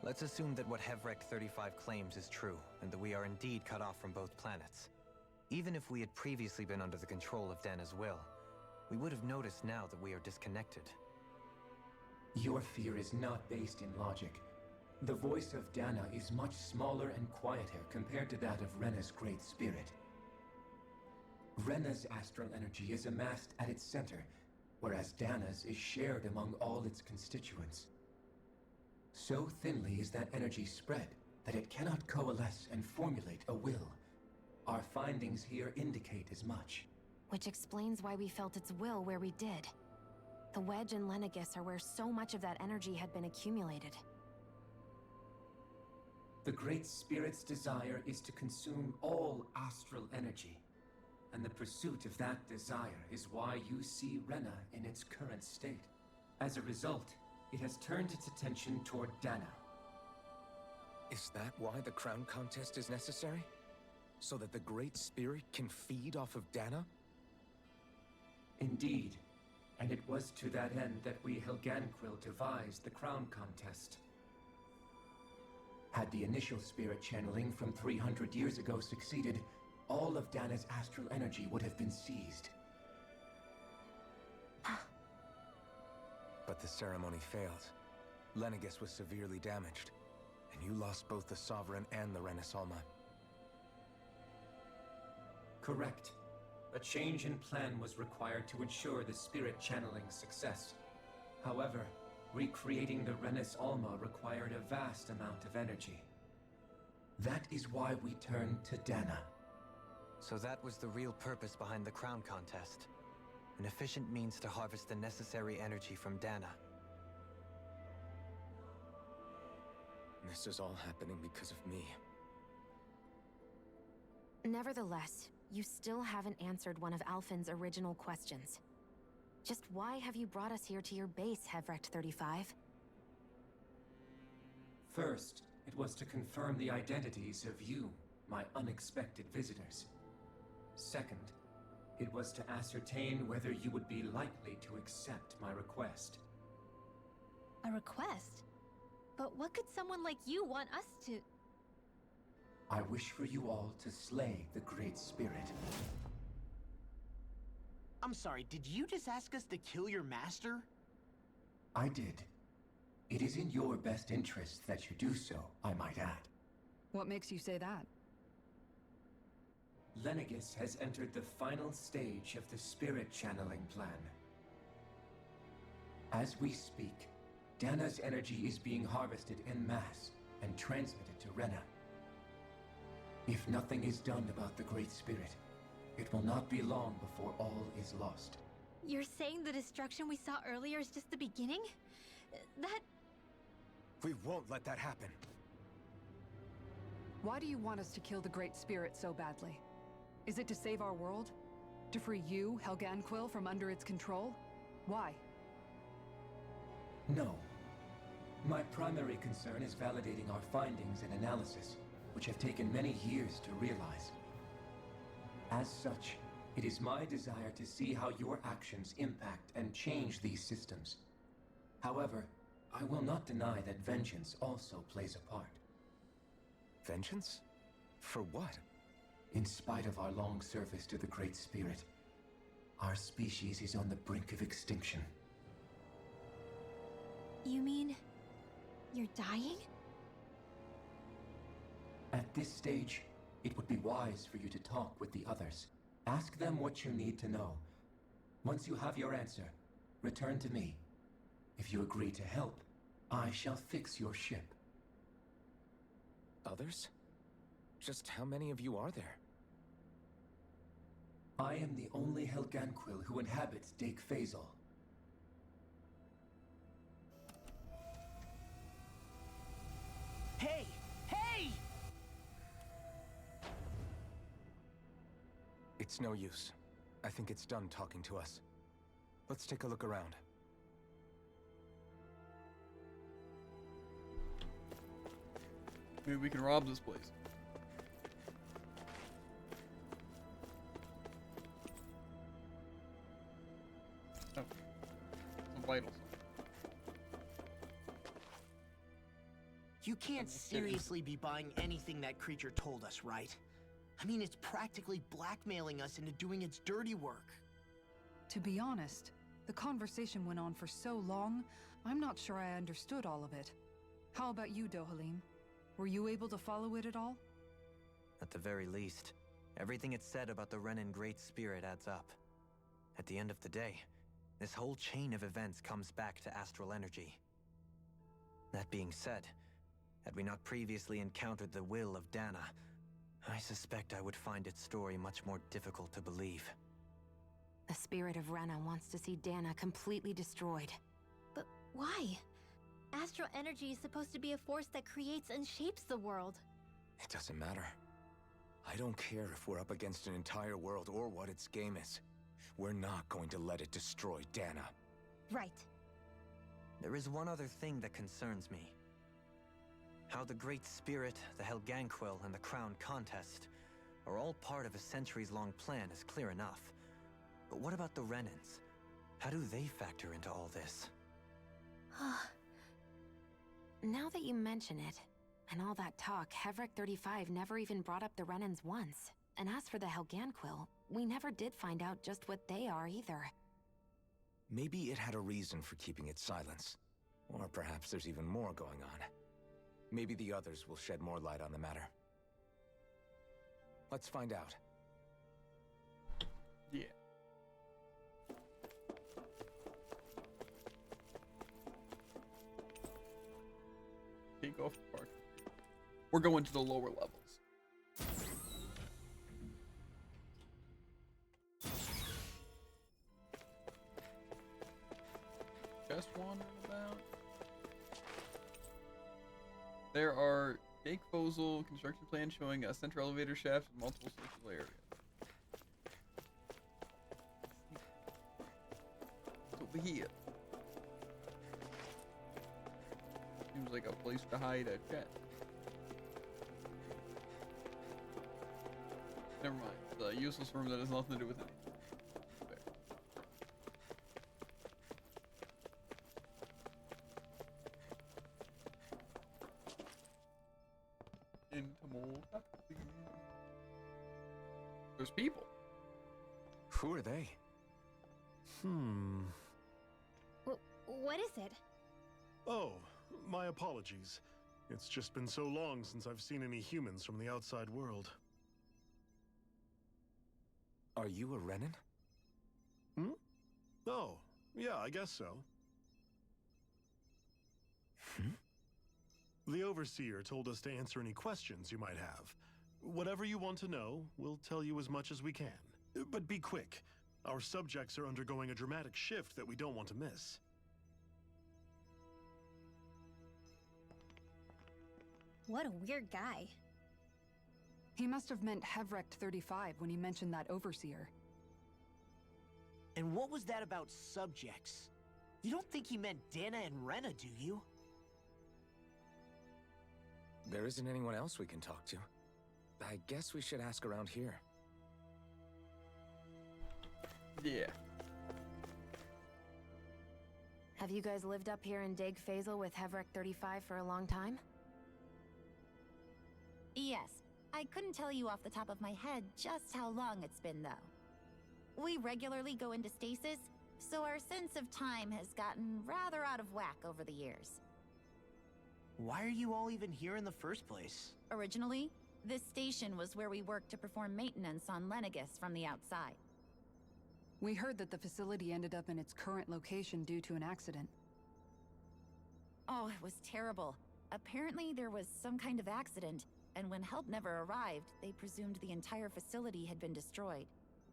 D: Let's assume that what Hevrek 35 claims is true, and that we are indeed cut off from both planets. Even if we had previously been under the control of Dana's will, we would have noticed now that we are disconnected.
O: Your fear is not based in logic. The voice of Dana is much smaller and quieter compared to that of Rena's great spirit. Rena's astral energy is amassed at its center, whereas Dana's is shared among all its constituents. So thinly is that energy spread that it cannot coalesce and formulate a will. Our findings here indicate as much.
C: Which explains why we felt its will where we did. The Wedge and Lenegus are where so much of that energy had been accumulated.
O: The Great Spirit's desire is to consume all astral energy, and the pursuit of that desire is why you see Rena in its current state. As a result, it has turned its attention toward Dana.
F: Is that why the crown contest is necessary? So that the Great Spirit can feed off of Dana?
O: Indeed, and it was to that end that we Helganquil devised the crown contest. Had the initial spirit channeling from 300 years ago succeeded, all of Dana's astral energy would have been seized.
F: But the ceremony failed. Lenegus was severely damaged, and you lost both the Sovereign and the Rena Alma.
O: Correct. A change in plan was required to ensure the spirit channeling's success. However, recreating the Renis Alma required a vast amount of energy. That is why we turned to Dana.
D: So that was the real purpose behind the crown contest. An efficient means to harvest the necessary energy from Dana.
F: This is all happening because of me.
C: Nevertheless, you still haven't answered one of Alphen's original questions. Just why have you brought us here to your base, Hevrek 35?
O: First, it was to confirm the identities of you, my unexpected visitors. Second, it was to ascertain whether you would be likely to accept my request.
G: A request? But what could someone like you want us to...
O: I wish for you all to slay the Great Spirit.
H: I'm sorry, did you just ask us to kill your master?
O: I did. It is in your best interest that you do so, I might add.
E: What makes you say that?
O: Lenegus has entered the final stage of the spirit channeling plan. As we speak, Dana's energy is being harvested en masse and transmitted to Rena. If nothing is done about the Great Spirit, it will not be long before all is lost.
G: You're saying the destruction we saw earlier is just the beginning? That...
F: We won't let that happen.
E: Why do you want us to kill the Great Spirit so badly? Is it to save our world? To free you, Helganquil, from under its control? Why?
O: No. My primary concern is validating our findings and analysis, which have taken many years to realize. As such, it is my desire to see how your actions impact and change these systems. However, I will not deny that vengeance also plays a part.
F: Vengeance? For what?
O: In spite of our long service to the Great Spirit, our species is on the brink of extinction.
G: You mean... you're dying?
O: At this stage, it would be wise for you to talk with the others. Ask them what you need to know. Once you have your answer, return to me. If you agree to help, I shall fix your ship.
F: Others? Just how many of you are there?
O: I am the only Helganquil who inhabits Dake Faisal.
H: Hey! Hey!
F: It's no use. I think it's done talking to us. Let's take a look around.
A: Maybe we can rob this place. Oh. Some vitals.
H: You can't seriously be buying anything that creature told us, right? I mean, it's practically blackmailing us into doing its dirty work.
E: To be honest, the conversation went on for so long, I'm not sure I understood all of it. How about you, Dohalim? Were you able to follow it at all?
D: At the very least, everything it said about the Renan Great Spirit adds up. At the end of the day, this whole chain of events comes back to astral energy. That being said, had we not previously encountered the will of Dana, I suspect I would find its story much more difficult to believe.
C: The spirit of Rena wants to see Dana completely destroyed.
G: But why? Astral energy is supposed to be a force that creates and shapes the world.
F: It doesn't matter. I don't care if we're up against an entire world or what its game is. We're not going to let it destroy Dana.
G: Right.
D: There is one other thing that concerns me. How the Great Spirit, the Helganquil, and the Crown Contest are all part of a centuries-long plan is clear enough. But what about the Renans? How do they factor into all this?
C: Now that you mention it, and all that talk, Hevric 35 never even brought up the Renans once. And as for the Helganquil, we never did find out just what they are either.
F: Maybe it had a reason for keeping its silence. Or perhaps there's even more going on. Maybe the others will shed more light on the matter. Let's find out.
A: Yeah. Take off the park. We're going to the lower levels. Just wandering about. There are Dake Faisal construction plans showing a central elevator shaft and multiple social areas. It's over here. Seems like a place to hide a jet. Never mind. It's a useless room that has nothing to do with it. There's people.
F: Who are they?
G: What is it?
P: Oh, my apologies. It's just been so long since I've seen any humans from the outside world.
F: Are you a Renan?
P: Oh, yeah, I guess so. The Overseer told us to answer any questions you might have. Whatever you want to know, we'll tell you as much as we can. But be quick. Our subjects are undergoing a dramatic shift that we don't want to miss.
G: What a weird guy.
E: He must have meant Hevric 35 when he mentioned that Overseer.
H: And what was that about subjects? You don't think he meant Dana and Rena, do you?
F: There isn't anyone else we can talk to. I guess we should ask around here.
A: Yeah.
C: Have you guys lived up here in Dake Faisal with Hevric 35 for a long time?
G: Yes. I couldn't tell you off the top of my head just how long it's been, though. We regularly go into stasis, so our sense of time has gotten rather out of whack over the years.
H: Why are you all even here in the first place?
G: Originally, this station was where we worked to perform maintenance on Lenegis from the outside.
E: We heard that the facility ended up in its current location due to an accident.
K: Oh, it was terrible. Apparently there was some kind of accident, and when help never arrived, they presumed the entire facility had been destroyed.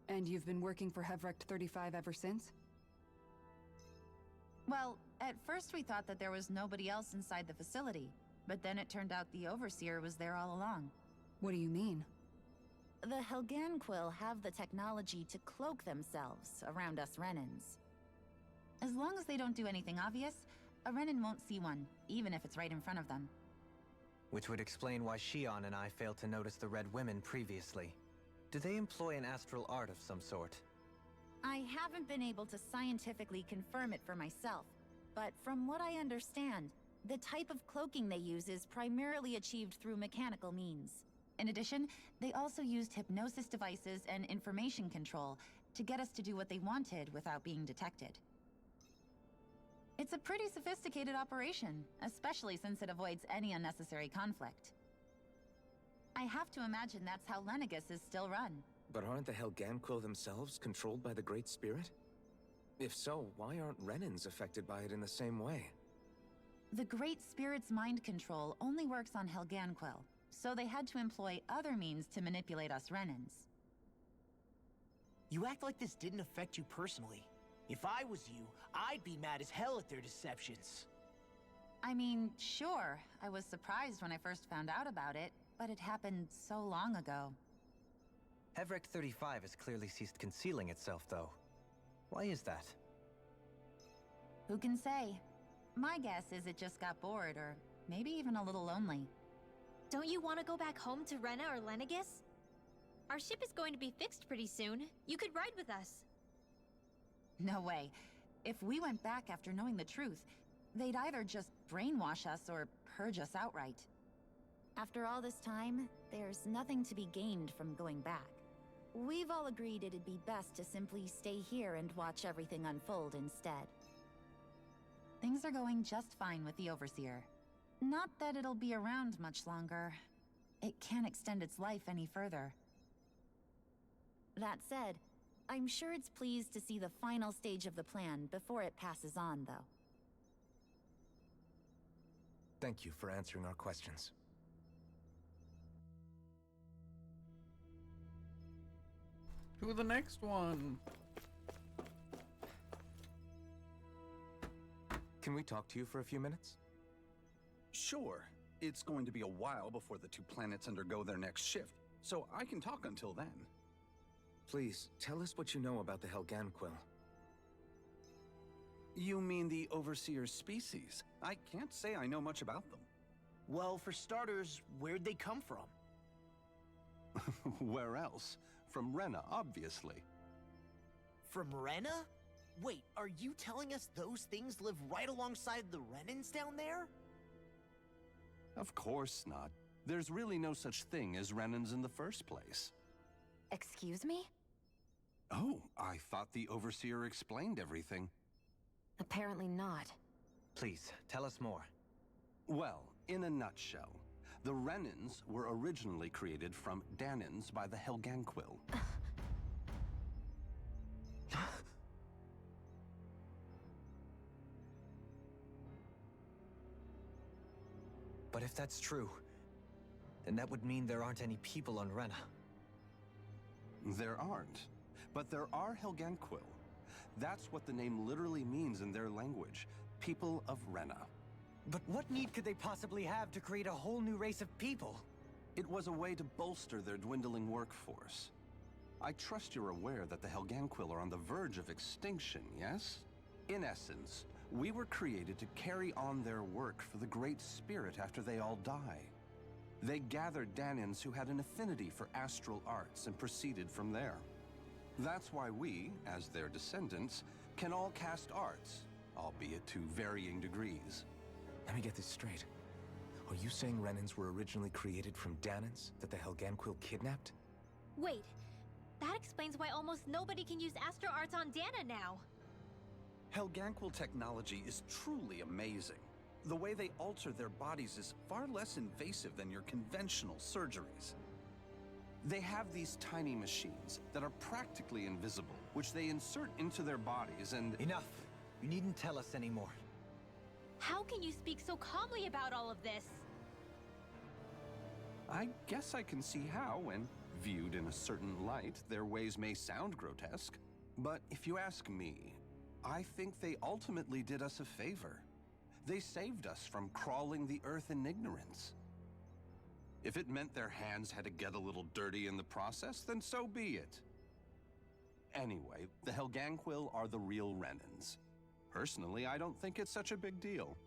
E: And you've been working for Hevrecht 35 ever since?
K: Well, at first we thought that there was nobody else inside the facility, but then it turned out the Overseer was there all along.
E: What do you mean?
K: The Helganquil have the technology to cloak themselves around us Renans. As long as they don't do anything obvious, a Renan won't see one, even if it's right in front of them.
D: Which would explain why Shion and I failed to notice the Red Women previously. Do they employ an astral art of some sort?
K: I haven't been able to scientifically confirm it for myself, but from what I understand, the type of cloaking they use is primarily achieved through mechanical means. In addition, they also used hypnosis devices and information control to get us to do what they wanted without being detected. It's a pretty sophisticated operation, especially since it avoids any unnecessary conflict. I have to imagine that's how Lenegis is still run.
F: But aren't the Helganquil themselves controlled by the Great Spirit? If so, why aren't Renans affected by it in the same way?
K: The Great Spirit's mind control only works on Helganquil, so they had to employ other means to manipulate us Renans.
H: You act like this didn't affect you personally. If I was you, I'd be mad as hell at their deceptions.
K: I mean, sure, I was surprised when I first found out about it, but it happened so long ago.
D: Hevrecht 35 has clearly ceased concealing itself, though. Why is that?
K: Who can say? My guess is it just got bored, or maybe even a little lonely.
G: Don't you want to go back home to Rena or Lenegis? Our ship is going to be fixed pretty soon. You could ride with us.
K: No way. If we went back after knowing the truth, they'd either just brainwash us or purge us outright. After all this time, there's nothing to be gained from going back. We've all agreed it'd be best to simply stay here and watch everything unfold instead. Things are going just fine with the Overseer. Not that it'll be around much longer. It can't extend its life any further. That said, I'm sure it's pleased to see the final stage of the plan before it passes on, though.
F: Thank you for answering our questions.
A: To the next one.
F: Can we talk to you for a few minutes?
Q: Sure. It's going to be a while before the two planets undergo their next shift, so I can talk until then.
F: Please, tell us what you know about the Helganquil.
Q: You mean the Overseer species? I can't say I know much about them.
H: Well, for starters, where'd they come from?
Q: Where else? From Rena, obviously.
H: From Rena? Wait, are you telling us those things live right alongside the Renans down there?
Q: Of course not. There's really no such thing as Renans in the first place.
C: Excuse me?
Q: Oh, I thought the Overseer explained everything.
C: Apparently not.
D: Please, tell us more.
Q: Well, in a nutshell, the Renans were originally created from Danans by the Helganquil.
D: But if that's true, then that would mean there aren't any people on Rena.
Q: There aren't. But there are Helganquil. That's what the name literally means in their language. People of Rena.
D: But what need could they possibly have to create a whole new race of people?
Q: It was a way to bolster their dwindling workforce. I trust you're aware that the Helganquil are on the verge of extinction, yes? In essence, we were created to carry on their work for the Great Spirit after they all die. They gathered Danans who had an affinity for astral arts and proceeded from there. That's why we, as their descendants, can all cast arts, albeit to varying degrees.
F: Let me get this straight. Are you saying Renans were originally created from Danans that the Helganquil kidnapped?
G: Wait, that explains why almost nobody can use Astro Arts on Dana now.
Q: Helganquil technology is truly amazing. The way they alter their bodies is far less invasive than your conventional surgeries. They have these tiny machines that are practically invisible, which they insert into their bodies and...
D: Enough! You needn't tell us anymore.
G: How can you speak so calmly about all of this?
Q: I guess I can see how, when viewed in a certain light, their ways may sound grotesque. But if you ask me, I think they ultimately did us a favor. They saved us from crawling the earth in ignorance. If it meant their hands had to get a little dirty in the process, then so be it. Anyway, the Helganquil are the real Renans. Personally, I don't think it's such a big deal.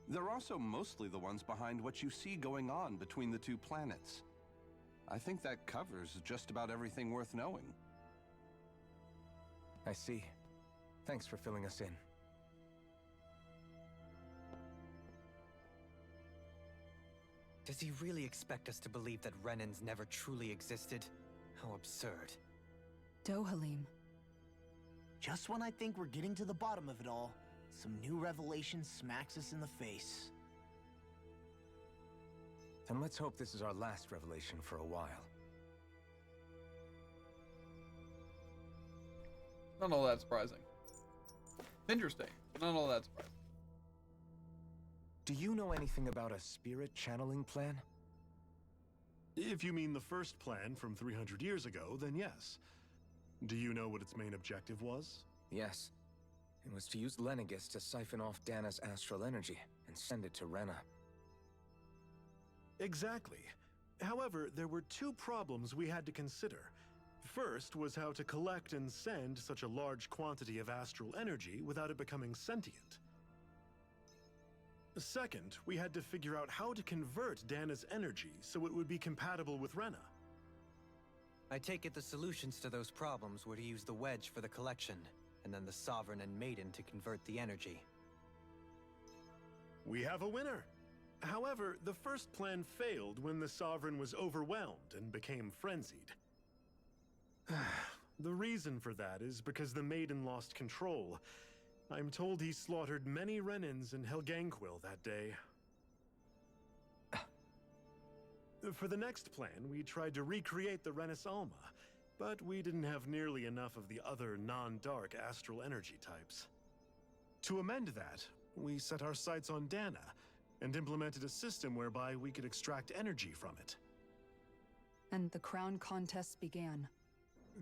Q: They're also mostly the ones behind what you see going on between the two planets. I think that covers just about everything worth knowing.
F: I see. Thanks for filling us in.
D: Does he really expect us to believe that Renans never truly existed? How absurd.
E: Dohalim.
H: Just when I think we're getting to the bottom of it all, some new revelation smacks us in the face.
F: And let's hope this is our last revelation for a while.
A: Not all that surprising. Interesting, but not all that surprising.
F: Do you know anything about a spirit channeling plan?
P: If you mean the first plan from 300 years ago, then yes. Do you know what its main objective was?
F: Yes. It was to use Lenegis to siphon off Dana's astral energy and send it to Rena.
P: Exactly. However, there were two problems we had to consider. First was how to collect and send such a large quantity of astral energy without it becoming sentient. Second, we had to figure out how to convert Dana's energy so it would be compatible with Rena.
D: I take it the solutions to those problems were to use the wedge for the collection, and then the Sovereign and Maiden to convert the energy.
P: We have a winner! However, the first plan failed when the Sovereign was overwhelmed and became frenzied. The reason for that is because the Maiden lost control. I'm told he slaughtered many Renans in Helganquil that day. For the next plan, we tried to recreate the Renis Alma, but we didn't have nearly enough of the other non-dark astral energy types. To amend that, we set our sights on Dana, and implemented a system whereby we could extract energy from it.
E: And the crown contest began.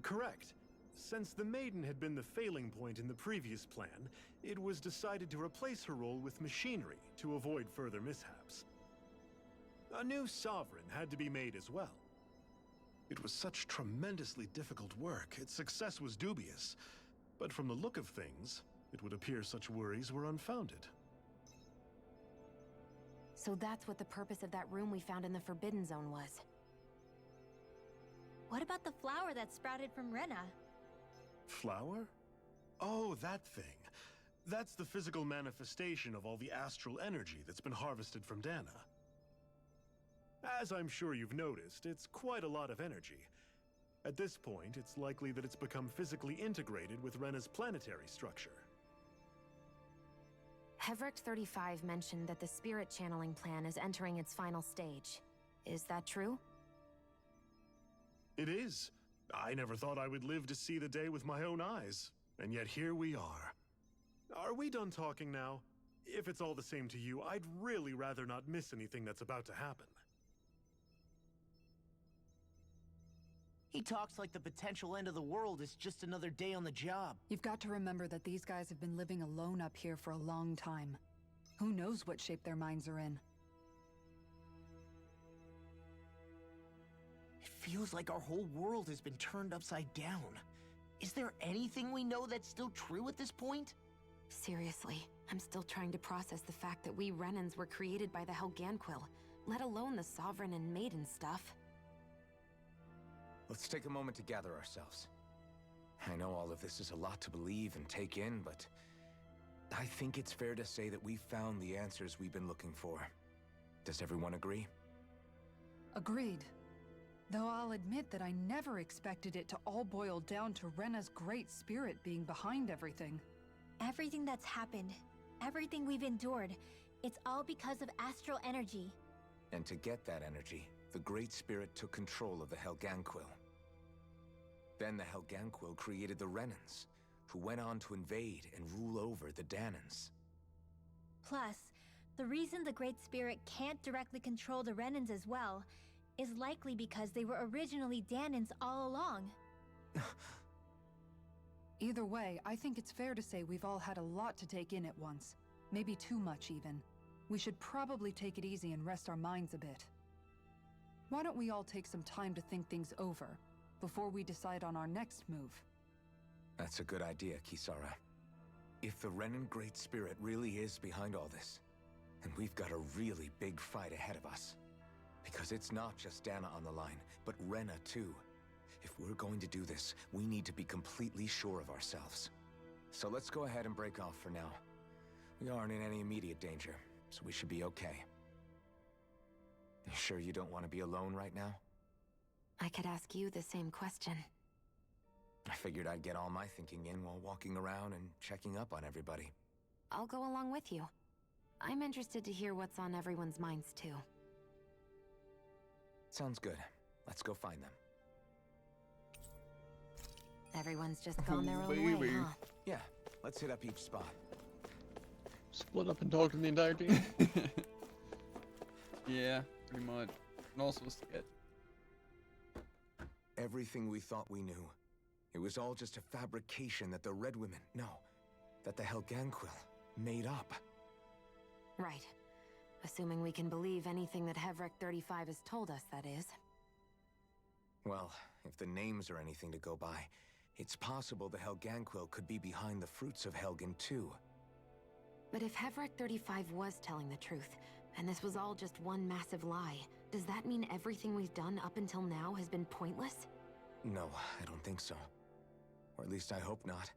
P: Correct. Since the Maiden had been the failing point in the previous plan, it was decided to replace her role with machinery to avoid further mishaps. A new Sovereign had to be made as well. It was such tremendously difficult work, its success was dubious. But from the look of things, it would appear such worries were unfounded.
C: So that's what the purpose of that room we found in the Forbidden Zone was.
G: What about the flower that sprouted from Rena?
P: Flower? Oh, that thing. That's the physical manifestation of all the astral energy that's been harvested from Dana. As I'm sure you've noticed, it's quite a lot of energy. At this point, it's likely that it's become physically integrated with Rena's planetary structure.
C: Hevrecht 35 mentioned that the spirit channeling plan is entering its final stage. Is that true?
P: It is. I never thought I would live to see the day with my own eyes, and yet here we are. Are we done talking now? If it's all the same to you, I'd really rather not miss anything that's about to happen.
H: He talks like the potential end of the world is just another day on the job.
E: You've got to remember that these guys have been living alone up here for a long time. Who knows what shape their minds are in?
H: It feels like our whole world has been turned upside down. Is there anything we know that's still true at this point?
C: Seriously, I'm still trying to process the fact that we Renans were created by the Helganquil, let alone the Sovereign and Maiden stuff.
F: Let's take a moment to gather ourselves. I know all of this is a lot to believe and take in, but I think it's fair to say that we've found the answers we've been looking for. Does everyone agree?
E: Agreed. Though I'll admit that I never expected it to all boil down to Rena's great spirit being behind everything.
G: Everything that's happened, everything we've endured, it's all because of astral energy.
F: And to get that energy, the Great Spirit took control of the Helganquil. Then the Helganquil created the Renans, who went on to invade and rule over the Danans.
G: Plus, the reason the Great Spirit can't directly control the Renans as well is likely because they were originally Danans all along.
E: Either way, I think it's fair to say we've all had a lot to take in at once. Maybe too much, even. We should probably take it easy and rest our minds a bit. Why don't we all take some time to think things over, before we decide on our next move?
F: That's a good idea, Kisara. If the Renan Great Spirit really is behind all this, then we've got a really big fight ahead of us. Because it's not just Dana on the line, but Rena too. If we're going to do this, we need to be completely sure of ourselves. So let's go ahead and break off for now. We aren't in any immediate danger, so we should be okay. You sure you don't want to be alone right now?
C: I could ask you the same question.
F: I figured I'd get all my thinking in while walking around and checking up on everybody.
C: I'll go along with you. I'm interested to hear what's on everyone's minds, too.
F: Sounds good. Let's go find them.
C: Everyone's just gone their own way, huh?
F: Yeah, let's hit up each spot.
B: Split up and talk to the entire team.
A: Yeah, pretty much. And also a sketch.
F: Everything we thought we knew. It was all just a fabrication that the Red Women, that the Helganquil made up.
C: Right. Assuming we can believe anything that Hevrik 35 has told us, that is.
F: Well, if the names are anything to go by, it's possible the Helganquil could be behind the fruits of Helgen too.
C: But if Hevrik 35 was telling the truth, and this was all just one massive lie, does that mean everything we've done up until now has been pointless?
F: No, I don't think so. Or at least I hope not.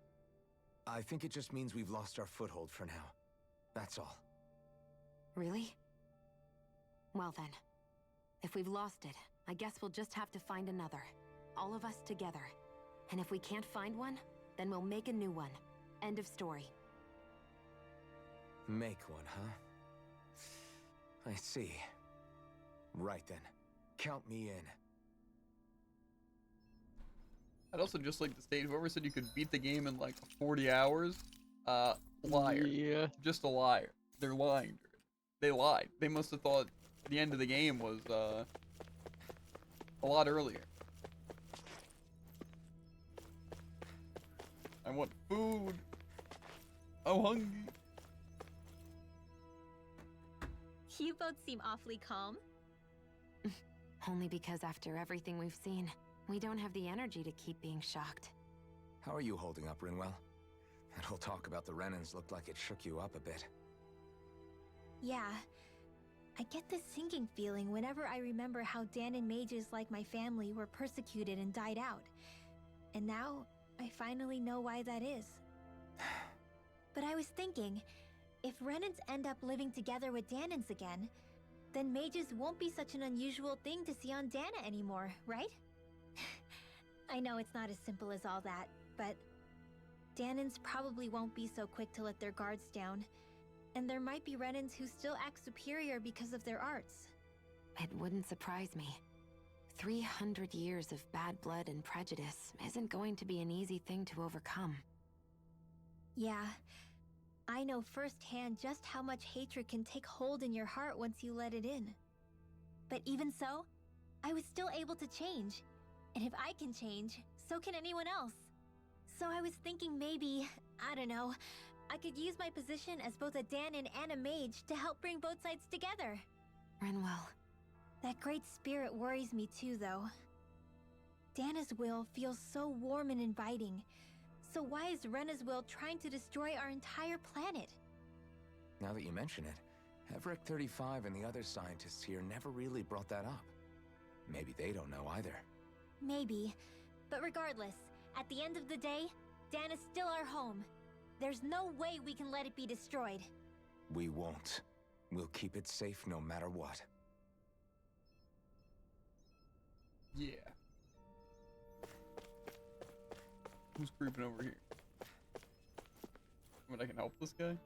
F: I think it just means we've lost our foothold for now. That's all.
C: Really? Well then, if we've lost it, I guess we'll just have to find another. All of us together. And if we can't find one, then we'll make a new one. End of story.
F: Make one, huh? I see. Right then. Count me in.
A: I'd also just like to state, whoever said you could beat the game in like 40 hours, liar.
B: Yeah.
A: Just a liar. They're lying. They lied. They must have thought the end of the game was, a lot earlier. I want food. I'm hungry.
G: You both seem awfully calm.
C: Only because after everything we've seen, we don't have the energy to keep being shocked.
F: How are you holding up, Rinwell? That whole talk about the Renans looked like it shook you up a bit.
G: Yeah. I get this sinking feeling whenever I remember how Danan mages like my family were persecuted and died out. And now, I finally know why that is. But I was thinking, if Renans end up living together with Danans again, then mages won't be such an unusual thing to see on Dana anymore, right? I know it's not as simple as all that, but Danans probably won't be so quick to let their guards down. And there might be Renans who still act superior because of their arts.
C: It wouldn't surprise me. 300 years of bad blood and prejudice isn't going to be an easy thing to overcome.
G: Yeah. I know firsthand just how much hatred can take hold in your heart once you let it in. But even so, I was still able to change. And if I can change, so can anyone else. So I was thinking maybe, I don't know, I could use my position as both a Danan and a mage to help bring both sides together.
C: Rinwell.
G: That great spirit worries me too, though. Dana's will feels so warm and inviting. So why is Rena's will trying to destroy our entire planet?
F: Now that you mention it, Hevrik 35 and the other scientists here never really brought that up. Maybe they don't know either.
G: Maybe. But regardless, at the end of the day, Dana's still our home. There's no way we can let it be destroyed.
F: We won't. We'll keep it safe no matter what.
A: Yeah. Who's creeping over here? What, I can help this guy?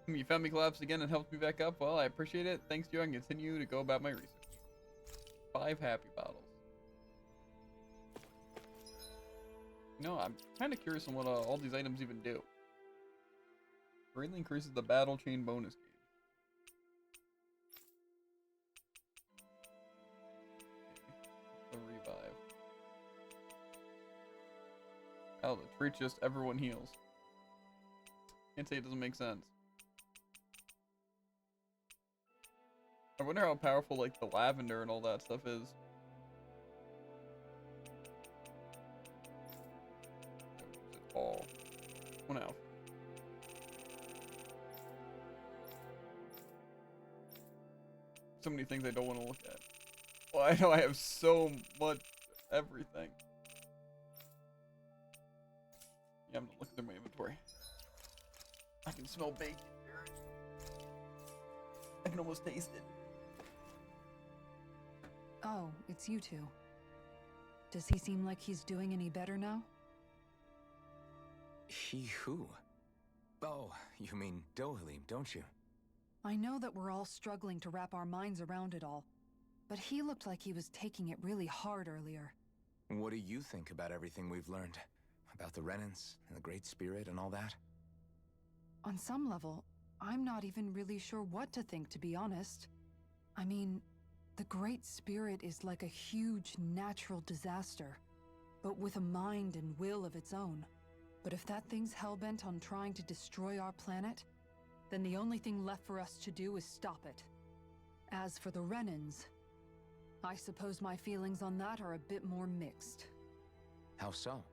A: You found me collapsed again and helped me back up. Well, I appreciate it. Thanks to you, I can continue to go about my research. 5 happy bottles. You know, I'm kind of curious on what all these items even do. Greatly increases the battle chain bonus gauge. The revive. Oh, the treat just everyone heals. Can't say it doesn't make sense. I wonder how powerful like the lavender and all that stuff is. All. One out. So many things I don't want to look at. Well, I know I have so much everything. Yeah, I'm gonna look through my inventory. I can smell bacon. I can almost taste it.
E: Oh, it's you two. Does he seem like he's doing any better now?
F: He who? Oh, you mean Dohalim, don't you?
E: I know that we're all struggling to wrap our minds around it all, but he looked like he was taking it really hard earlier.
F: What do you think about everything we've learned? About the Renans, and the Great Spirit, and all that?
E: On some level, I'm not even really sure what to think, to be honest. I mean, the Great Spirit is like a huge natural disaster, but with a mind and will of its own. But if that thing's hellbent on trying to destroy our planet, then the only thing left for us to do is stop it. As for the Renans, I suppose my feelings on that are a bit more mixed.
F: How so?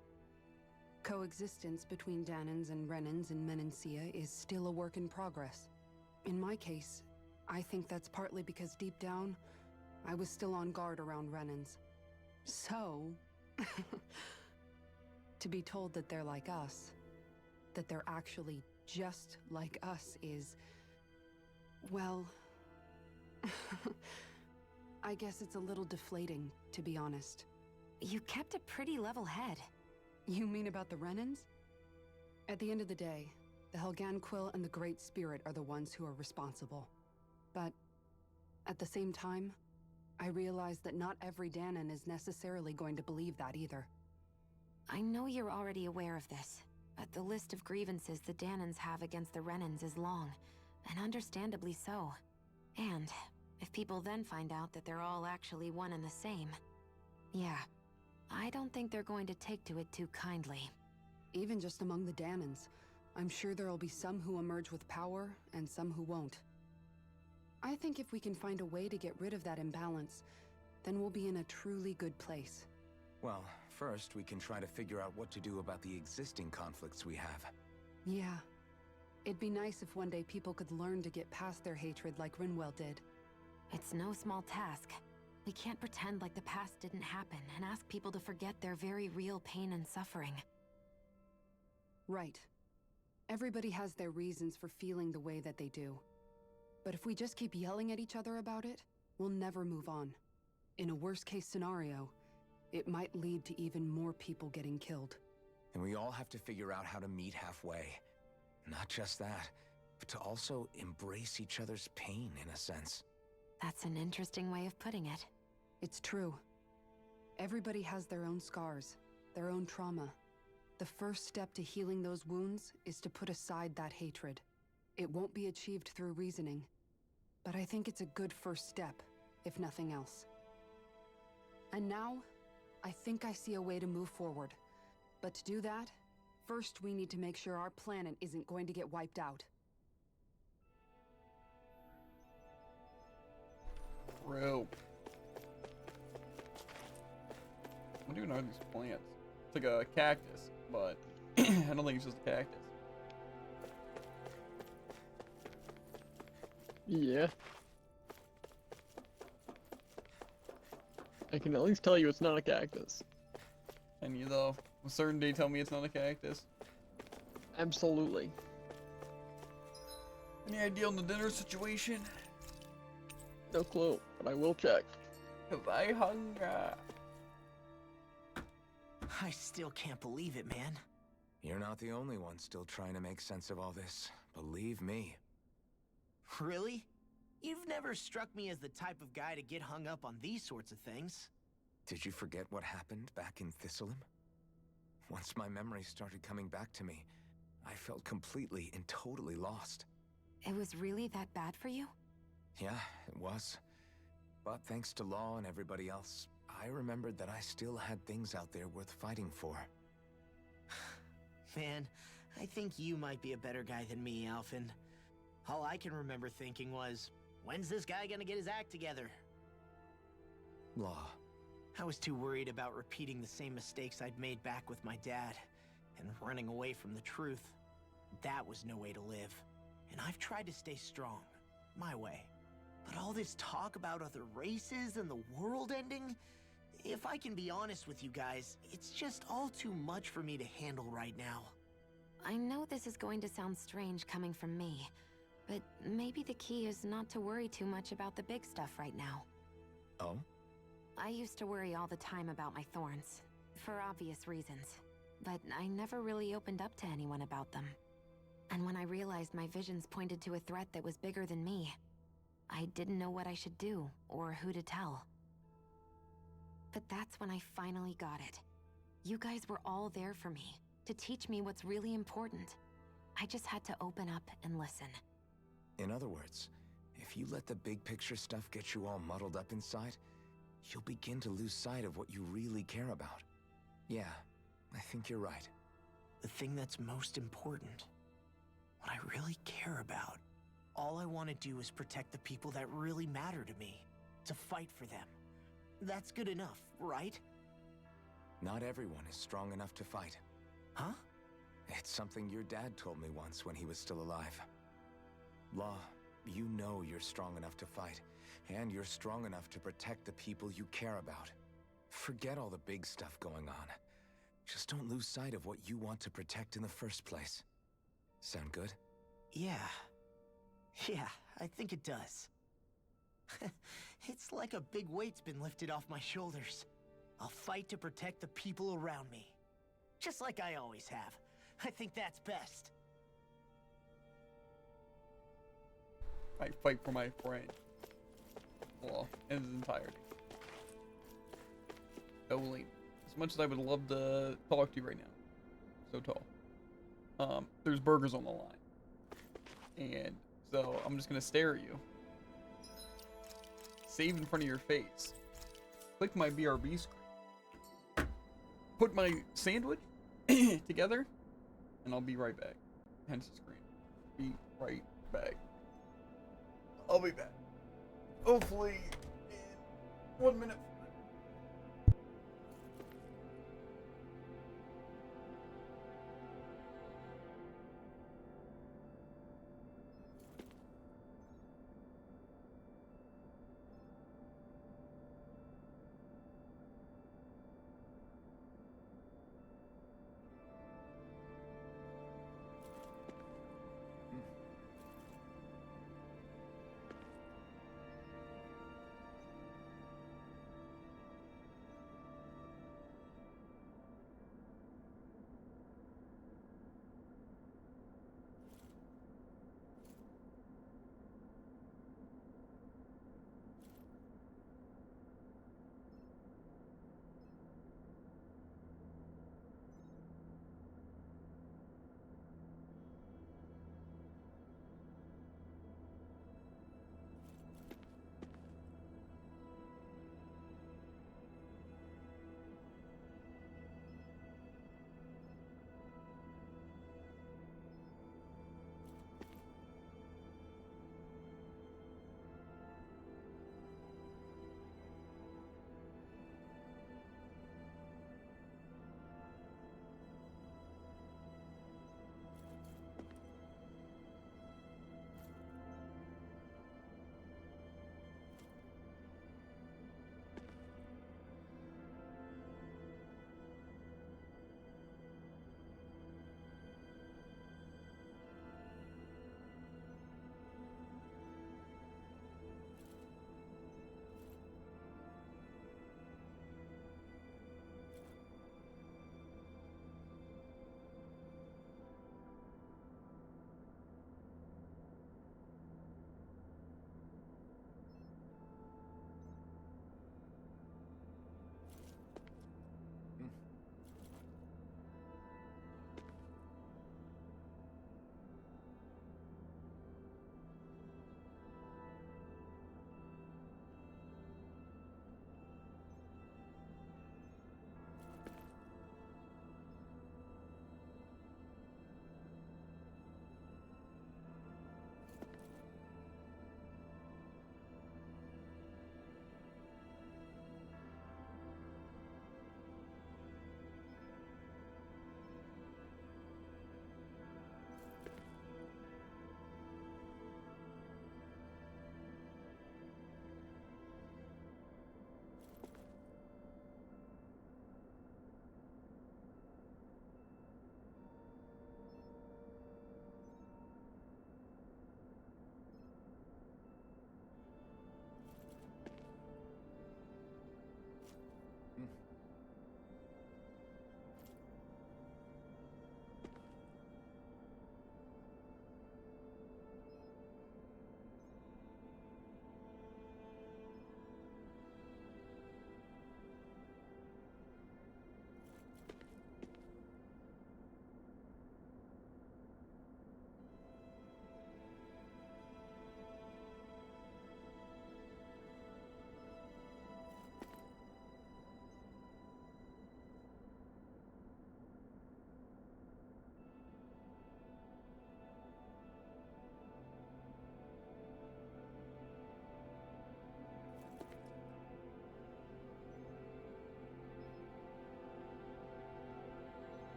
R: Coexistence between Danans and Renans in Menancia is still a work in progress. In my case, I think that's partly because deep down, I was still on guard around Renans. So, to be told that they're like us, that they're actually just like us is, well, I guess it's a little deflating, to be honest.
C: You kept a pretty level head.
R: You mean about the Renans? At the end of the day, the Helganquil and the Great Spirit are the ones who are responsible. But at the same time, I realize that not every Danan is necessarily going to believe that either.
C: I know you're already aware of this, but the list of grievances the Danans have against the Renans is long, and understandably so. And if people then find out that they're all actually one and the same, yeah, I don't think they're going to take to it too kindly.
R: Even just among the Danans, I'm sure there'll be some who emerge with power and some who won't. I think if we can find a way to get rid of that imbalance, then we'll be in a truly good place.
F: Well, first we can try to figure out what to do about the existing conflicts we have.
R: Yeah. It'd be nice if one day people could learn to get past their hatred like Rinwell did.
C: It's no small task. We can't pretend like the past didn't happen and ask people to forget their very real pain and suffering.
R: Right. Everybody has their reasons for feeling the way that they do. But if we just keep yelling at each other about it, we'll never move on. In a worst-case scenario, it might lead to even more people getting killed.
F: And we all have to figure out how to meet halfway. Not just that, but to also embrace each other's pain, in a sense.
C: That's an interesting way of putting it.
R: It's true. Everybody has their own scars, their own trauma. The first step to healing those wounds is to put aside that hatred. It won't be achieved through reasoning, but I think it's a good first step, if nothing else. And now, I think I see a way to move forward. But to do that, first we need to make sure our planet isn't going to get wiped out.
A: Rope. What even are these plants? It's like a cactus, but I don't think it's just a cactus.
B: Yeah. I can at least tell you it's not a cactus.
A: And you though, with certainty tell me it's not a cactus?
B: Absolutely.
A: Any idea on the dinner situation?
B: No clue, but I will check.
A: Cause I hunger.
H: I still can't believe it, man.
F: You're not the only one still trying to make sense of all this. Believe me.
H: Really? You've never struck me as the type of guy to get hung up on these sorts of things.
F: Did you forget what happened back in Thistleum? Once my memories started coming back to me, I felt completely and totally lost.
C: It was really that bad for you?
F: Yeah, it was. But thanks to Law and everybody else, I remembered that I still had things out there worth fighting for.
H: Man, I think you might be a better guy than me, Alphen. All I can remember thinking was, when's this guy gonna get his act together?
F: Law.
H: I was too worried about repeating the same mistakes I'd made back with my dad, and running away from the truth. That was no way to live. And I've tried to stay strong, my way. But all this talk about other races and the world ending, if I can be honest with you guys, it's just all too much for me to handle right now.
C: I know this is going to sound strange coming from me, but maybe the key is not to worry too much about the big stuff right now.
F: Oh?
C: I used to worry all the time about my thorns, for obvious reasons, but I never really opened up to anyone about them. And when I realized my visions pointed to a threat that was bigger than me, I didn't know what I should do, or who to tell. But that's when I finally got it. You guys were all there for me, to teach me what's really important. I just had to open up and listen.
F: In other words, if you let the big picture stuff get you all muddled up inside, you'll begin to lose sight of what you really care about. Yeah, I think you're right.
H: The thing that's most important, what I really care about, all I want to do is protect the people that really matter to me, to fight for them. That's good enough, right?
F: Not everyone is strong enough to fight.
H: Huh?
F: It's something your dad told me once when he was still alive. Law, you know you're strong enough to fight, and you're strong enough to protect the people you care about. Forget all the big stuff going on. Just don't lose sight of what you want to protect in the first place. Sound good?
H: Yeah. Yeah, I think it does. It's like a big weight's been lifted off my shoulders. I'll fight to protect the people around me. Just like I always have. I think that's best.
A: I fight for my friend. Well, in his entirety. Evelyn, as much as I would love to talk to you right now, so tall. There's burgers on the line. And so I'm just gonna stare at you. Save in front of your face. Click my BRB screen. Put my sandwich together, and I'll be right back. Hence the screen. Be right back. I'll be back. Hopefully in 1 minute.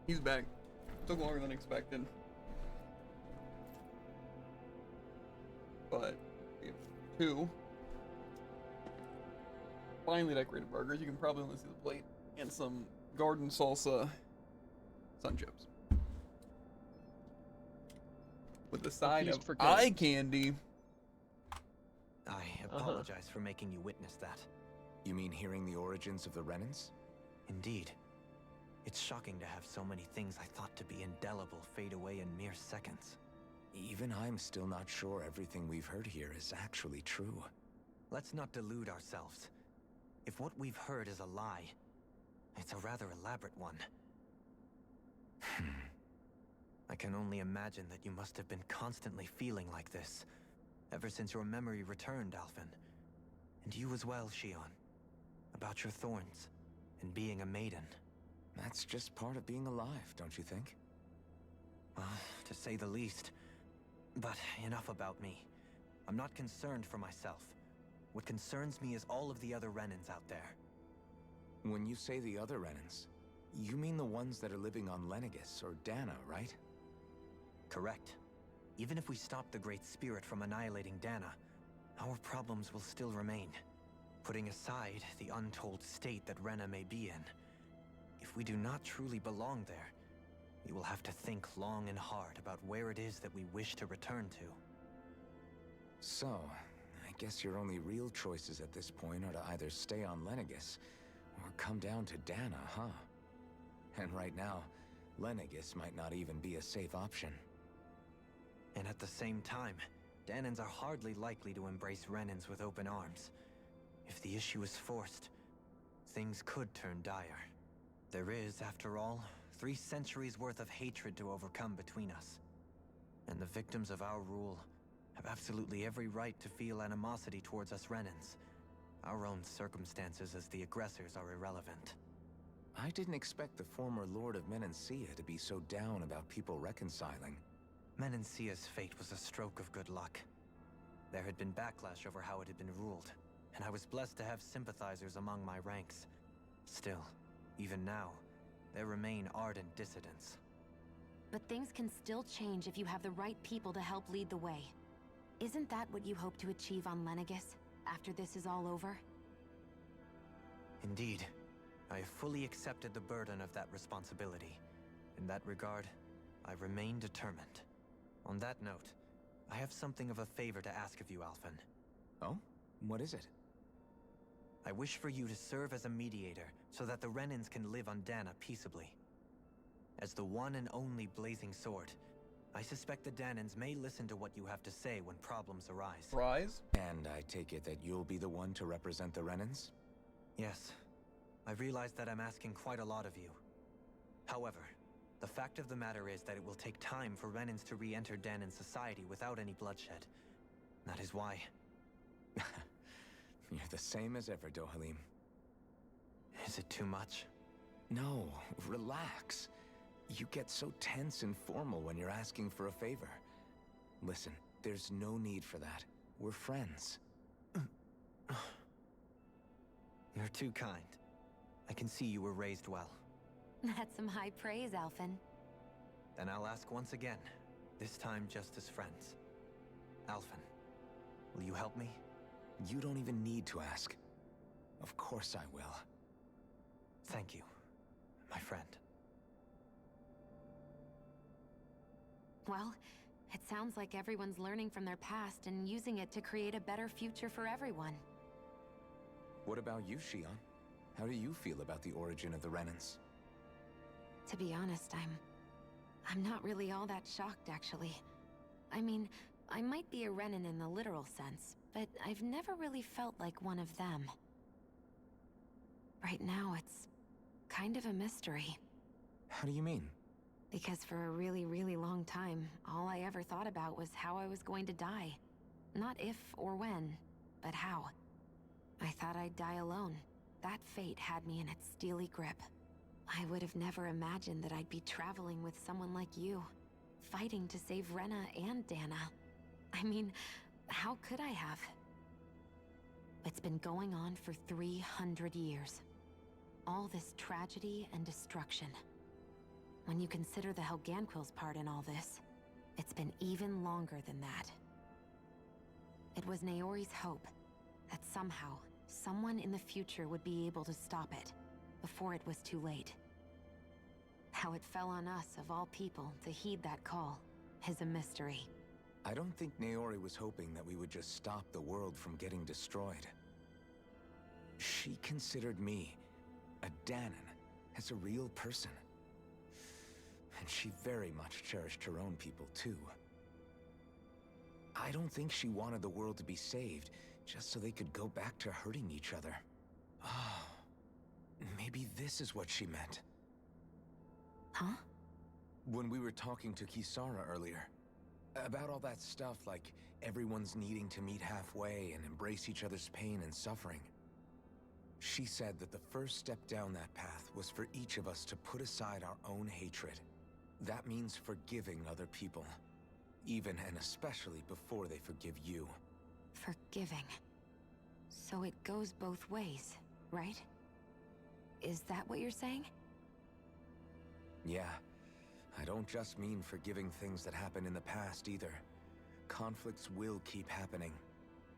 A: He's back. Took longer than expected. But we have 2 finely decorated burgers. You can probably only see the plate. And some garden salsa sun chips. With the side of eye candy.
D: I apologize for making you witness that.
F: You mean hearing the origins of the Renans?
D: Indeed. It's shocking to have so many things I thought to be indelible fade away in mere seconds.
F: Even I'm still not sure everything we've heard here is actually true.
D: Let's not delude ourselves. If what we've heard is a lie, it's a rather elaborate one. I can only imagine that you must have been constantly feeling like this, ever since your memory returned, Alphen. And you as well, Shion. About your thorns, and being a maiden.
F: That's just part of being alive, don't you think?
D: Well, to say the least. But enough about me. I'm not concerned for myself. What concerns me is all of the other Renans out there.
F: When you say the other Renans, you mean the ones that are living on Lenegis or Dana, right?
D: Correct. Even if we stop the Great Spirit from annihilating Dana, our problems will still remain. Putting aside the untold state that Rena may be in, if we do not truly belong there, we will have to think long and hard about where it is that we wish to return to.
F: So, I guess your only real choices at this point are to either stay on Lenegis, or come down to Dana, huh? And right now, Lenegis might not even be a safe option.
D: And at the same time, Danans are hardly likely to embrace Renans with open arms. If the issue is forced, things could turn dire. There is, after all, 3 centuries worth of hatred to overcome between us. And the victims of our rule have absolutely every right to feel animosity towards us Renans. Our own circumstances as the aggressors are irrelevant.
F: I didn't expect the former Lord of Menancia to be so down about people reconciling.
D: Menancia's fate was a stroke of good luck. There had been backlash over how it had been ruled, and I was blessed to have sympathizers among my ranks. Still, even now, there remain ardent dissidents.
J: But things can still change if you have the right people to help lead the way. Isn't that what you hope to achieve on Lenegis, after this is all over?
D: Indeed. I have fully accepted the burden of that responsibility. In that regard, I remain determined. On that note, I have something of a favor to ask of you, Alphen.
F: Oh? What is it?
D: I wish for you to serve as a mediator so that the Renans can live on Dana peaceably. As the one and only Blazing Sword, I suspect the Danans may listen to what you have to say when problems arise.
A: Rise?
F: And I take it that you'll be the one to represent the Renans?
D: Yes. I realize that I'm asking quite a lot of you. However, the fact of the matter is that it will take time for Renans to re-enter Danan society without any bloodshed. That is why...
F: You're the same as ever, Dohalim.
D: Is it too much?
F: No, relax. You get so tense and formal when you're asking for a favor. Listen, there's no need for that. We're friends.
D: You're too kind. I can see you were raised well.
J: That's some high praise, Alphen.
D: Then I'll ask once again, this time just as friends. Alphen, will you help me?
F: You don't even need to ask. Of course I will.
D: Thank you, my friend.
J: Well, it sounds like everyone's learning from their past and using it to create a better future for everyone.
F: What about you, Shion? How do you feel about the origin of the Renans?
J: To be honest, I'm not really all that shocked, actually. I mean, I might be a Renan in the literal sense, but I've never really felt like one of them. Right now, it's kind of a mystery.
F: How do you mean?
J: Because for a really, really long time, all I ever thought about was how I was going to die. Not if or when, but how. I thought I'd die alone. That fate had me in its steely grip. I would have never imagined that I'd be traveling with someone like you, fighting to save Rena and Dana. I mean, how could I have? It's been going on for 300 years. All this tragedy and destruction. When you consider the Helganquil's part in all this, it's been even longer than that. It was Naori's hope that somehow, someone in the future would be able to stop it before it was too late. How it fell on us, of all people, to heed that call is a mystery.
F: I don't think Naori was hoping that we would just stop the world from getting destroyed. She considered me, a Dahnan, as a real person. And she very much cherished her own people, too. I don't think she wanted the world to be saved, just so they could go back to hurting each other. Oh, maybe this is what she meant.
J: Huh?
F: When we were talking to Kisara earlier, about all that stuff like everyone's needing to meet halfway and embrace each other's pain and suffering. She said that the first step down that path was for each of us to put aside our own hatred. That means forgiving other people, even and especially before they forgive you.
J: Forgiving. So it goes both ways, right? Is that what you're saying?
F: Yeah. I don't just mean forgiving things that happened in the past either. Conflicts will keep happening.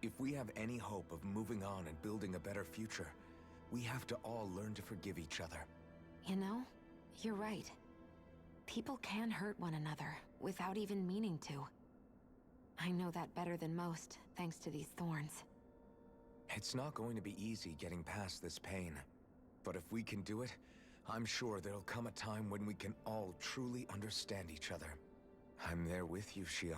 F: If we have any hope of moving on and building a better future, we have to all learn to forgive each other.
J: You know, you're right. People can hurt one another without even meaning to. I know that better than most, thanks to these thorns.
F: It's not going to be easy getting past this pain. But if we can do it, I'm sure there'll come a time when we can all truly understand each other. I'm there with you, Shion.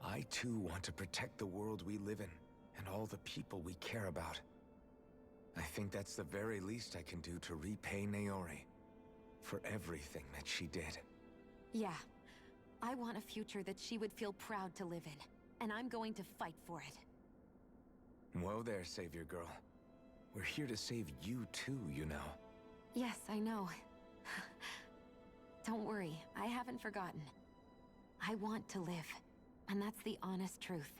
F: I too want to protect the world we live in, and all the people we care about. I think that's the very least I can do to repay Naori for everything that she did.
J: Yeah. I want a future that she would feel proud to live in, and I'm going to fight for it.
F: Whoa there, Savior Girl. We're here to save you too, you know.
J: Yes, I know. Don't worry, I haven't forgotten. I want to live, and that's the honest truth.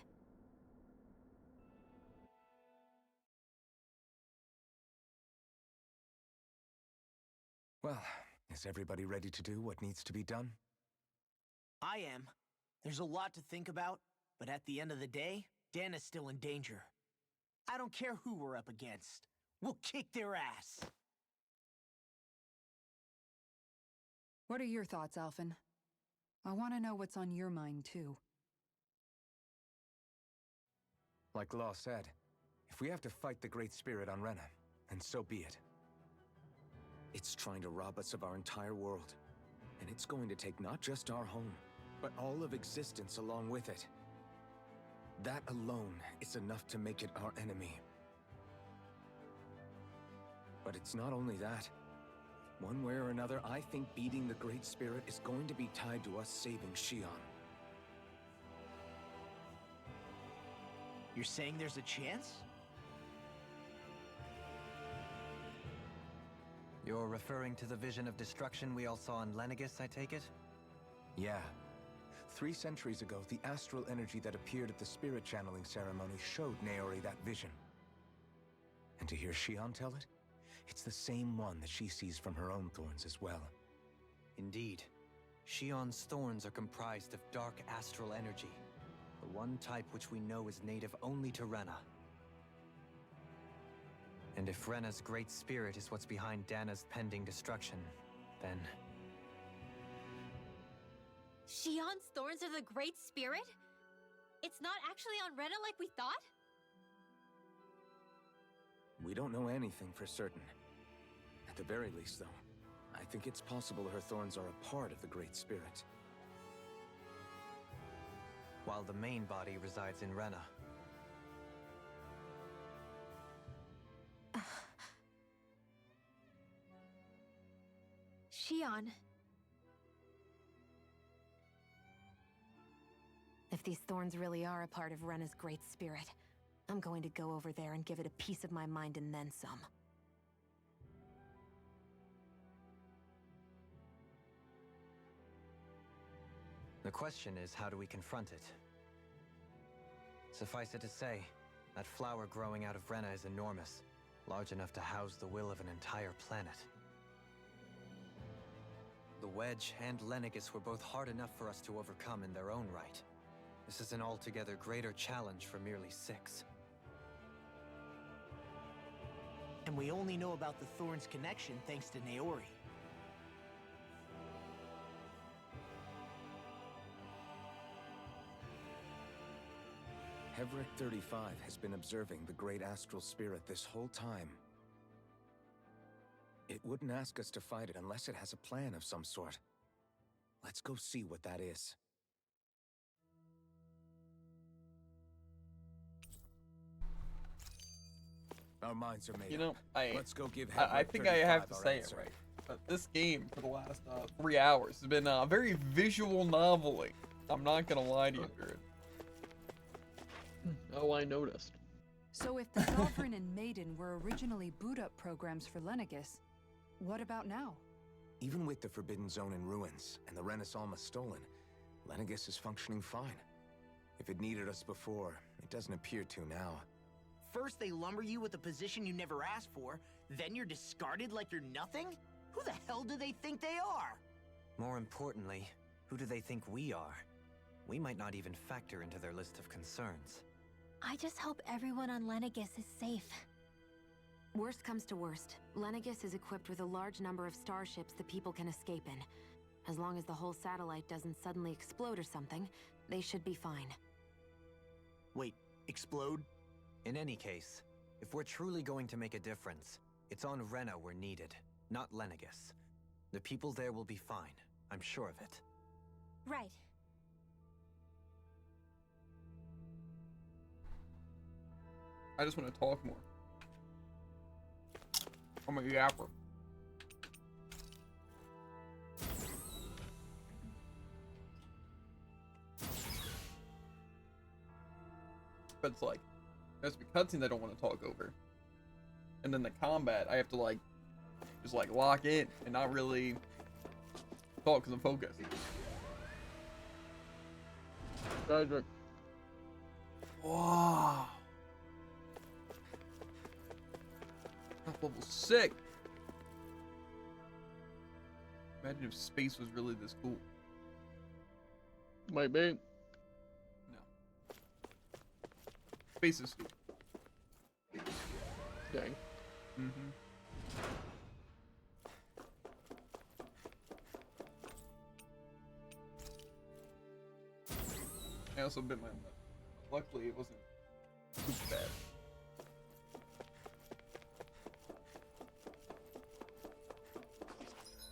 F: Well, is everybody ready to do what needs to be done?
H: I am. There's a lot to think about, but at the end of the day, Dan is still in danger. I don't care who we're up against. We'll kick their ass.
R: What are your thoughts, Alphen? I want to know what's on your mind, too.
F: Like Law said, if we have to fight the Great Spirit on Rena, then so be it. It's trying to rob us of our entire world. And it's going to take not just our home, but all of existence along with it. That alone is enough to make it our enemy. But it's not only that. One way or another, I think beating the Great Spirit is going to be tied to us saving Shion.
H: You're saying there's a chance?
D: You're referring to the vision of destruction we all saw in Lenegis, I take it?
F: Yeah. 3 centuries ago, the astral energy that appeared at the spirit channeling ceremony showed Naori that vision. And to hear Shion tell it, it's the same one that she sees from her own thorns as well.
D: Indeed. Shion's thorns are comprised of dark astral energy, the one type which we know is native only to Rena. And if Rena's great spirit is what's behind Dana's pending destruction, then...
G: Shion's thorns are the Great Spirit? It's not actually on Rena like we thought?
F: We don't know anything for certain. At the very least, though, I think it's possible her thorns are a part of the Great Spirit.
D: While the main body resides in Rena.
G: Shion.
J: If these thorns really are a part of Rena's great spirit, I'm going to go over there and give it a piece of my mind and then some.
D: The question is, how do we confront it? Suffice it to say, that flower growing out of Rena is enormous, large enough to house the will of an entire planet. The Wedge and Lenegis were both hard enough for us to overcome in their own right. This is an altogether greater challenge for merely 6.
H: And we only know about the Thorns' connection thanks to Naori.
F: Hevric 35 has been observing the great astral spirit this whole time. It wouldn't ask us to fight it unless it has a plan of some sort. Let's go see what that is. Our minds are made
A: You know,
F: up. Let's go give
A: I
F: Hevric
A: think I have
F: 35
A: to
F: our
A: say
F: answer.
A: it right. But this game for the last 3 hours has been very visual novelly. I'm not gonna lie to you, Jared.
B: Oh, I noticed.
E: So if the Sovereign and Maiden were originally boot-up programs for Lenegis, what about now?
F: Even with the Forbidden Zone in ruins and the Renis Alma stolen, Lenegis is functioning fine. If it needed us before, it doesn't appear to now.
H: First they lumber you with a position you never asked for, then you're discarded like you're nothing? Who the hell do they think they are?
D: More importantly, who do they think we are? We might not even factor into their list of concerns.
C: I just hope everyone on Lenegis is safe.
J: Worst comes to worst, Lenegis is equipped with a large number of starships the people can escape in. As long as the whole satellite doesn't suddenly explode or something, they should be fine.
H: Wait, explode?
D: In any case, if we're truly going to make a difference, it's on Rena we're needed, not Lenegis. The people there will be fine, I'm sure of it.
G: Right.
A: I just want to talk more. I'm a yapper. But it's like, there's the cutscenes I don't want to talk over. And then the combat, I have to like, just like lock in and not really talk because I'm focused.
B: Cedric.
A: Wow. Top level 6. Imagine if space was really this cool.
B: Might be.
A: No. Space is stupid.
B: Dang.
A: Mm-hmm. I also bit my lip. Luckily, it wasn't super bad.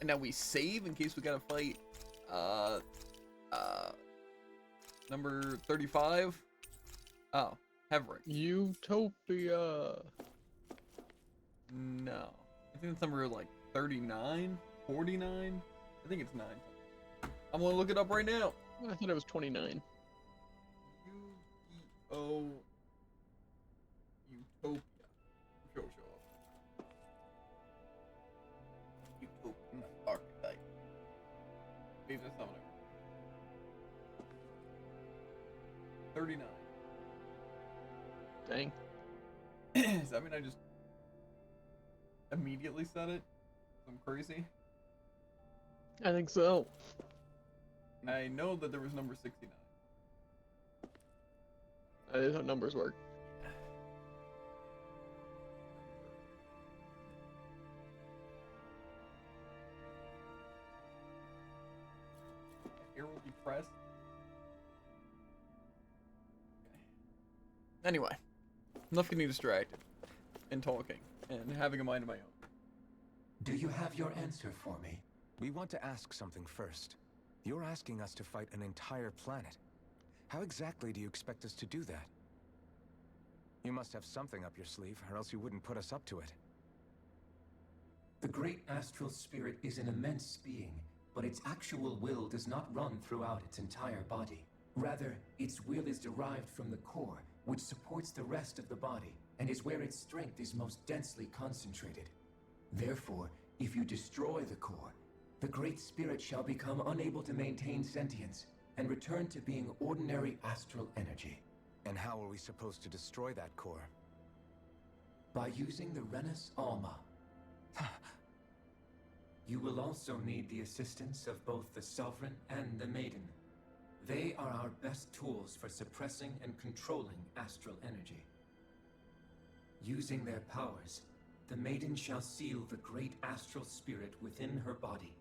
A: And now we save in case we gotta fight number 35. Oh, Hevric.
B: Utopia.
A: No. I think it's number like 39, 49. I think it's 9. I'm gonna look it up right now.
B: I thought it was 29.
A: Oh, Utopia. Show up. Utopia archetype. Maybe that's not what 39.
B: Dang.
A: Does that mean I just immediately said it? I'm crazy.
B: I think so.
A: I know that there was number 69.
B: That is how numbers work.
A: Here will be pressed. Okay. Anyway, enough getting distracted and talking and having a mind of my own.
O: Do you have your answer for me?
F: We want to ask something first. You're asking us to fight an entire planet. How exactly do you expect us to do that? You must have something up your sleeve, or else you wouldn't put us up to it.
O: The great astral spirit is an immense being, but its actual will does not run throughout its entire body. Rather, its will is derived from the core, which supports the rest of the body, and is where its strength is most densely concentrated. Therefore, if you destroy the core, the great spirit shall become unable to maintain sentience, and return to being ordinary astral energy.
F: And how are we supposed to destroy that core?
O: By using the Renis Alma. You will also need the assistance of both the Sovereign and the Maiden. They are our best tools for suppressing and controlling astral energy. Using their powers, the Maiden shall seal the great astral spirit within her body,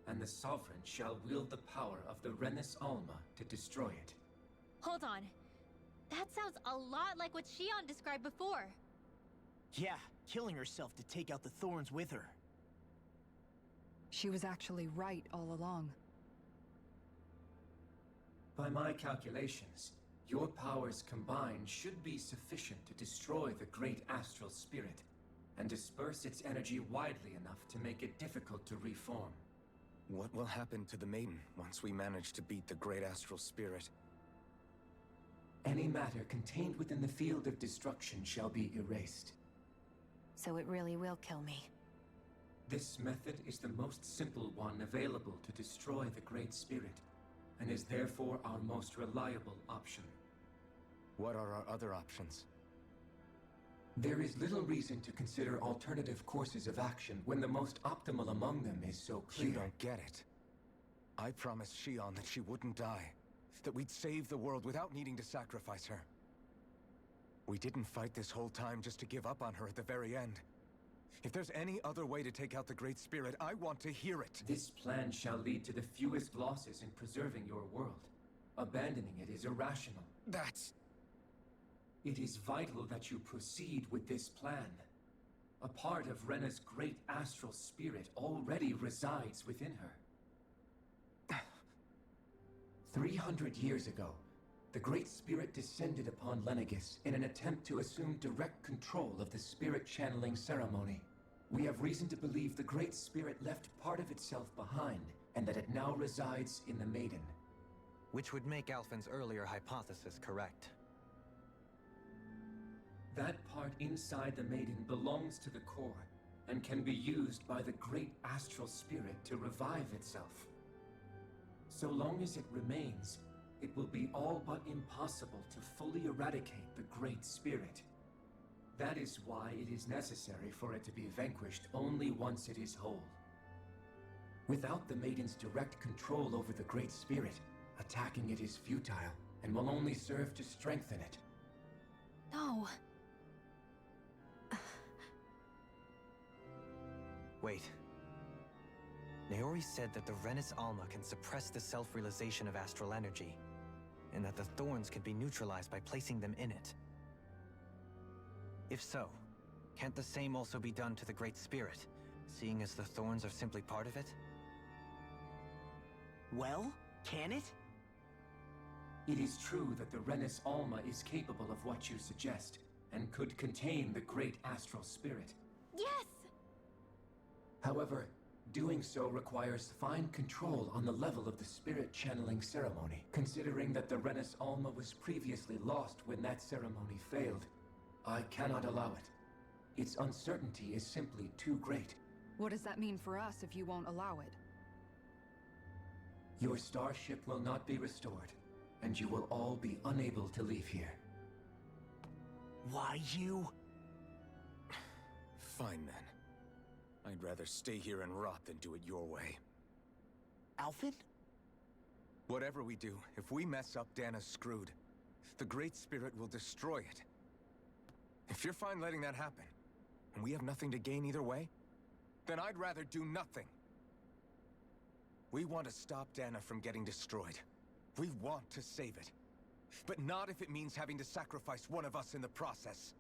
O: and the Sovereign shall wield the power of the Renis Alma to destroy it.
G: Hold on. That sounds a lot like what Shion described before.
H: Yeah, killing herself to take out the Thorns with her.
R: She was actually right all along.
O: By my calculations, your powers combined should be sufficient to destroy the great astral spirit and disperse its energy widely enough to make it difficult to reform.
F: What will happen to the Maiden once we manage to beat the great astral spirit?
O: Any matter contained within the field of destruction shall be erased.
J: So it really will kill me.
O: This method is the most simple one available to destroy the Great Spirit, and is therefore our most reliable option.
F: What are our other options?
O: There is little reason to consider alternative courses of action when the most optimal among them is so clear.
F: You don't get it. I promised Shion that she wouldn't die, that we'd save the world without needing to sacrifice her. We didn't fight this whole time just to give up on her at the very end. If there's any other way to take out the Great Spirit, I want to hear it.
O: This plan shall lead to the fewest losses in preserving your world. Abandoning it is irrational.
F: That's...
O: It is vital that you proceed with this plan. A part of Rena's great astral spirit already resides within her. 300 years ago, the Great Spirit descended upon Lenegis in an attempt to assume direct control of the spirit channeling ceremony. We have reason to believe the Great Spirit left part of itself behind, and that it now resides in the Maiden.
D: Which would make Alphen's earlier hypothesis correct.
O: That part inside the Maiden belongs to the core, and can be used by the great astral spirit to revive itself. So long as it remains, it will be all but impossible to fully eradicate the Great Spirit. That is why it is necessary for it to be vanquished only once it is whole. Without the Maiden's direct control over the Great Spirit, attacking it is futile, and will only serve to strengthen it.
J: No.
D: Wait. Naori said that the Renis Alma can suppress the self-realization of astral energy, and that the Thorns can be neutralized by placing them in it. If so, can't the same also be done to the Great Spirit, seeing as the Thorns are simply part of it?
H: Well, can it?
O: It is true that the Renis Alma is capable of what you suggest, and could contain the great astral spirit.
G: Yes!
O: However, doing so requires fine control on the level of the spirit channeling ceremony. Considering that the Renis Alma was previously lost when that ceremony failed, I cannot allow it. Its uncertainty is simply too great.
R: What does that mean for us if you won't allow it?
O: Your starship will not be restored, and you will all be unable to leave here.
H: Why you?
F: Fine then. I'd rather stay here and rot than do it your way.
H: Alphen?
F: Whatever we do, if we mess up, Dana's screwed. The Great Spirit will destroy it. If you're fine letting that happen, and we have nothing to gain either way, then I'd rather do nothing. We want to stop Dana from getting destroyed. We want to save it. But not if it means having to sacrifice one of us in the process.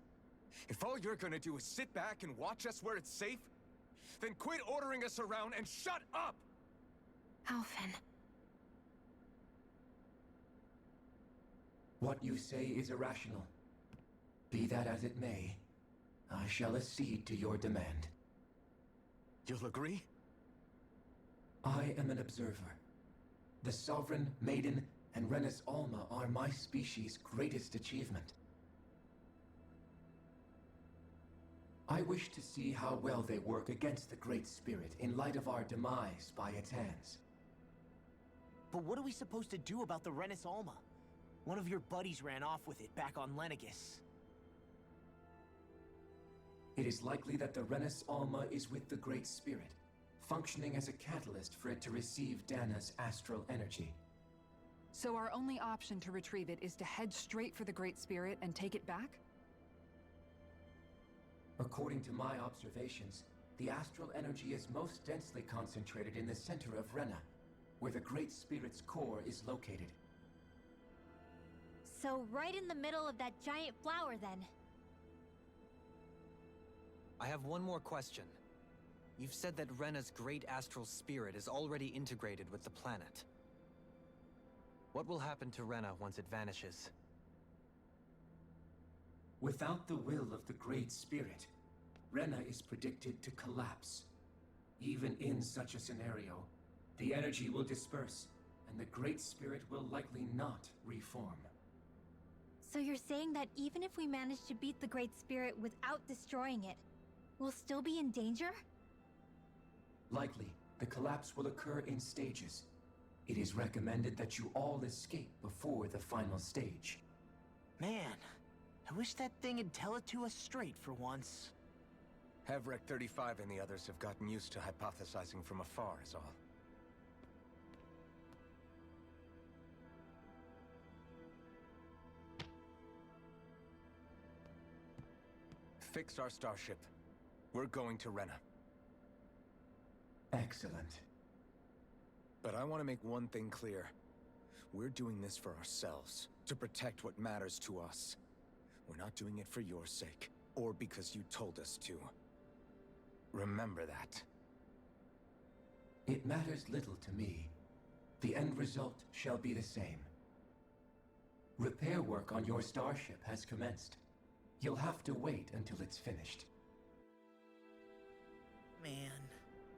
F: If all you're gonna do is sit back and watch us where it's safe, then quit ordering us around and shut up!
J: Alphen.
O: What you say is irrational. Be that as it may, I shall accede to your demand.
F: You'll agree?
O: I am an observer. The Sovereign, Maiden, and Renis Alma are my species' greatest achievement. I wish to see how well they work against the Great Spirit in light of our demise by its hands.
H: But what are we supposed to do about the Renis Alma? One of your buddies ran off with it back on Lenegis.
O: It is likely that the Renis Alma is with the Great Spirit, functioning as a catalyst for it to receive Dana's astral energy.
R: So our only option to retrieve it is to head straight for the Great Spirit and take it back?
O: According to my observations, the astral energy is most densely concentrated in the center of Rena, where the Great Spirit's core is located.
G: So right in the middle of that giant flower, then.
D: I have one more question. You've said that Rena's great astral spirit is already integrated with the planet. What will happen to Rena once it vanishes?
O: Without the will of the Great Spirit, Rena is predicted to collapse. Even in such a scenario, the energy will disperse, and the Great Spirit will likely not reform.
G: So you're saying that even if we manage to beat the Great Spirit without destroying it, we'll still be in danger?
O: Likely, the collapse will occur in stages. It is recommended that you all escape before the final stage.
H: Man, I wish that thing would tell it to us straight for once.
F: Hevrek 35 and the others have gotten used to hypothesizing from afar is all. Fix our starship. We're going to Rena.
O: Excellent.
F: But I want to make one thing clear. We're doing this for ourselves, to protect what matters to us. We're not doing it for your sake, or because you told us to. Remember that.
O: It matters little to me. The end result shall be the same. Repair work on your starship has commenced. You'll have to wait until it's finished.
H: Man,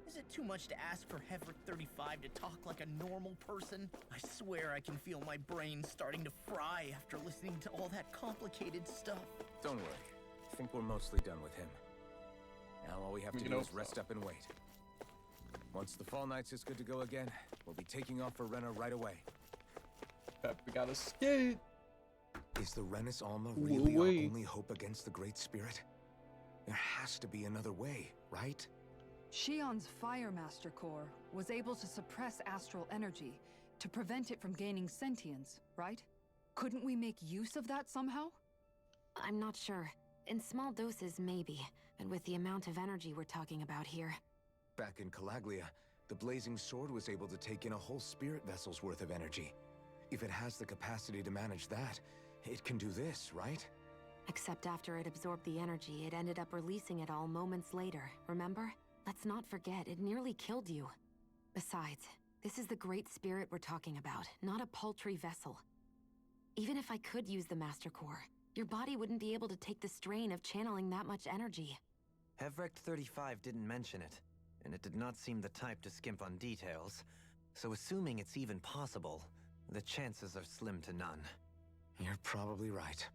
H: is it too much to ask for Hevrek 35 to talk like a normal person? I swear I can feel my brain starting to fry after listening to all that complicated stuff.
F: Don't worry. I think we're mostly done with him. Now all we have to do is rest up and wait. Once the Fall Knights is good to go again, we'll be taking off for Rena right away.
A: Pep, we gotta skate!
F: Is the Renis Alma really our only hope against the Great Spirit? There has to be another way, right?
R: Shion's Fire Master Core was able to suppress astral energy to prevent it from gaining sentience, right? Couldn't we make use of that somehow?
J: I'm not sure. In small doses, maybe. But with the amount of energy we're talking about here...
F: Back in Calaglia, the Blazing Sword was able to take in a whole spirit vessel's worth of energy. If it has the capacity to manage that, it can do this, right?
J: Except after it absorbed the energy, it ended up releasing it all moments later, remember? Let's not forget, it nearly killed you. Besides, this is the Great Spirit we're talking about, not a paltry vessel. Even if I could use the Master Core, your body wouldn't be able to take the strain of channeling that much energy.
D: Hevrek 35 didn't mention it, and it did not seem the type to skimp on details. So assuming it's even possible, the chances are slim to none.
F: You're probably right.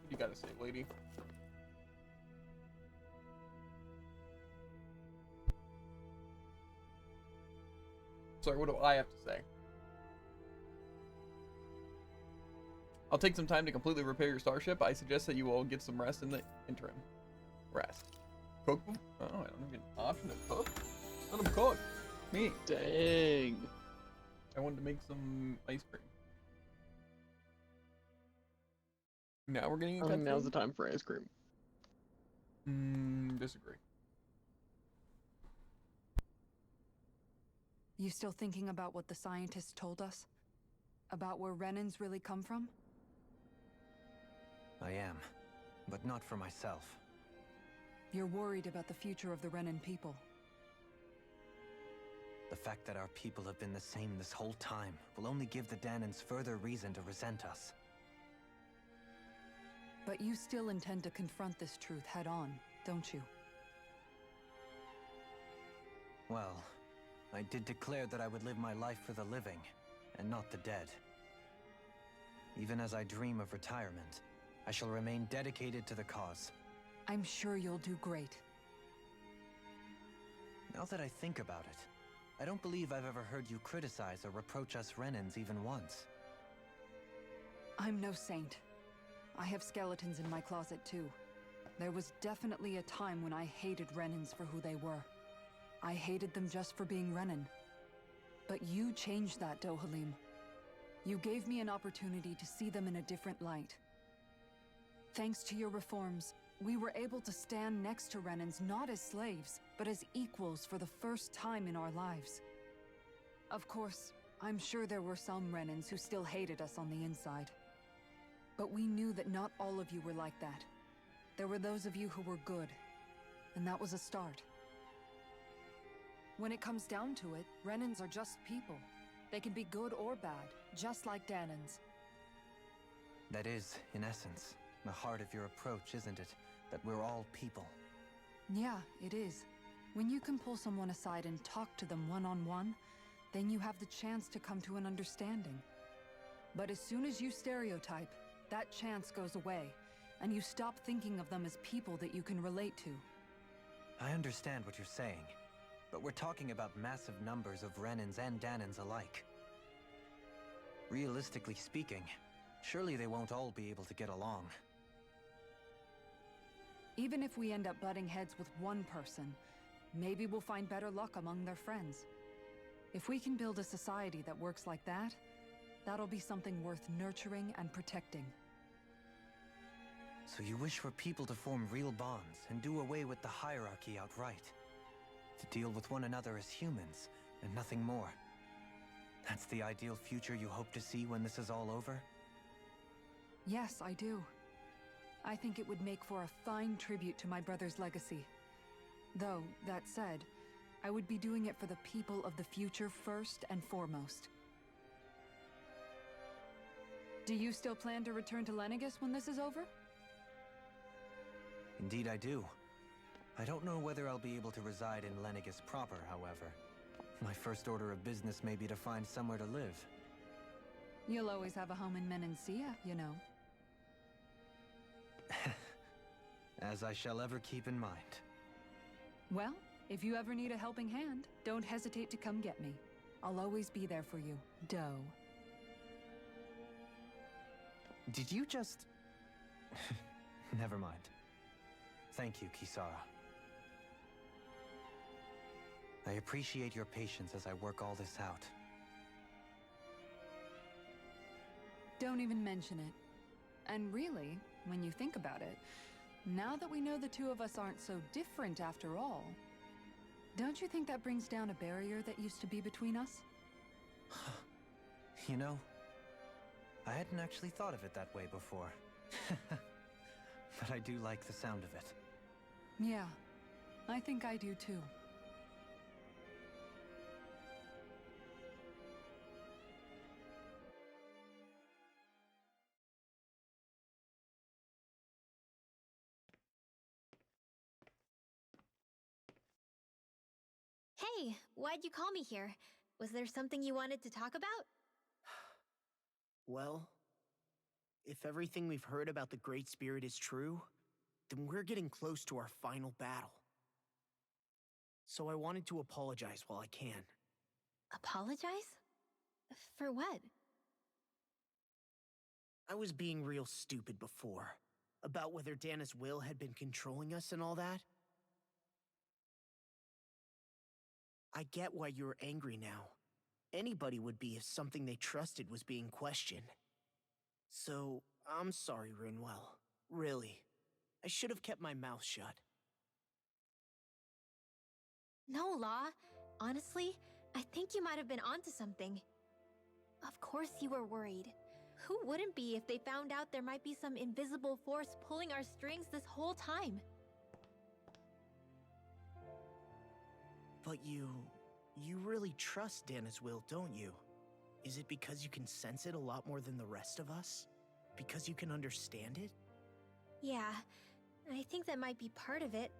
A: You gotta say, lady. Sorry, what do I have to say? I'll take some time to completely repair your starship. I suggest that you all get some rest in the interim. Rest. Cook? Oh, I don't get an option to cook? Let them cook. Me.
B: Dang.
A: I wanted to make some ice cream. Now we're getting a
B: now's the time for ice cream.
A: Disagree.
R: You still thinking about what the scientists told us? About where Renans really come from?
D: I am, but not for myself.
R: You're worried about the future of the Renan people.
D: The fact that our people have been the same this whole time will only give the Danans further reason to resent us.
R: But you still intend to confront this truth head-on, don't you?
D: Well, I did declare that I would live my life for the living, and not the dead. Even as I dream of retirement, I shall remain dedicated to the cause.
R: I'm sure you'll do great.
D: Now that I think about it, I don't believe I've ever heard you criticize or reproach us Renans even once.
R: I'm no saint. I have skeletons in my closet too. There was definitely a time when I hated Renans for who they were. I hated them just for being Renan. But you changed that, Dohalim. You gave me an opportunity to see them in a different light. Thanks to your reforms, we were able to stand next to Renans not as slaves, but as equals for the first time in our lives. Of course, I'm sure there were some Renans who still hated us on the inside. But we knew that not all of you were like that. There were those of you who were good, and that was a start. When it comes down to it, Renans are just people. They can be good or bad, just like Dahnans.
D: That is, in essence, the heart of your approach, isn't it? That we're all people.
R: Yeah, it is. When you can pull someone aside and talk to them one-on-one, then you have the chance to come to an understanding. But as soon as you stereotype, that chance goes away, and you stop thinking of them as people that you can relate to.
D: I understand what you're saying, but we're talking about massive numbers of Renans and Dahnans alike. Realistically speaking, surely they won't all be able to get along.
R: Even if we end up butting heads with one person, maybe we'll find better luck among their friends. If we can build a society that works like that, that'll be something worth nurturing and protecting.
D: So you wish for people to form real bonds and do away with the hierarchy outright? To deal with one another as humans, and nothing more? That's the ideal future you hope to see when this is all over?
R: Yes, I do. I think it would make for a fine tribute to my brother's legacy. Though, that said, I would be doing it for the people of the future first and foremost. Do you still plan to return to Lenegis when this is over?
D: Indeed I do. I don't know whether I'll be able to reside in Lenegis proper, however. My first order of business may be to find somewhere to live.
R: You'll always have a home in Menancia, you know.
D: As I shall ever keep in mind.
R: Well, if you ever need a helping hand, don't hesitate to come get me. I'll always be there for you, Doe.
D: Did you just... Never mind. Thank you, Kisara. I appreciate your patience as I work all this out.
R: Don't even mention it. And really, when you think about it, now that we know the two of us aren't so different after all, don't you think that brings down a barrier that used to be between us?
D: You know, I hadn't actually thought of it that way before. But I do like the sound of it.
R: Yeah, I think I do too.
G: Hey, why'd you call me here? Was there something you wanted to talk about?
H: Well, if everything we've heard about the Great Spirit is true, then we're getting close to our final battle. So I wanted to apologize while I can.
G: Apologize? For what?
H: I was being real stupid before, about whether Dana's will had been controlling us and all that. I get why you're angry now. Anybody would be if something they trusted was being questioned. So, I'm sorry, Rinwell. Really. I should have kept my mouth shut.
G: No, Law. Honestly, I think you might have been onto something. Of course you were worried. Who wouldn't be if they found out there might be some invisible force pulling our strings this whole time?
H: But you really trust Dana's will, don't you? Is it because you can sense it a lot more than the rest of us? Because you can understand it?
G: Yeah, I think that might be part of it.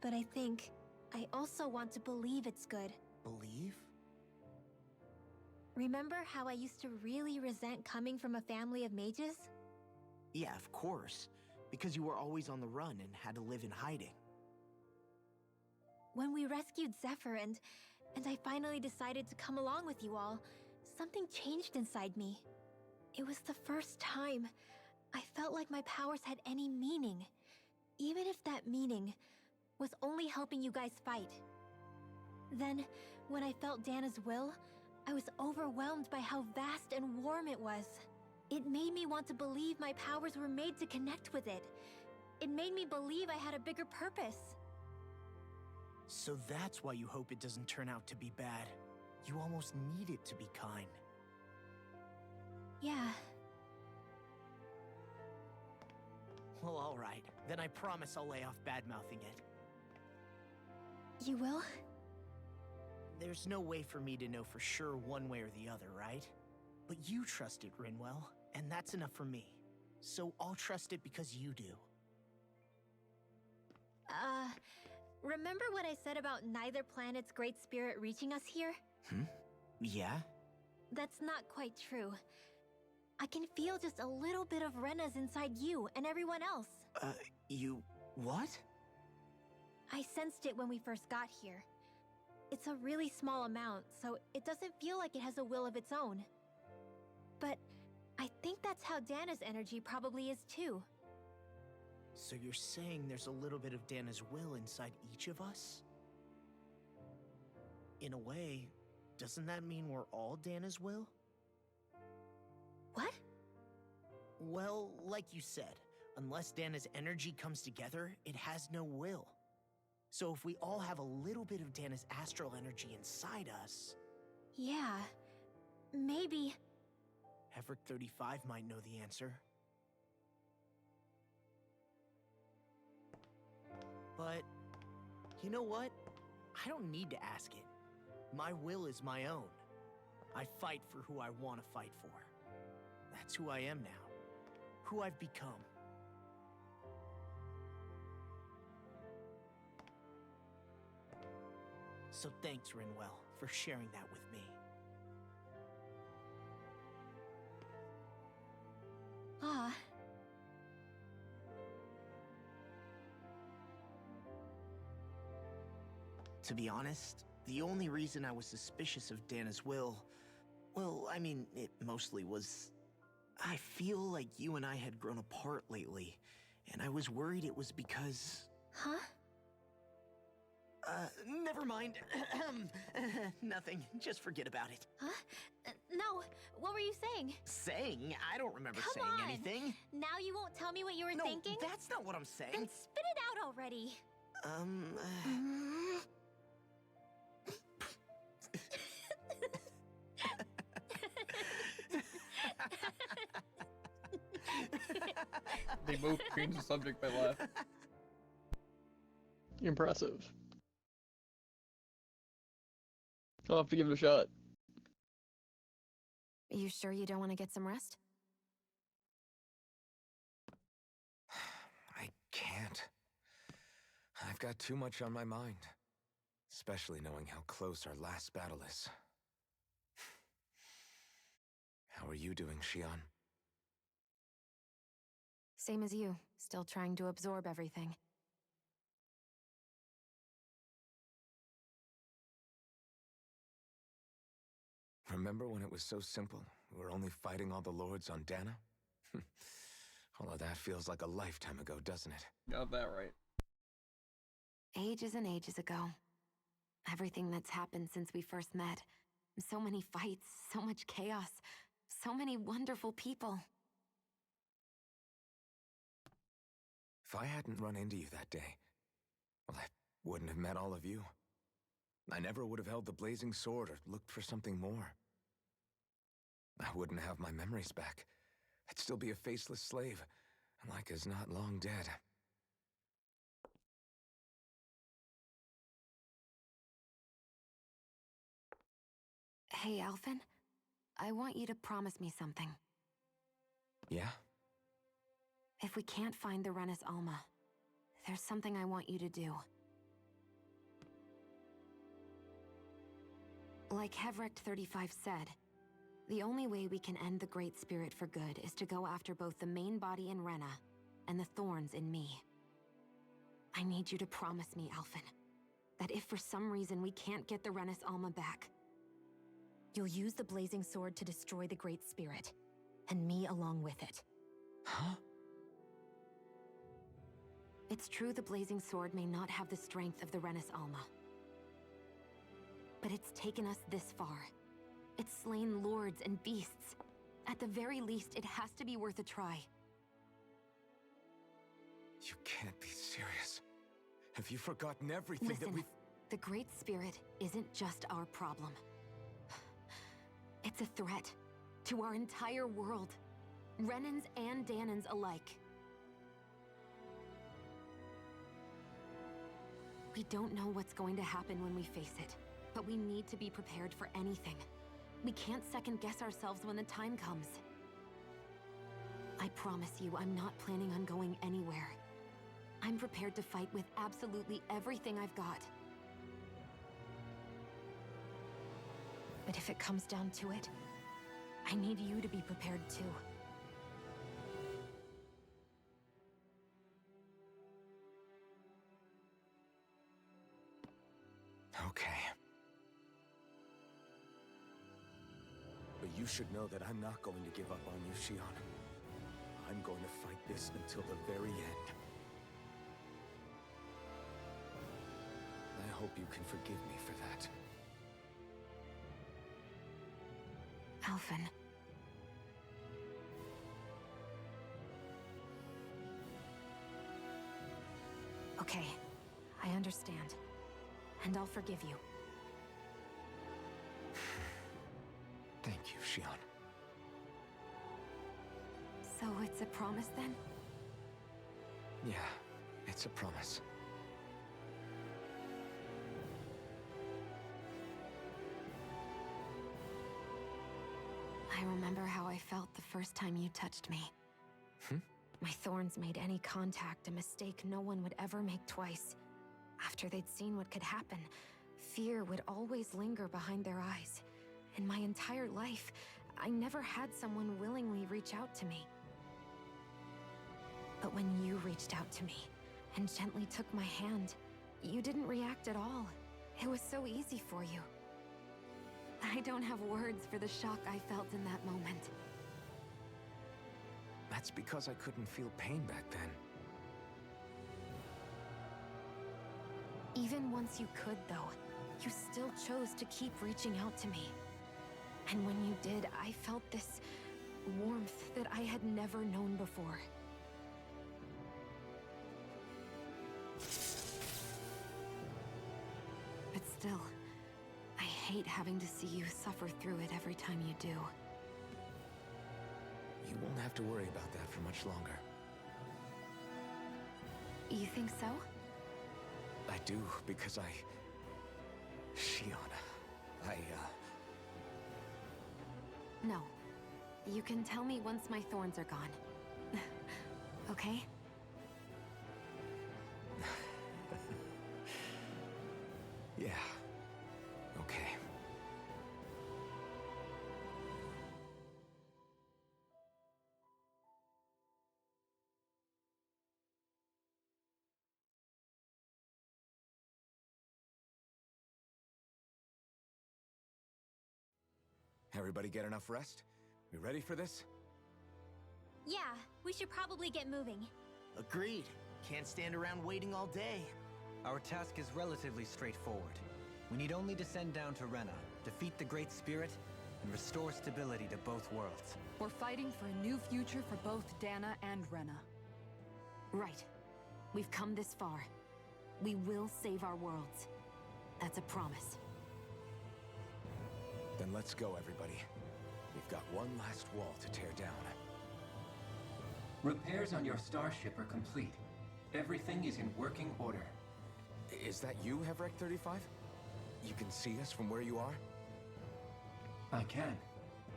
G: But I think I also want to believe it's good.
H: Believe?
G: Remember how I used to really resent coming from a family of mages?
H: Yeah, of course. Because you were always on the run and had to live in hiding.
G: When we rescued Zephyr and I finally decided to come along with you all, something changed inside me. It was the first time I felt like my powers had any meaning, even if that meaning was only helping you guys fight. Then, when I felt Dana's will, I was overwhelmed by how vast and warm it was. It made me want to believe my powers were made to connect with it. It made me believe I had a bigger purpose.
H: So that's why you hope it doesn't turn out to be bad. You almost need it to be kind.
G: Yeah.
H: Well, alright. Then I promise I'll lay off bad-mouthing it.
G: You will?
H: There's no way for me to know for sure one way or the other, right? But you trust it, Rinwell, and that's enough for me. So I'll trust it because you do.
G: Remember what I said about neither planet's great spirit reaching us here?
H: Yeah?
G: That's not quite true. I can feel just a little bit of Rena's inside you and everyone else.
H: You... what?
G: I sensed it when we first got here. It's a really small amount, so it doesn't feel like it has a will of its own. But I think that's how Dana's energy probably is too.
H: So you're saying there's a little bit of Dana's will inside each of us? In a way, doesn't that mean we're all Dana's will?
G: What?
H: Well, like you said, unless Dana's energy comes together, it has no will. So if we all have a little bit of Dana's astral energy inside us...
G: Yeah, maybe...
H: Heverick 35 might know the answer. But, you know what? I don't need to ask it. My will is my own. I fight for who I want to fight for. That's who I am now. Who I've become. So thanks, Rinwell, for sharing that with me.
G: Ah.
H: To be honest, the only reason I was suspicious of Dana's will... well, I mean, it mostly was... I feel like you and I had grown apart lately, and I was worried it was because...
G: Huh?
H: Never mind. Nothing. Just forget about it.
G: Huh? No, what were you saying?
H: Saying? I don't remember
G: Come
H: saying
G: on.
H: anything.
G: Now you won't tell me what you were thinking?
H: No, that's not what I'm saying.
G: Then spit it out already.
A: They both changed the subject by laughing.
B: Impressive. I'll have to give it a shot.
J: You sure you don't want to get some rest?
F: I can't. I've got too much on my mind. Especially knowing how close our last battle is. How are you doing, Shion?
J: Same as you, still trying to absorb everything.
F: Remember when it was so simple? We were only fighting all the lords on Dana? All of that feels like a lifetime ago, doesn't it?
A: Got that right.
J: Ages and ages ago. Everything that's happened since we first met. So many fights, so much chaos, so many wonderful people.
F: If I hadn't run into you that day, well, I wouldn't have met all of you. I never would have held the blazing sword or looked for something more. I wouldn't have my memories back. I'd still be a faceless slave, like as not long dead.
J: Hey, Alphen. I want you to promise me something.
F: Yeah?
J: If we can't find the Renis Alma, there's something I want you to do. Like Heverick 35 said, the only way we can end the Great Spirit for good is to go after both the main body in Rena and the thorns in me. I need you to promise me, Alphen, that if for some reason we can't get the Renis Alma back, you'll use the Blazing Sword to destroy the Great Spirit, and me along with it.
F: Huh?
J: It's true the Blazing Sword may not have the strength of the Renis Alma. But it's taken us this far. It's slain lords and beasts. At the very least, it has to be worth a try.
F: You can't be serious. Have you forgotten everything
J: Listen,
F: that we've...
J: the Great Spirit isn't just our problem. It's a threat to our entire world. Renans and Dahnans alike. We don't know what's going to happen when we face it, but we need to be prepared for anything. We can't second-guess ourselves when the time comes. I promise you, I'm not planning on going anywhere. I'm prepared to fight with absolutely everything I've got. But if it comes down to it, I need you to be prepared too.
F: Okay. But you should know that I'm not going to give up on you, Shionne. I'm going to fight this until the very end. I hope you can forgive me for that.
J: Alphen. Okay, I understand. And I'll forgive you.
F: Thank you, Shionne.
J: So it's a promise then?
F: Yeah, it's a promise.
J: I remember how I felt the first time you touched me. My thorns made any contact a mistake no one would ever make twice. After they'd seen what could happen, fear would always linger behind their eyes. In my entire life, I never had someone willingly reach out to me. But when you reached out to me and gently took my hand, you didn't react at all. It was so easy for you. I don't have words for the shock I felt in that moment.
F: That's because I couldn't feel pain back then.
J: Even once you could, though, you still chose to keep reaching out to me. And when you did, I felt this warmth that I had never known before. But still, I hate having to see you suffer through it every time you do.
F: You won't have to worry about that for much longer.
J: You think so?
F: I do, because Shionne,
J: No. You can tell me once my thorns are gone. Okay?
F: Yeah. Okay. Everybody get enough rest? We ready for this?
G: Yeah, we should probably get moving.
H: Agreed. Can't stand around waiting all day.
D: Our task is relatively straightforward. We need only descend down to Rena, defeat the Great Spirit, and restore stability to both worlds.
E: We're fighting for a new future for both Dahna and Rena.
J: Right. We've come this far. We will save our worlds. That's a promise.
F: Then let's go, everybody. We've got one last wall to tear down.
O: Repairs on your starship are complete. Everything is in working order.
F: Is that you, Hevrek 35? You can see us from where you are?
O: I can.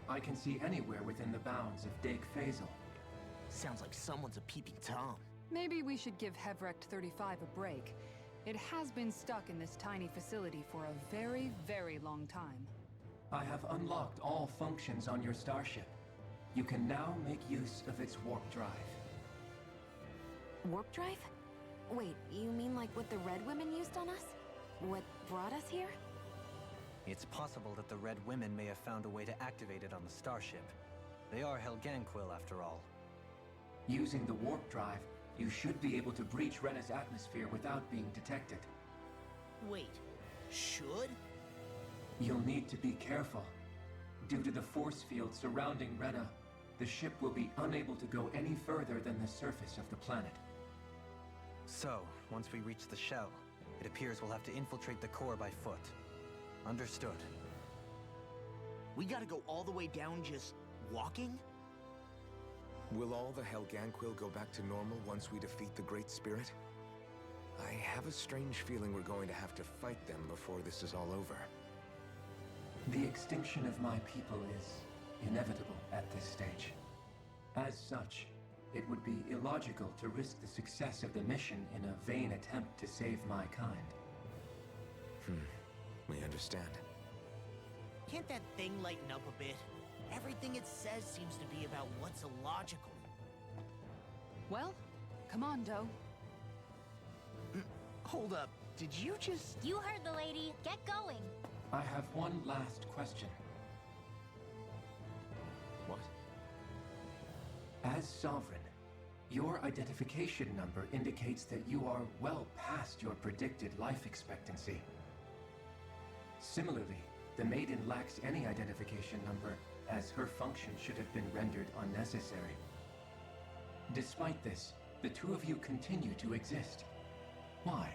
O: I can see anywhere within the bounds of Dake Faisal.
H: Sounds like someone's a peeping Tom.
E: Maybe we should give Hevrect 35 a break. It has been stuck in this tiny facility for a very, very long time.
O: I have unlocked all functions on your starship. You can now make use of its warp drive.
J: Warp drive? Wait, you mean like what the Red Women used on us? What brought us here?
D: It's possible that the Red Women may have found a way to activate it on the starship. They are Helganquil, after all.
O: Using the warp drive, you should be able to breach Rena's atmosphere without being detected.
H: Wait, should?
O: You'll need to be careful. Due to the force field surrounding Rena, the ship will be unable to go any further than the surface of the planet.
D: So, once we reach the shell, it appears we'll have to infiltrate the core by foot. Understood.
H: We gotta go all the way down just walking?
F: Will all the Helganquil go back to normal once we defeat the Great Spirit? I have a strange feeling we're going to have to fight them before this is all over.
O: The extinction of my people is inevitable at this stage. As such, it would be illogical to risk the success of the mission in a vain attempt to save my kind.
F: We understand.
H: Can't that thing lighten up a bit? Everything it says seems to be about what's illogical.
E: Well, come on, Doe.
H: Hold up, did you just...
G: You heard the lady. Get going.
O: I have one last question.
F: What?
O: As Sovereign, your identification number indicates that you are well past your predicted life expectancy. Similarly, the Maiden lacks any identification number, as her function should have been rendered unnecessary. Despite this, the two of you continue to exist. Why?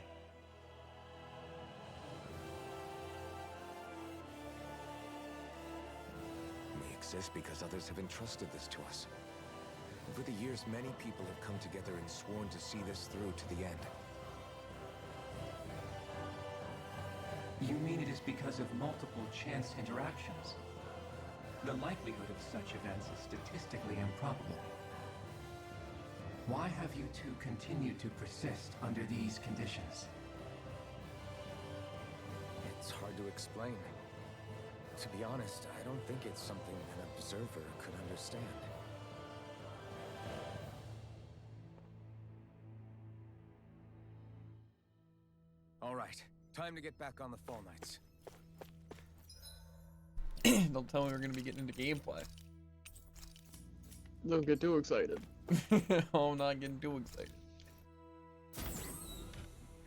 F: We exist because others have entrusted this to us. Over the years, many people have come together and sworn to see this through to the end.
O: You mean it is because of multiple chance interactions? The likelihood of such events is statistically improbable. Why have you two continued to persist under these conditions?
F: It's hard to explain. To be honest, I don't think it's something an observer could understand. All right, time to get back on the Fall Knights.
A: Don't tell me we're gonna be getting into gameplay.
B: Don't get too excited.
A: Oh, I'm not getting too excited.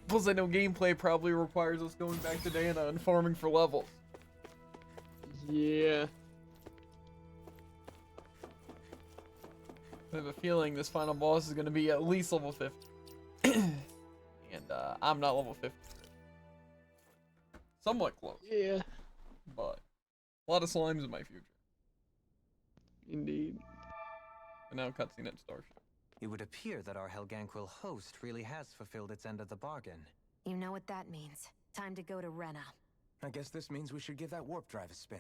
A: Plus, I know gameplay probably requires us going back to Dana and farming for levels.
B: Yeah.
A: I have a feeling this final boss is gonna be at least level 50. And I'm not level 50. Somewhat close.
B: Yeah.
A: But a lot of slimes in my future.
B: Indeed.
A: And now cutscene at Starship.
D: It would appear that our Helganquil host really has fulfilled its end of the bargain.
J: You know what that means. Time to go to Rena.
F: I guess this means we should give that warp drive a spin.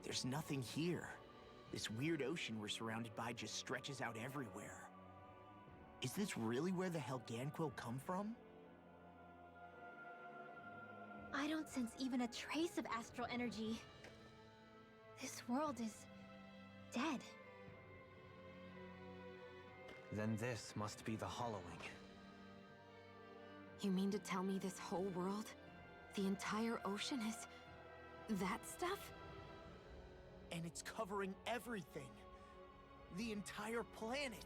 H: There's nothing here. This weird ocean we're surrounded by just stretches out everywhere. Is this really where the Helganquil come from?
G: I don't sense even a trace of astral energy. This world is dead.
D: Then this must be the Hollowing.
J: You mean to tell me this whole world, the entire ocean is that stuff?
H: And it's covering everything. The entire planet.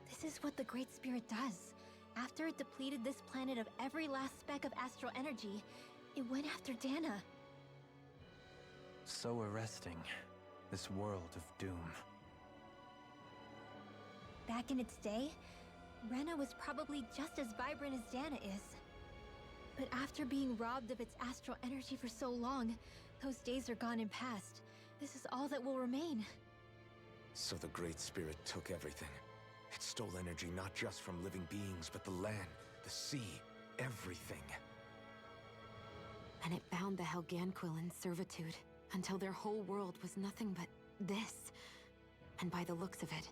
G: This is what the Great Spirit does. After it depleted this planet of every last speck of astral energy, it went after Dana.
D: So arresting. This world of doom.
G: Back in its day, Rena was probably just as vibrant as Dana is. But after being robbed of its astral energy for so long, those days are gone and past. This is all that will remain.
F: So the Great Spirit took everything. It stole energy not just from living beings, but the land, the sea, everything.
J: And it bound the Helganquil in servitude, until their whole world was nothing but this. And by the looks of it,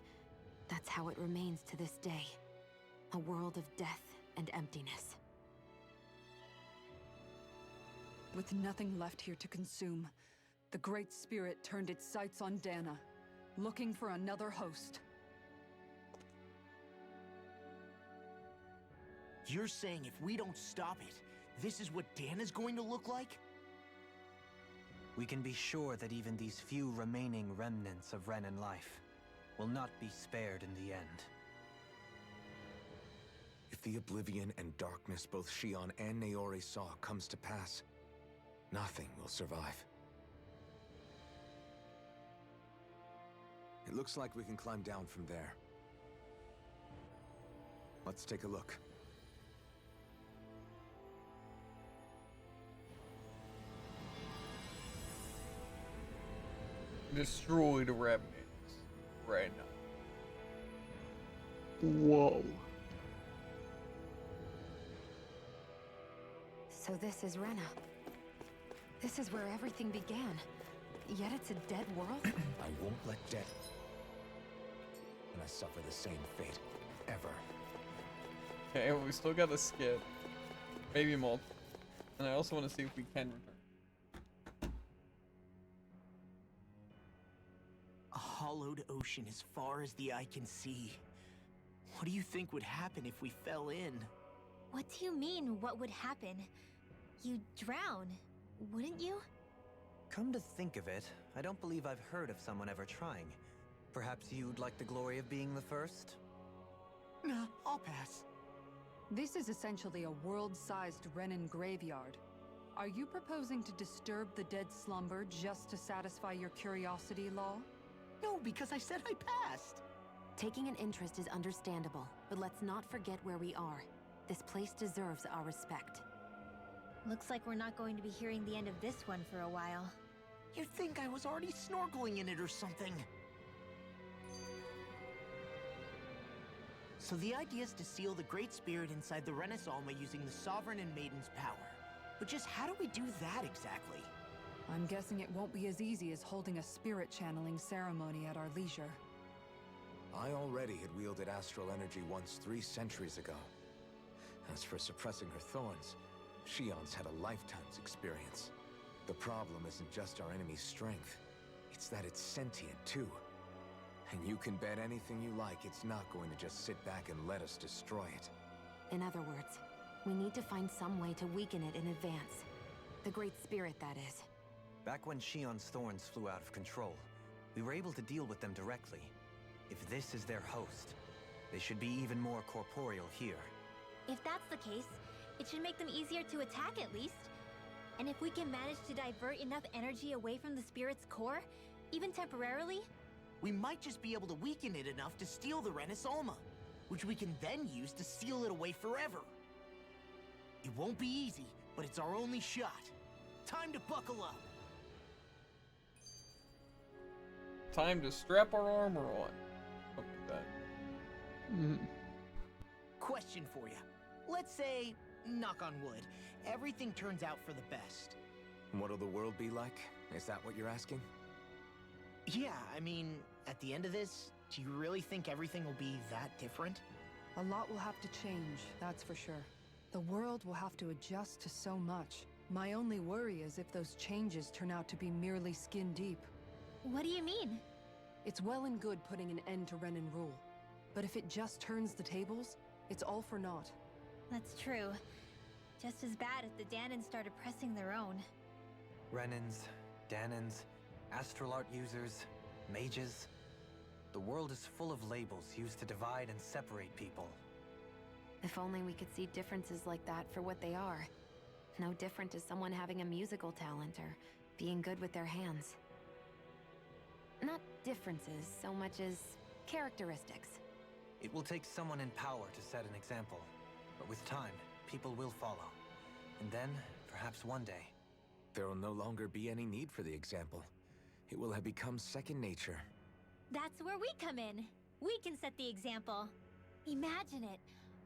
J: that's how it remains to this day. A world of death and emptiness.
R: With nothing left here to consume, the Great Spirit turned its sights on Dana, looking for another host.
H: You're saying if we don't stop it, this is what Dana's going to look like?
D: We can be sure that even these few remaining remnants of Renan life will not be spared in the end.
F: If the oblivion and darkness both Shion and Naori saw comes to pass, nothing will survive. It looks like we can climb down from there. Let's take a look.
A: Destroy the remnants right now.
B: Whoa.
J: So this is Rena. This is where everything began. Yet it's a dead world?
F: I won't let death and I suffer the same fate, ever.
A: Okay, we still gotta skip. Maybe multiple. And I also want to see if we can return.
H: A hollowed ocean as far as the eye can see. What do you think would happen if we fell in?
G: What do you mean, what would happen? You'd drown, wouldn't you?
D: Come to think of it, I don't believe I've heard of someone ever trying. Perhaps you'd like the glory of being the first?
H: Nah, I'll pass.
R: This is essentially a world-sized Renan graveyard. Are you proposing to disturb the dead slumber just to satisfy your curiosity, Law?
H: No, because I said I passed.
J: Taking an interest is understandable, but let's not forget where we are. This place deserves our respect.
G: Looks like we're not going to be hearing the end of this one for a while.
H: You'd think I was already snorkeling in it or something. So the idea is to seal the Great Spirit inside the Renis Alma using the Sovereign and Maiden's power. But just how do we do that exactly?
R: I'm guessing it won't be as easy as holding a spirit channeling ceremony at our leisure.
F: I already had wielded astral energy once 3 centuries ago. As for suppressing her thorns, Shion's had a lifetime's experience. The problem isn't just our enemy's strength, it's that it's sentient too. And you can bet anything you like it's not going to just sit back and let us destroy it.
J: In other words, we need to find some way to weaken it in advance. The Great Spirit, that is.
D: Back when Shion's thorns flew out of control, we were able to deal with them directly. If this is their host, they should be even more corporeal here.
G: If that's the case, it should make them easier to attack at least. And if we can manage to divert enough energy away from the spirit's core, even temporarily,
H: we might just be able to weaken it enough to steal the Renis Alma, which we can then use to seal it away forever. It won't be easy, but it's our only shot. Time to buckle up.
A: Time to strap our armor on. Something like that.
H: Question for you. Let's say, knock on wood, everything turns out for the best.
F: What'll the world be like? Is that what you're asking?
H: Yeah, I mean, at the end of this, do you really think everything will be that different?
R: A lot will have to change, that's for sure. The world will have to adjust to so much. My only worry is if those changes turn out to be merely skin deep.
G: What do you mean?
R: It's well and good putting an end to Renan rule. But if it just turns the tables, it's all for naught.
G: That's true. Just as bad if the Danans started pressing their own.
D: Renans, Danans, astral art users, mages. The world is full of labels used to divide and separate people.
J: If only we could see differences like that for what they are. No different as someone having a musical talent or being good with their hands. Not differences so much as characteristics.
D: It will take someone in power to set an example, but with time, people will follow. And then, perhaps one day...
F: There will no longer be any need for the example. It will have become second nature.
G: That's where we come in. We can set the example. Imagine it.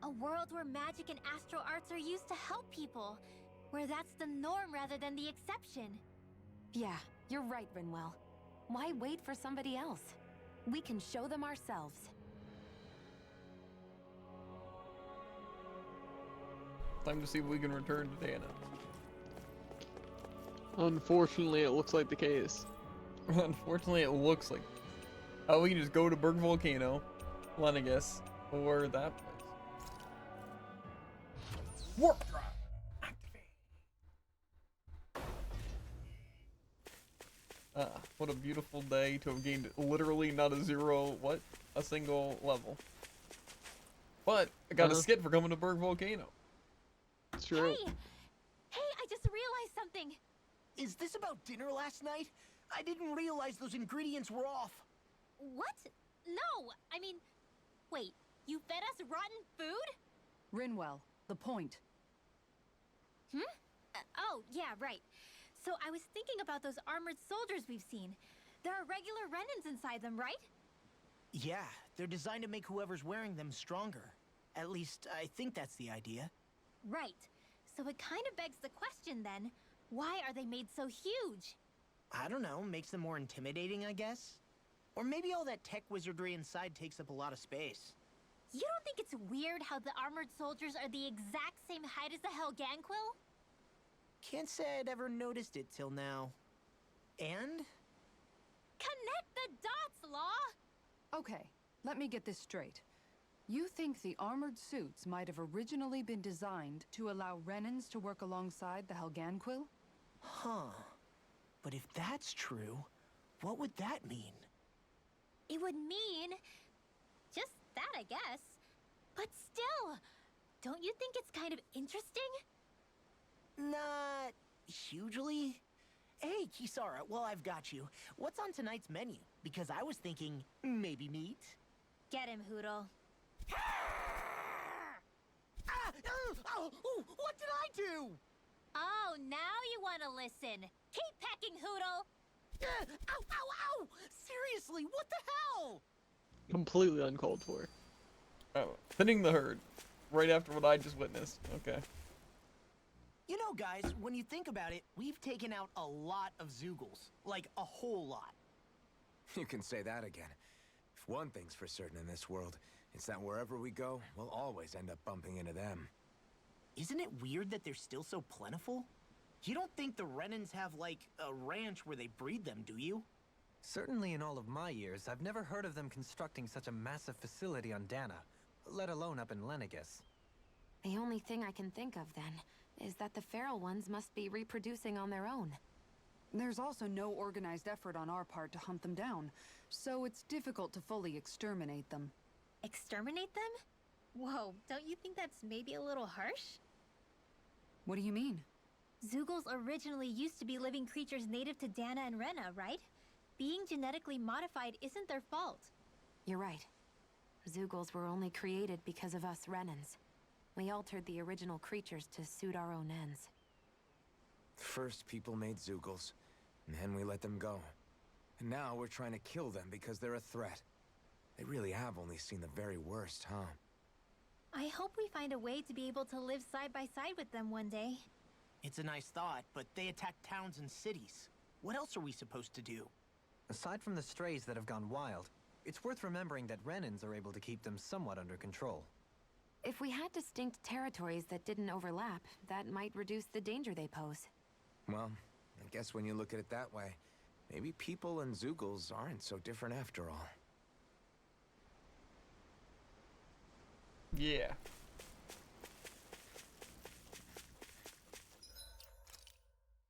G: A world where magic and astral arts are used to help people. Where that's the norm rather than the exception.
J: Yeah, you're right, Rinwell. Why wait for somebody else? We can show them ourselves.
A: Time to see if we can return to Dana.
B: Unfortunately, it looks like the case.
A: Unfortunately, it looks like... Oh, we can just go to Berg Volcano, Lenegis, or that place. Warp drive! Activate! Ah, what a beautiful day to have gained literally not a zero, what? A single level. But, I got a skit for coming to Berg Volcano.
B: It's true.
G: Hey! Hey, I just realized something!
H: Is this about dinner last night? I didn't realize those ingredients were off.
G: What? No! I mean... Wait, you fed us rotten food?
R: Rinwell, the point.
G: Oh, yeah, right. So I was thinking about those armored soldiers we've seen. There are regular Renans inside them, right?
H: Yeah, they're designed to make whoever's wearing them stronger. At least, I think that's the idea.
G: Right. So it kind of begs the question then, why are they made so huge?
H: I don't know, makes them more intimidating, I guess? Or maybe all that tech wizardry inside takes up a lot of space.
G: You don't think it's weird how the armored soldiers are the exact same height as the Helganquil?
H: Can't say I'd ever noticed it till now. And?
G: Connect the dots, Law!
R: Okay, let me get this straight. You think the armored suits might have originally been designed to allow Renans to work alongside the Helganquil?
H: Huh. But if that's true, what would that mean?
G: It would mean... just that, I guess. But still, don't you think it's kind of interesting?
H: Not hugely. Hey, Kisara, well, I've got you. What's on tonight's menu? Because I was thinking, maybe meat?
G: Get him, Hootle.
H: What did I do?
G: Oh, now you want to listen. Keep pecking, Hootle!
H: Ow, ow, ow! Seriously, what the hell?
B: Completely uncalled for.
A: Oh, thinning the herd. Right after what I just witnessed. Okay.
H: You know, guys, when you think about it, we've taken out a lot of Zeugles. Like, a whole lot.
F: You can say that again. If one thing's for certain in this world, it's that wherever we go, we'll always end up bumping into them.
H: Isn't it weird that they're still so plentiful? You don't think the Renans have, like, a ranch where they breed them, do you?
D: Certainly in all of my years, I've never heard of them constructing such a massive facility on Dana, let alone up in Lenegis.
J: The only thing I can think of, then, is that the feral ones must be reproducing on their own.
R: There's also no organized effort on our part to hunt them down, so it's difficult to fully exterminate them.
G: Exterminate them? Whoa, don't you think that's maybe a little harsh?
R: What do you mean?
G: Zeugles originally used to be living creatures native to Dana and Rena, right? Being genetically modified isn't their fault.
J: You're right. Zeugles were only created because of us Renans. We altered the original creatures to suit our own ends.
F: First, people made Zeugles, and then we let them go. And now we're trying to kill them because they're a threat. They really have only seen the very worst, huh?
G: I hope we find a way to be able to live side by side with them one day.
H: It's a nice thought, but they attack towns and cities. What else are we supposed to do?
D: Aside from the strays that have gone wild, it's worth remembering that Renans are able to keep them somewhat under control.
J: If we had distinct territories that didn't overlap, that might reduce the danger they pose.
F: Well, I guess when you look at it that way, maybe people and Zeugles aren't so different after all.
A: Yeah.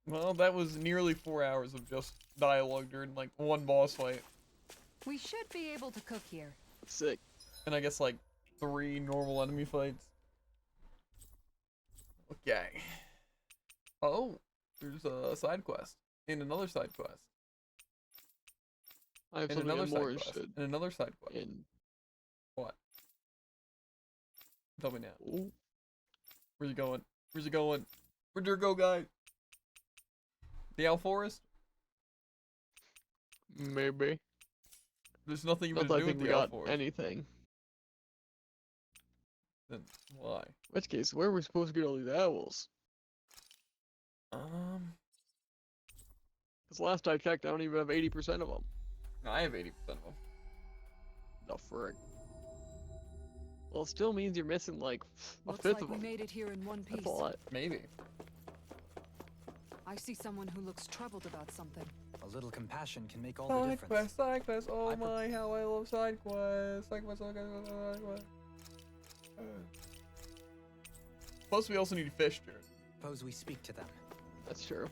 A: Well, that was nearly 4 hours of just dialogue during, like, one boss fight.
R: We should be able to cook here.
B: Sick.
A: And I guess, like, 3 normal enemy fights. Okay. Oh, there's a side quest. And another side quest.
B: I have
A: And
B: something
A: another
B: I'm more
A: side quest.
B: interested
A: And another side quest.
B: in.
A: What? Tell me now.
B: Ooh.
A: Where's he going? Where's he going? Where'd you go, guy? The Owl Forest?
B: Maybe.
A: There's nothing even
B: Not
A: to
B: that
A: do
B: I
A: with
B: think we
A: the Owl
B: got
A: Forest.
B: anything.
A: Then why?
B: In which case, where are we supposed to get all these owls? Because last I checked, I don't even have 80% of them.
A: I have 80% of them.
B: The frick. Well, it still means you're missing like a
E: Looks
B: fifth
E: like
B: of
E: we
B: them.
E: made it here in one piece.
B: That's a lot.
A: Maybe.
E: I see someone who looks troubled about something.
D: A little compassion can make all the
A: Side
D: difference.
A: quest, side quest. Oh my, how I love side quests. Side quest, side quest, side quest. Plus, we also need fish, Jared.
D: Suppose we speak to them.
B: That's true.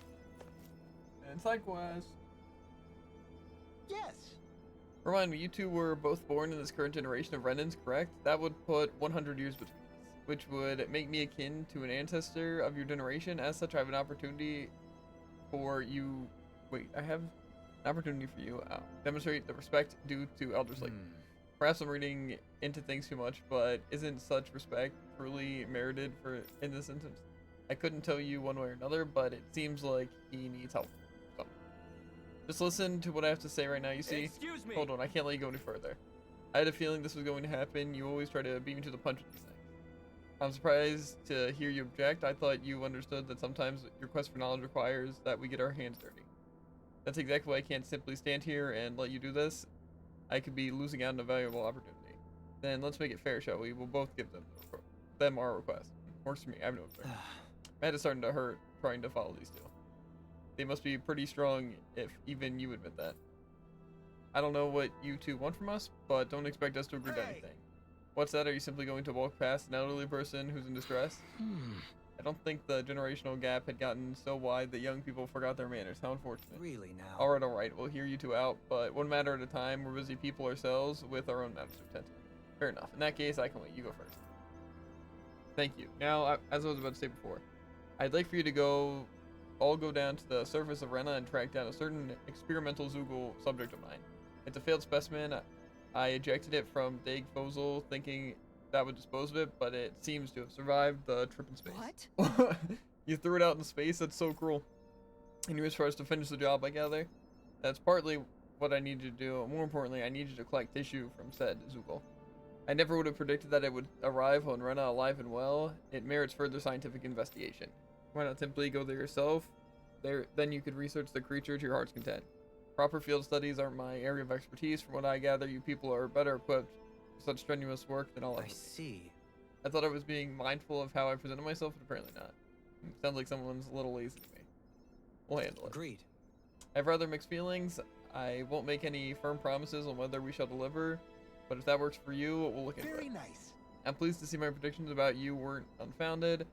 A: And side quest.
H: Yes.
A: Remind me, you two were both born in this current generation of Renans, correct? That would put 100 years between us, which would make me akin to an ancestor of your generation. As such, I have an opportunity for you. Wait, I have an opportunity for you. Demonstrate the respect due to elders like me. Perhaps I'm reading into things too much, but isn't such respect truly merited for in this instance? I couldn't tell you one way or another, but it seems like he needs help. So, just listen to what I have to say right now. You see?
N: Excuse me.
A: Hold on, I can't let you go any further. I had a feeling this was going to happen. You always try to beat me to the punch with these things. I'm surprised to hear you object. I thought you understood that sometimes your quest for knowledge requires that we get our hands dirty. That's exactly why I can't simply stand here and let you do this. I could be losing out on a valuable opportunity. Then let's make it fair, shall we? We'll both give them our request. Works for me. I have no objection. My head is starting to hurt trying to follow these two. They must be pretty strong if even you admit that. I don't know what you two want from us, but don't expect us to agree to anything. What's that? Are you simply going to walk past an elderly person who's in distress? I don't think the generational gap had gotten so wide that young people forgot their manners. How unfortunate.
D: Really now?
A: Alright. We'll hear you two out, but one matter at a time. We're busy people ourselves with our own matters to attend to. Fair enough. In that case, I can wait. You go first. Thank you. Now, as I was about to say before, I'd like for you to all go down to the surface of Rena and track down a certain experimental Zoogle subject of mine. It's a failed specimen. I ejected it from Dag Fozul thinking that would dispose of it, but it seems to have survived the trip in space.
E: What?
A: You threw it out in space? That's so cruel. And you wish for us to finish the job, I gather? That's partly what I need you to do. More importantly, I need you to collect tissue from said Zoogle. I never would have predicted that it would arrive on Rena alive and well. It merits further scientific investigation. Why not simply go there yourself? Then you could research the creature to your heart's content. Proper field studies aren't my area of expertise. From what I gather, you people are better equipped for such strenuous work than I'll ever be.
D: I see.
A: I thought I was being mindful of how I presented myself, but apparently not. Sounds like someone's a little lazy to me. We'll handle it.
D: Agreed.
A: I have rather mixed feelings. I won't make any firm promises on whether we shall deliver, but if that works for you, we'll look into it.
H: Very nice.
A: I'm pleased to see my predictions about you weren't unfounded.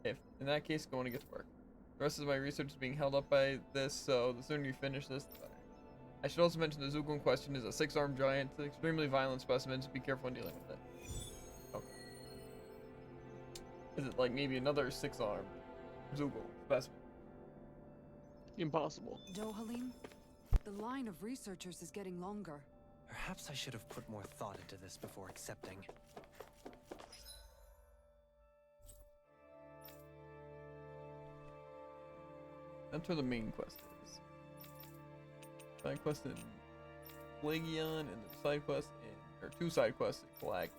A: If in that case, go on and get to work. The rest of my research is being held up by this, so the sooner you finish this, the better. I should also mention the Zoogle in question is a 6-armed giant, an extremely violent specimen, so be careful when dealing with it. Okay. Is it like maybe another 6-armed Zoogle specimen?
B: Impossible.
E: Dohalim, the line of researchers is getting longer.
D: Perhaps I should have put more thought into this before accepting.
A: That's where the main quest is. Side quest in Plagion and the side quest in, or 2 side quests in Flag.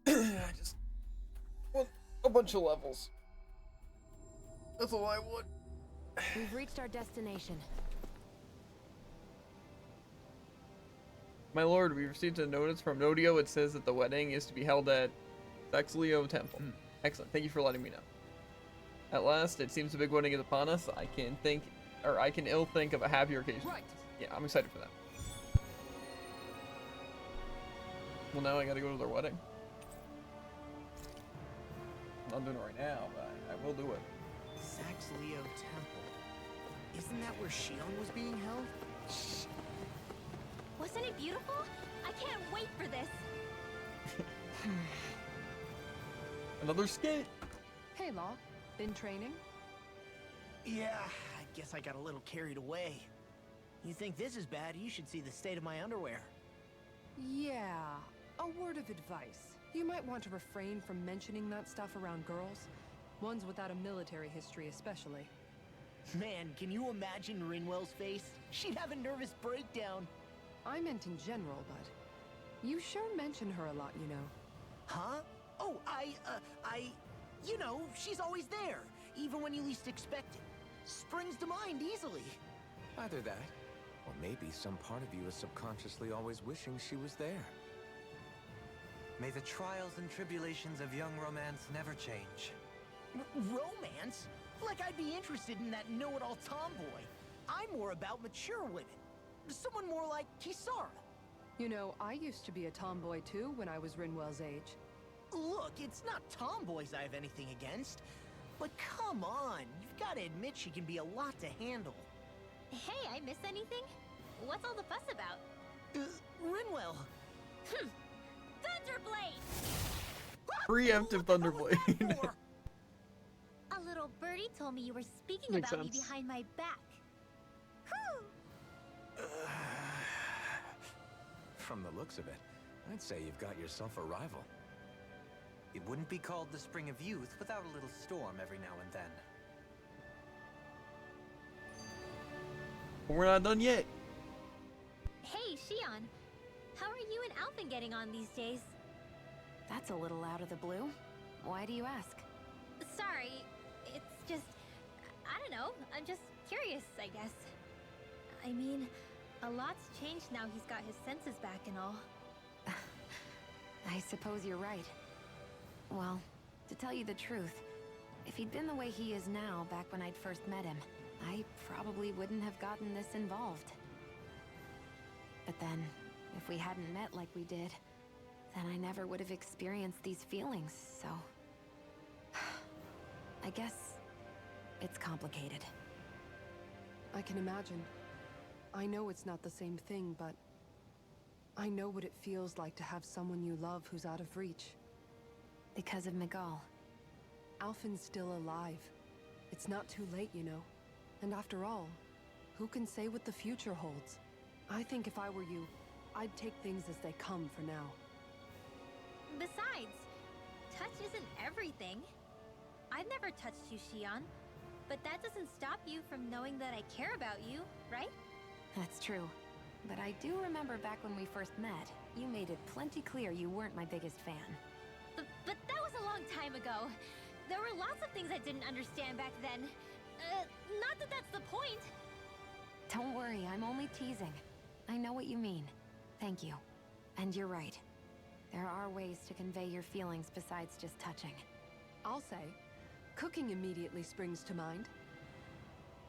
A: I just want a bunch of levels. That's all I want.
C: We've reached our destination.
A: My lord, we received a notice from Nodio. It says that the wedding is to be held at Vexilio Temple. Excellent. Thank you for letting me know. At last, it seems the big wedding is upon us. I can ill think of a happier occasion.
E: Right.
A: Yeah, I'm excited for that. Well, now I gotta go to their wedding. I'm not doing it right now, but I will do it.
H: Saxleo Temple. Isn't that where Shion was being held?
G: Shh. Wasn't it beautiful? I can't wait for this.
A: Another skate.
E: Hey, Law. Been training?
H: Yeah, I guess I got a little carried away. You think this is bad, you should see the state of my underwear.
R: Yeah, a word of advice. You might want to refrain from mentioning that stuff around girls. Ones without a military history especially.
H: Man, can you imagine Rinwell's face? She'd have a nervous breakdown.
R: I meant in general, but you sure mention her a lot, you know.
H: Huh? Oh, you know, she's always there, even when you least expect it. Springs to mind easily.
F: Either that, or maybe some part of you is subconsciously always wishing she was there.
D: May the trials and tribulations of young romance never change.
H: Romance? Like I'd be interested in that know-it-all tomboy. I'm more about mature women. Someone more like Kisara.
R: You know, I used to be a tomboy too when I was Rinwell's age.
H: Look, it's not tomboys I have anything against. But come on, you've got to admit she can be a lot to handle.
G: Hey, I miss anything? What's all the fuss about?
H: Rinwell.
G: Thunderblade!
A: Preemptive Thunderblade.
G: A little birdie told me you were speaking
B: Makes
G: about
B: sense.
G: me behind my back.
F: From the looks of it, I'd say you've got yourself a rival.
D: It wouldn't be called the Spring of Youth without a little storm every now and then.
A: But we're not done yet.
G: Hey, Shion. How are you and Alphen getting on these days?
J: That's a little out of the blue. Why do you ask?
G: Sorry, it's just... I don't know, I'm just curious, I guess. I mean, a lot's changed now he's got his senses back and all.
J: I suppose you're right. Well, to tell you the truth, if he'd been the way he is now back when I'd first met him, I probably wouldn't have gotten this involved. But then, if we hadn't met like we did, then I never would have experienced these feelings, so... I guess it's complicated.
R: I can imagine. I know it's not the same thing, but I know what it feels like to have someone you love who's out of reach.
J: Because of Miguel.
R: Alphen's still alive. It's not too late, you know. And after all, who can say what the future holds? I think if I were you, I'd take things as they come for now.
G: Besides, touch isn't everything. I've never touched you, Shion. But that doesn't stop you from knowing that I care about you, right?
J: That's true. But I do remember back when we first met, you made it plenty clear you weren't my biggest fan.
G: But that was a long time ago. There were lots of things I didn't understand back then. Not that that's the point.
J: Don't worry, I'm only teasing. I know what you mean. Thank you. And you're right. There are ways to convey your feelings besides just touching.
R: I'll say, cooking immediately springs to mind.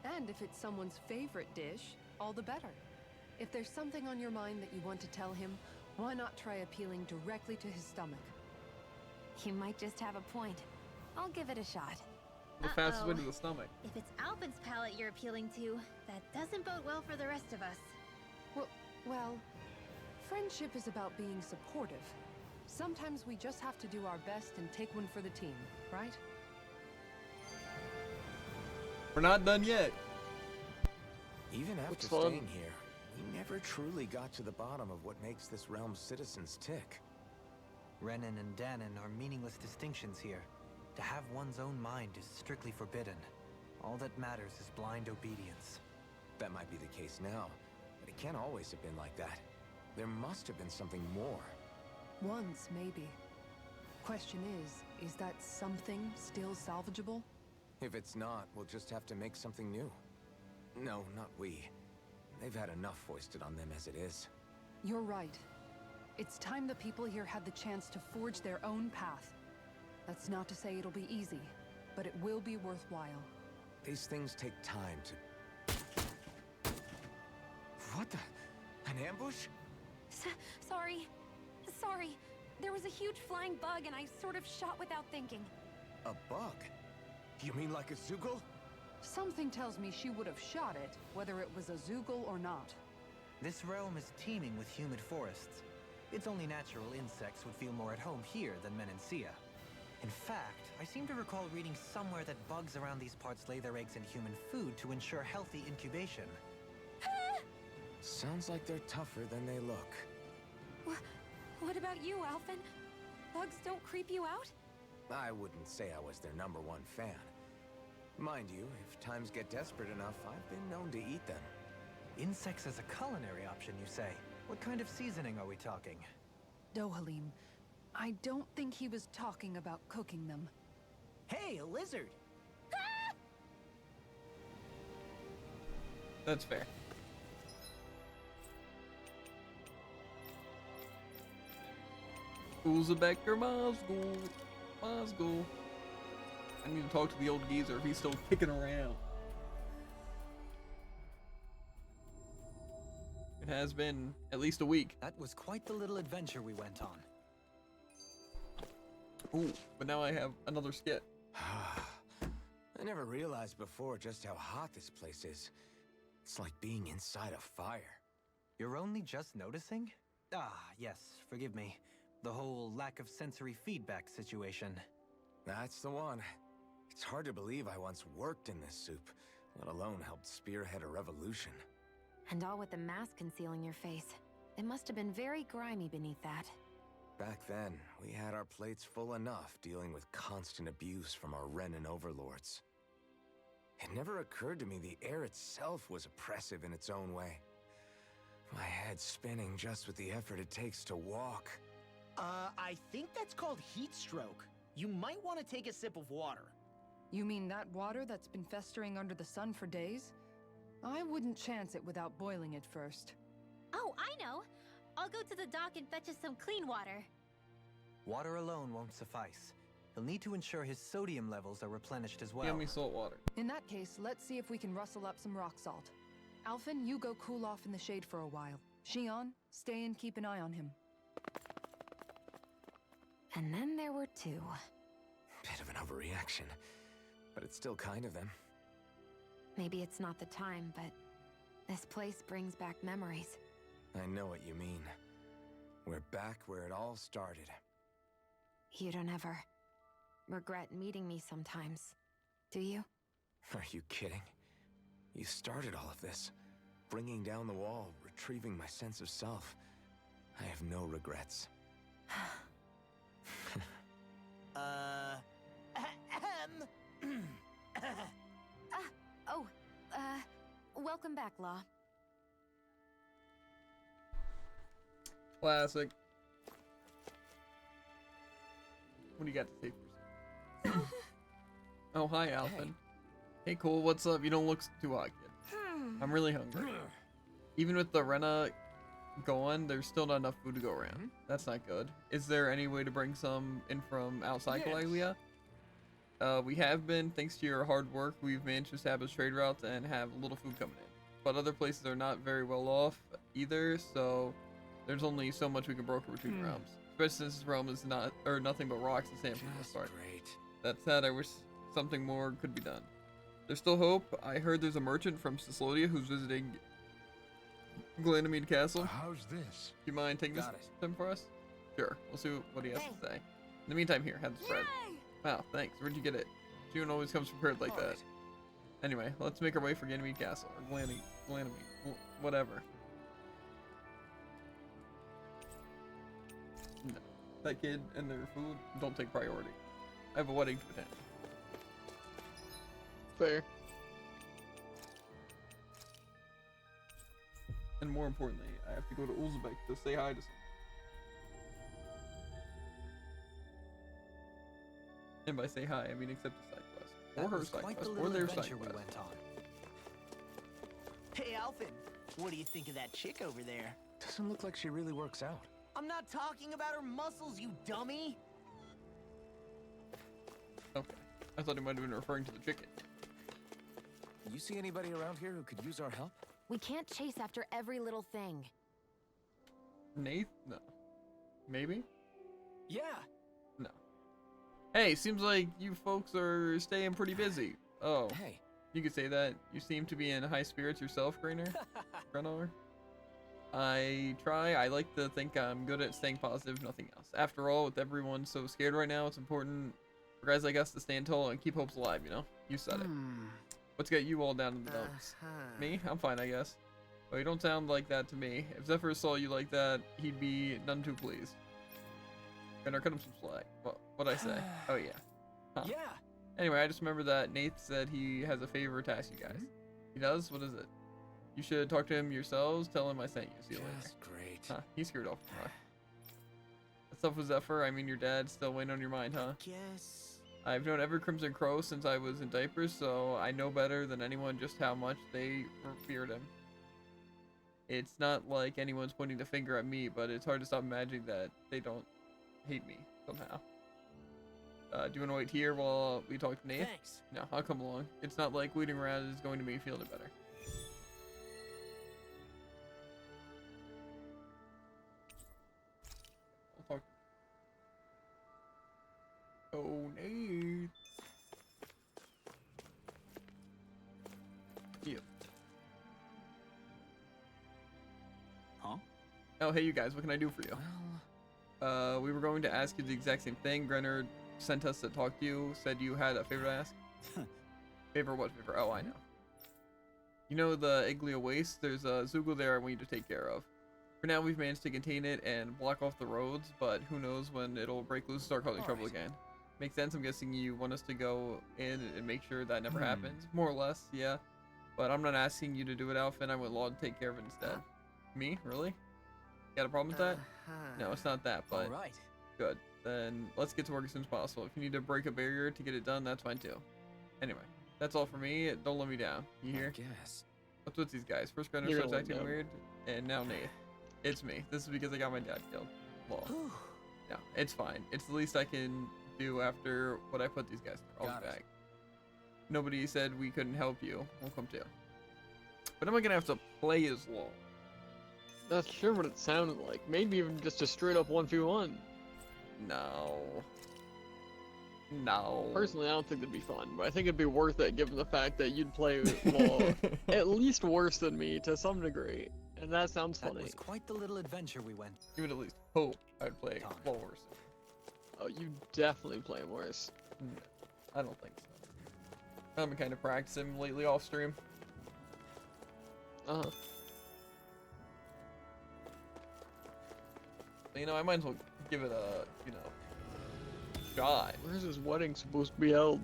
R: And if it's someone's favorite dish, all the better. If there's something on your mind that you want to tell him, why not try appealing directly to his stomach?
J: You might just have a point. I'll give it a shot.
A: The fastest way to the stomach.
G: If it's Alphen's palate you're appealing to, that doesn't bode well for the rest of us.
R: Well, friendship is about being supportive. Sometimes we just have to do our best and take one for the team, right?
A: We're not done yet.
F: Even after
A: Looks fun.
F: staying here, we never truly got to the bottom of what makes this realm's citizens tick.
D: Renan and Danon are meaningless distinctions here. To have one's own mind is strictly forbidden. All that matters is blind obedience.
F: That might be the case now, but it can't always have been like that. There must have been something more.
R: Once, maybe. Question is that something still salvageable?
F: If it's not, we'll just have to make something new. No, not we. They've had enough foisted on them as it is.
R: You're right. It's time the people here had the chance to forge their own path. That's not to say it'll be easy, but it will be worthwhile.
F: These things take time to... What the... An ambush?
J: Sorry. There was a huge flying bug and I sort of shot without thinking.
F: A bug? You mean like a Zoogle?
R: Something tells me she would have shot it, whether it was a Zoogle or not.
D: This realm is teeming with humid forests. It's only natural insects would feel more at home here than Menancia. In fact, I seem to recall reading somewhere that bugs around these parts lay their eggs in human food to ensure healthy incubation.
F: Sounds like they're tougher than they look.
C: What about you, Alphen? Bugs don't creep you out?
F: I wouldn't say I was their #1 fan. Mind you, if times get desperate enough, I've been known to eat them.
L: Insects as a culinary option, you say? What kind of seasoning are we talking?
R: Dohalim, I don't think he was talking about cooking them.
H: Hey, a lizard!
A: That's fair. Uzbeker Mozgul. I need to talk to the old geezer if he's still kicking around. It has been at least a week.
L: That was quite the little adventure we went on.
A: Ooh, but now I have another skit.
F: I never realized before just how hot this place is. It's like being inside a fire.
D: You're only just noticing?
L: Ah, yes, forgive me. The whole lack of sensory feedback situation.
F: That's the one. It's hard to believe I once worked in this soup, let alone helped spearhead a revolution.
J: And all with the mask concealing your face. It must have been very grimy beneath that.
F: Back then, we had our plates full enough dealing with constant abuse from our Renan overlords. It never occurred to me the air itself was oppressive in its own way. My head's spinning just with the effort it takes to walk.
H: I think that's called heat stroke. You might want to take a sip of water.
R: You mean that water that's been festering under the sun for days? I wouldn't chance it without boiling it first.
G: Oh, I know. I'll go to the dock and fetch us some clean water.
D: Water alone won't suffice. He'll need to ensure his sodium levels are replenished as well.
A: Give me salt water.
R: In that case, let's see if we can rustle up some rock salt. Alphen, you go cool off in the shade for a while. Xion, stay and keep an eye on him.
J: And then there were two.
F: Bit of an overreaction, but it's still kind of them.
J: Maybe it's not the time, but this place brings back memories.
F: I know what you mean. We're back where it all started.
J: You don't ever regret meeting me sometimes, do you?
F: Are you kidding? You started all of this. Bringing down the wall, retrieving my sense of self. I have no regrets.
J: Welcome back, Law.
A: Classic. What do you got to say for yourself? Oh, hi, Alphen. Hey, cool. What's up? You don't look too hot, kid. I'm really hungry. Even with the Rena going, there's still not enough food to go around. That's not good. Is there any way to bring some in from outside Galaglia? We have been, thanks to your hard work, we've managed to establish trade routes and have a little food coming in. But other places are not very well off either, so there's only so much we can broker between realms. Especially since this realm is not, or nothing but rocks and sand for the most part. That said, I wish something more could be done. There's still hope. I heard there's a merchant from Ciclodia who's visiting Glanamede Castle.
S: How's this?
A: Do you mind taking this to him for us? Sure. We'll see what he has to say. In the meantime, here, have this bread. Wow, thanks. Where'd you get it? June always comes prepared like that. Anyway, let's make our way for Ganymede Castle, or Glanamede, whatever. No. That kid and their food don't take priority. I have a wedding to attend.
B: Fair.
A: And more importantly, I have to go to Uzbek to say hi to someone. And by say hi, I mean accept a side quest. Or her side quest, or their side quest.
L: We went on.
H: Hey, Alphen, what do you think of that chick over there?
F: Doesn't look like she really works out.
H: I'm not talking about her muscles, you dummy!
A: Okay. I thought he might have been referring to the chicken.
F: You see anybody around here who could use our help?
J: We can't chase after every little thing.
A: Nath? No. Maybe?
H: Yeah.
A: No. Hey, seems like you folks are staying pretty busy. Oh.
F: Hey.
A: You could say that. You seem to be in high spirits yourself, Graynor. I try. I like to think I'm good at staying positive, nothing else. After all, with everyone so scared right now, it's important for guys like us to stand tall and keep hopes alive, you know? You said it. What's got you all down in the dumps? Me? I'm fine, I guess. Oh, you don't sound like that to me. If Zephyr saw you like that, he'd be none too pleased. Gonna cut him some slack. What'd I say? Oh, yeah. Huh.
L: Yeah.
A: Anyway, I just remember that Nate said he has a favor to ask you guys. He does? What is it? You should talk to him yourselves. Tell him I sent you. See you later.
F: Great.
A: Huh, he screwed off the rock. What's up with Zephyr? I mean, your dad's still weighing on your mind, huh?
H: Guess.
A: I've known every Crimson Crow since I was in diapers, so I know better than anyone just how much they revered him. It's not like anyone's pointing the finger at me, but it's hard to stop imagining that they don't hate me somehow. Do you want to wait here while we talk to Nate?
H: Thanks.
A: No, I'll come along. It's not like waiting around is going to make me feel any better. I'll talk. Oh, Nate. Yeah.
F: Huh?
A: Oh, hey, you guys. What can I do for you? We were going to ask you the exact same thing. Grenard sent us to talk to you. Said you had a favor to ask. Favor? What favor? Oh, I know. You know the Iglia Waste? There's a Zoogle there I want you to take care of. For now, we've managed to contain it and block off the roads, but who knows when it'll break loose and start causing trouble again. Makes sense. I'm guessing you want us to go in and make sure that never happens. More or less, yeah. But I'm not asking you to do it, Alphen. I want Law to take care of it instead. Me? Really? Got a problem with that? No, it's not that, but...
F: Alright.
A: Good. Then let's get to work as soon as possible. If you need to break a barrier to get it done, that's fine too. Anyway, that's all for me. Don't let me down. You hear?
F: Guess.
A: What's with these guys? First Grenard starts acting weird, and now Nate. It's me. This is because I got my dad killed. Well, no, it's fine. It's the least I can do after what I put these guys through. I'll be back. Nobody said we couldn't help you. We'll come too. But am I gonna have to play as Law?
B: That's sure what it sounded like. Maybe even just a straight up 1v1.
A: No. No.
B: Personally, I don't think that'd be fun, but I think it'd be worth it given the fact that you'd play Law at least worse than me to some degree. And that sounds funny.
D: That was quite the little adventure we went.
A: You would at least hope I'd play Law worse.
B: Oh, you definitely play worse.
A: No, I don't think so. I've been kind of practicing lately off stream.
B: Uh-huh.
A: You know, I might as well give it a, you know, shot.
B: Where's his wedding supposed to be held?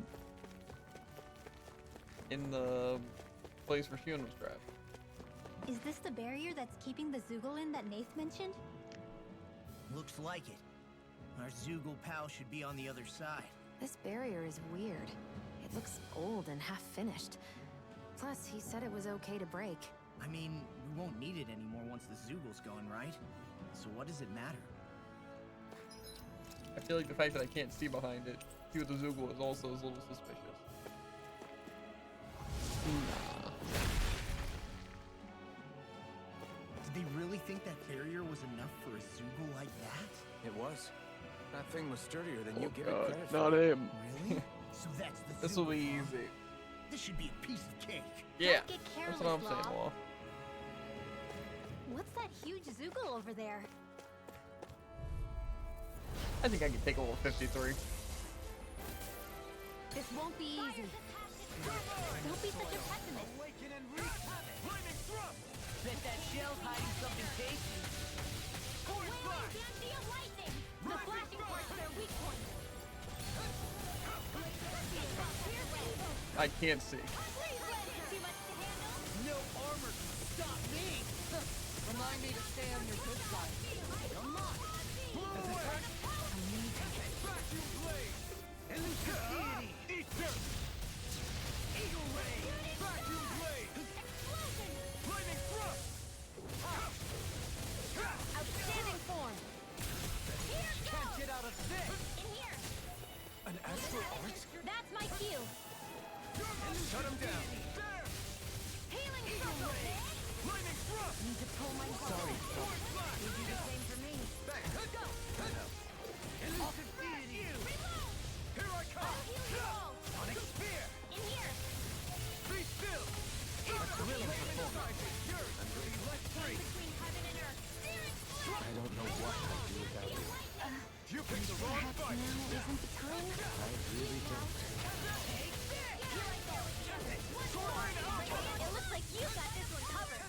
A: In the place where Shion was trapped.
G: Is this the barrier that's keeping the Zoogle that Nath mentioned?
H: Looks like it. Our Zoogle pal should be on the other side.
J: This barrier is weird. It looks old and half-finished. Plus, he said it was okay to break.
H: I mean, we won't need it anymore once the Zoogle's gone, right? So what does it matter?
A: I feel like the fact that I can't see behind it, see with the Zoogle, is also a little suspicious.
B: Nah.
H: Did they really think that barrier was enough for a Zoogle like that?
F: It was. That thing was sturdier than you give it
B: God,
F: credit
B: not
F: for.
B: him.
H: Really? So that's the
A: This will be
H: Zoogle, huh?
A: easy.
H: This should be a piece of cake.
A: Yeah,
G: Get
A: that's what I'm
G: careless,
A: saying,
G: Law.
A: Law.
G: What's that huge Zoogle over there?
A: I think I can take a little 53.
G: This won't be easy. Don't be such a pessimist.
N: Bet that shell's hiding something tasty.
G: The flashing points are their weak points.
A: I can't see.
N: No armor can stop me.
E: Remind me to stay on your good side.
N: Come on. Blow away. Vacuum blade. Elucidity. Eat dirt. Eagle ray. Vacuum blade. Explosion. Lightning thrust.
G: Outstanding form. Here goes.
N: Can't get out of this.
G: In here.
F: An astral art?
G: That's my cue.
F: Shut him down.
N: There.
G: Healing
N: Eagle
G: circle.
N: ray. Lightning thrust.
G: Need to pull my
F: Sorry.
G: You do the same for me. Go.
N: Elucidity. Here I come.
G: I'll heal you all.
N: Sonic spear.
G: In here.
N: Be still.
F: Thrilling performance.
N: Yours. Be let free.
G: Between heaven and earth.
F: I don't know what I'd do without you.
N: You picked the wrong
G: Perhaps
N: fight.
G: now isn't the time.
F: I really don't.
G: It looks like you got this one covered.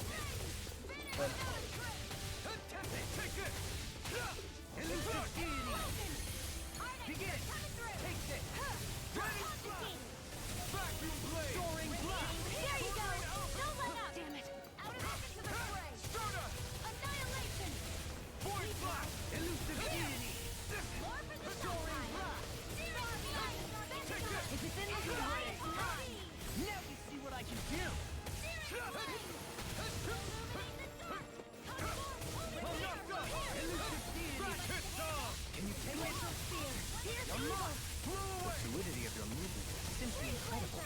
D: The fluidity of your movement is simply incredible.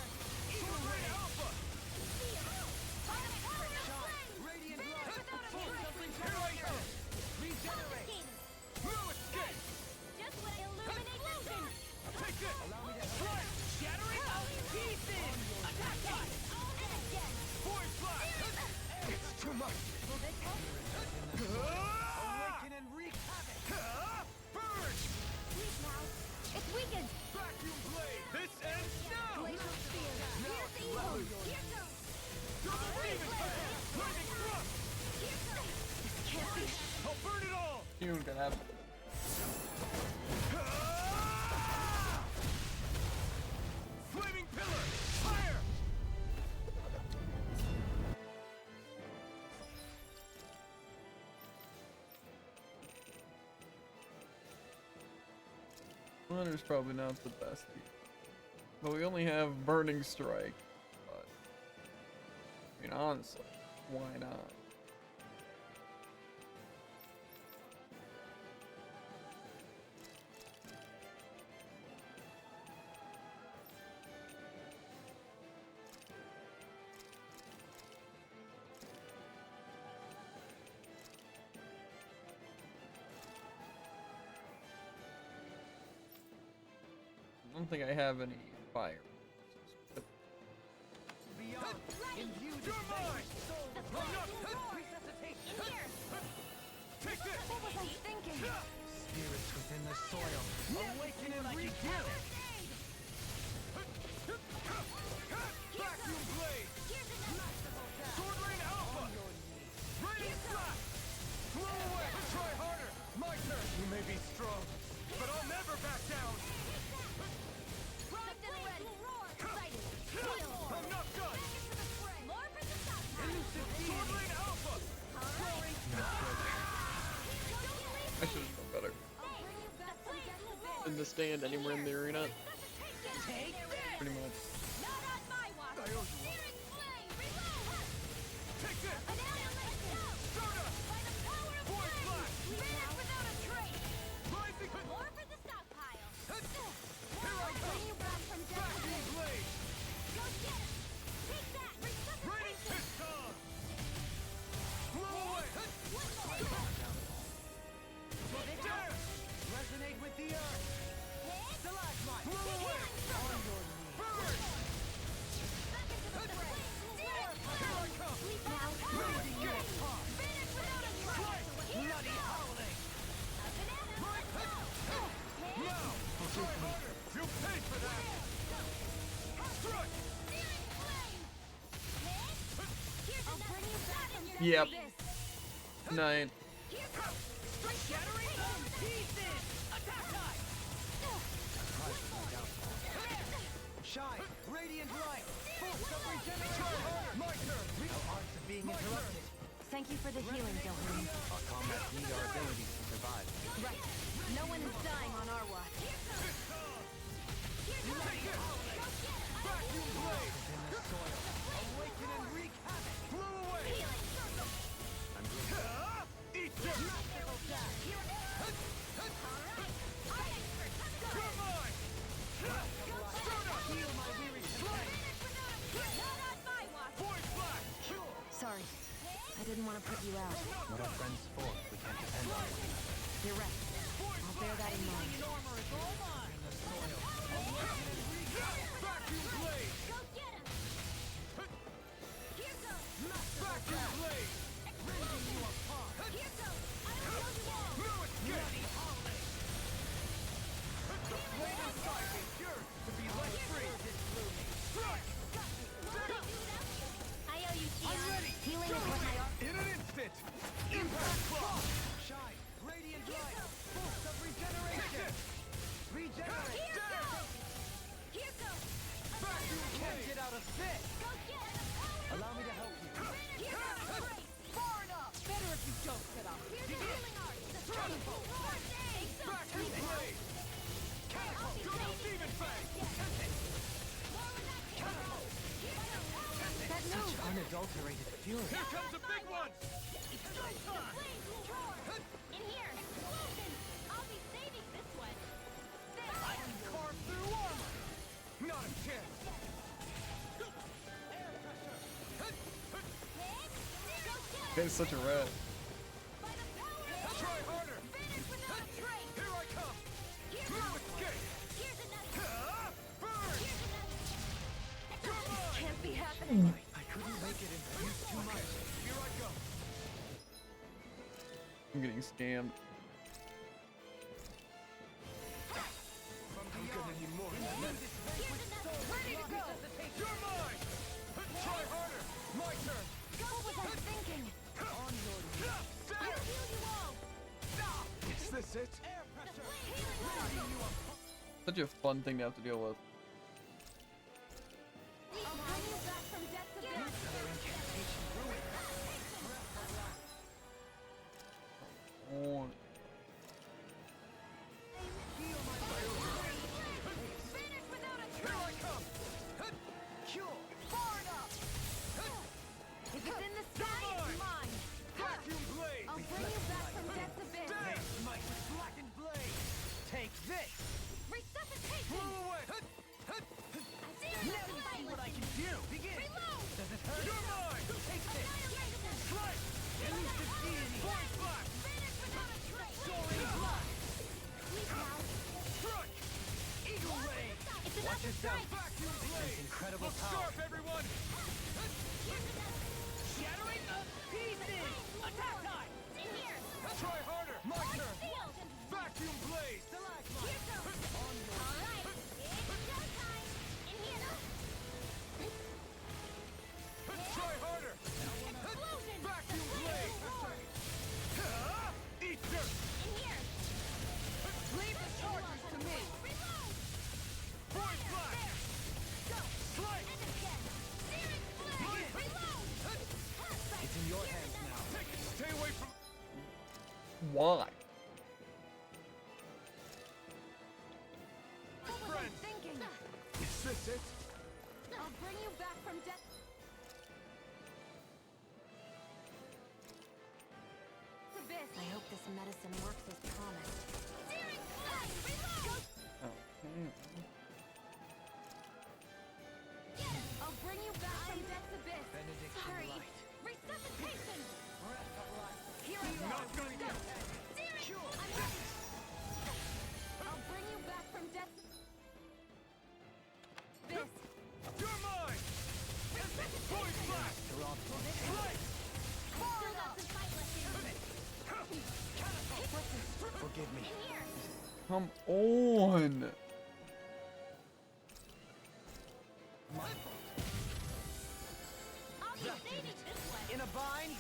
F: It's too much.
G: Awaken and wreak havoc! Purge! Sleep now! It's weakened! Vacuum blade! This ends now! Glacial spear! Here's the evil! Here goes! Double demon blade! Lightning thrust! Here goes! This can't be! I'll burn it all!
A: You can have.
G: Flaming pillar! Fire!
A: Runner's probably not the best. But we only have Burning Strike. But, I mean, honestly, why not? I don't think I have any fire.
G: Beyond! Imbue your mind! Resuscitation! Here! Take this! What was I thinking?
F: Spirits within the soil.
G: Awaken and wreak havoc! Vacuum blade! Sword Rain Alpha! Radiant blast! Blow away! Try harder! My turn!
F: You may be strong,
G: But I'll never back down! I'm not done! Elusive Sword Rain Alpha!
A: I should have done better.
B: In the stand anywhere in the arena.
A: Pretty much.
G: Take this! Soda! Void blast! Rising! More for the stockpile! Here I come! Vacuum blade! Go get it! Take that! Radiant piston! Blow away! Dare!
F: resonate with the earth. Stalagmite.
G: Blow away!
F: On your knees.
G: Burn! Here I come!
F: Ripping you apart. Bloody howling.
G: Now! Try harder! You paid for that! Strike!
A: Yep. 9.
G: Shattering bone pieces! Attack time!
F: Shine. Radiant light. Force of regeneration. My turn. No arts of being interrupted.
J: Thank you for the healing, Gilhern.
D: Our comrades need our abilities to survive.
J: Right. No one is dying on our watch.
G: Vacuum blade!
F: In the soil. Awaken and wreak havoc.
G: Blow away! Eat this! You're mine!
F: Heal my weary strength.
G: Void blast!
J: Sorry. I didn't want to put you out.
D: What are friends for if we can't depend on one another?
J: You're right. I'll bear that in mind.
G: Vacuum blade! Vacuum blade!
F: Rending you apart.
G: No escape!
F: The blade inside is yours to be let free.
G: Strike!
F: I'm ready.
J: Healing is what my art.
G: In an instant! Impact clock!
F: Shine. Radiant light. Force of regeneration. Regenerate.
G: Vacuum
F: Can't
G: blade!
F: get out of this. Allow me to help you.
G: Far enough!
F: Better if you don't get up.
G: Vacuum blade! Catapult! Double demon fang! Catapult!
D: Such unadulterated fury.
G: Here comes a big one! In here! Explosion! I'll be saving this one!
F: I can carve through
A: Guy's such a rat.
M: Try harder! Here I come! Through escape! Burn!
G: This can't be happening.
M: I couldn't make it and use too much. Here I go!
A: I'm getting scammed.
M: I'm gonna need more than that.
G: Ready to go.
M: You're mine! Try harder! My turn!
G: What was I thinking?
M: On your
G: I'll heal you all.
M: Is this it? Air pressure!
A: Such a fun thing to have to deal with.
G: I'll bring you back from death to
A: Oh.
M: Here I come! Cure! Far enough!
G: If it's in the sky, it's mine.
M: Vacuum blade!
G: I'll bring you back from death's abyss.
M: Dance! My blackened blade! Take this!
G: Resuscitation!
M: Blow away! Now you see what I can do! Begin!
G: Reload!
M: Does it hurt? You're mine! Take this! Strike! Elusive deity! Point black! Soaring black! Struck! Eagle ray!
G: Watch
M: yourself! Vacuum blade!
F: Incredible
M: Look
F: power.
M: sharp, everyone! Shattering the pieces! Attack time!
G: In here!
M: Try harder! My turn!
G: Field!
M: Vacuum blade!
G: Here goes! Alright! It's showtime! In here!
M: Try harder!
G: Explosion!
M: Vacuum blade! Eat dirt!
G: In here!
M: Leave the charges to me!
G: Reload!
M: Point black!
G: Go!
M: Strike!
G: And again! Searing flame! Reload!
F: It's in your hands now.
M: Stay away from...
A: Why?
G: What was I thinking?
M: Is this it?
G: I'll bring you back from death. Abyss.
J: I hope this medicine works as promised.
G: Searing flame! Reload! I'll bring you back from death's abyss. Sorry. Resuscitation! Here I go.
M: Not done yet!
G: Searing! I'm ready. I'll bring you back from death's abyss.
M: You're mine! Point black! Strike!
G: Still got some fight left in me.
F: Forgive me.
G: In here.
A: Come on.
G: I'll be saving this way.
M: In a bind?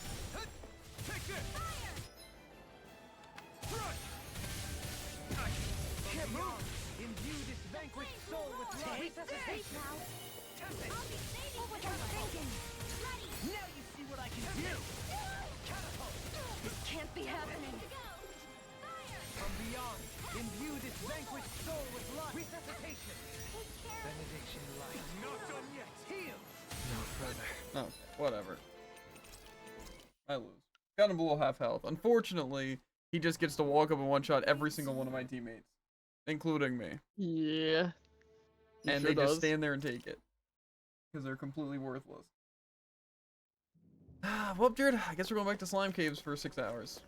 M: Take this!
G: Fire!
M: Strike! Can't move! Imbue this vanquished soul with life!
G: Resuscitation now. I'll be saving what was I thinking? Ready.
M: Now you see what I can do!
G: This can't be happening.
M: From beyond, imbue this vanquished soul with life! Resuscitation! Benediction light. Not done yet! Heal!
F: No further.
A: Okay, whatever. I lose. Got him below half health. Unfortunately, he just gets to walk up and one-shot every single one of my teammates, including me.
B: Yeah. He
A: And
B: sure
A: they just
B: does.
A: stand there and take it. Because they're completely worthless. Well, Jared, I guess we're going back to Slime Caves for 6 hours.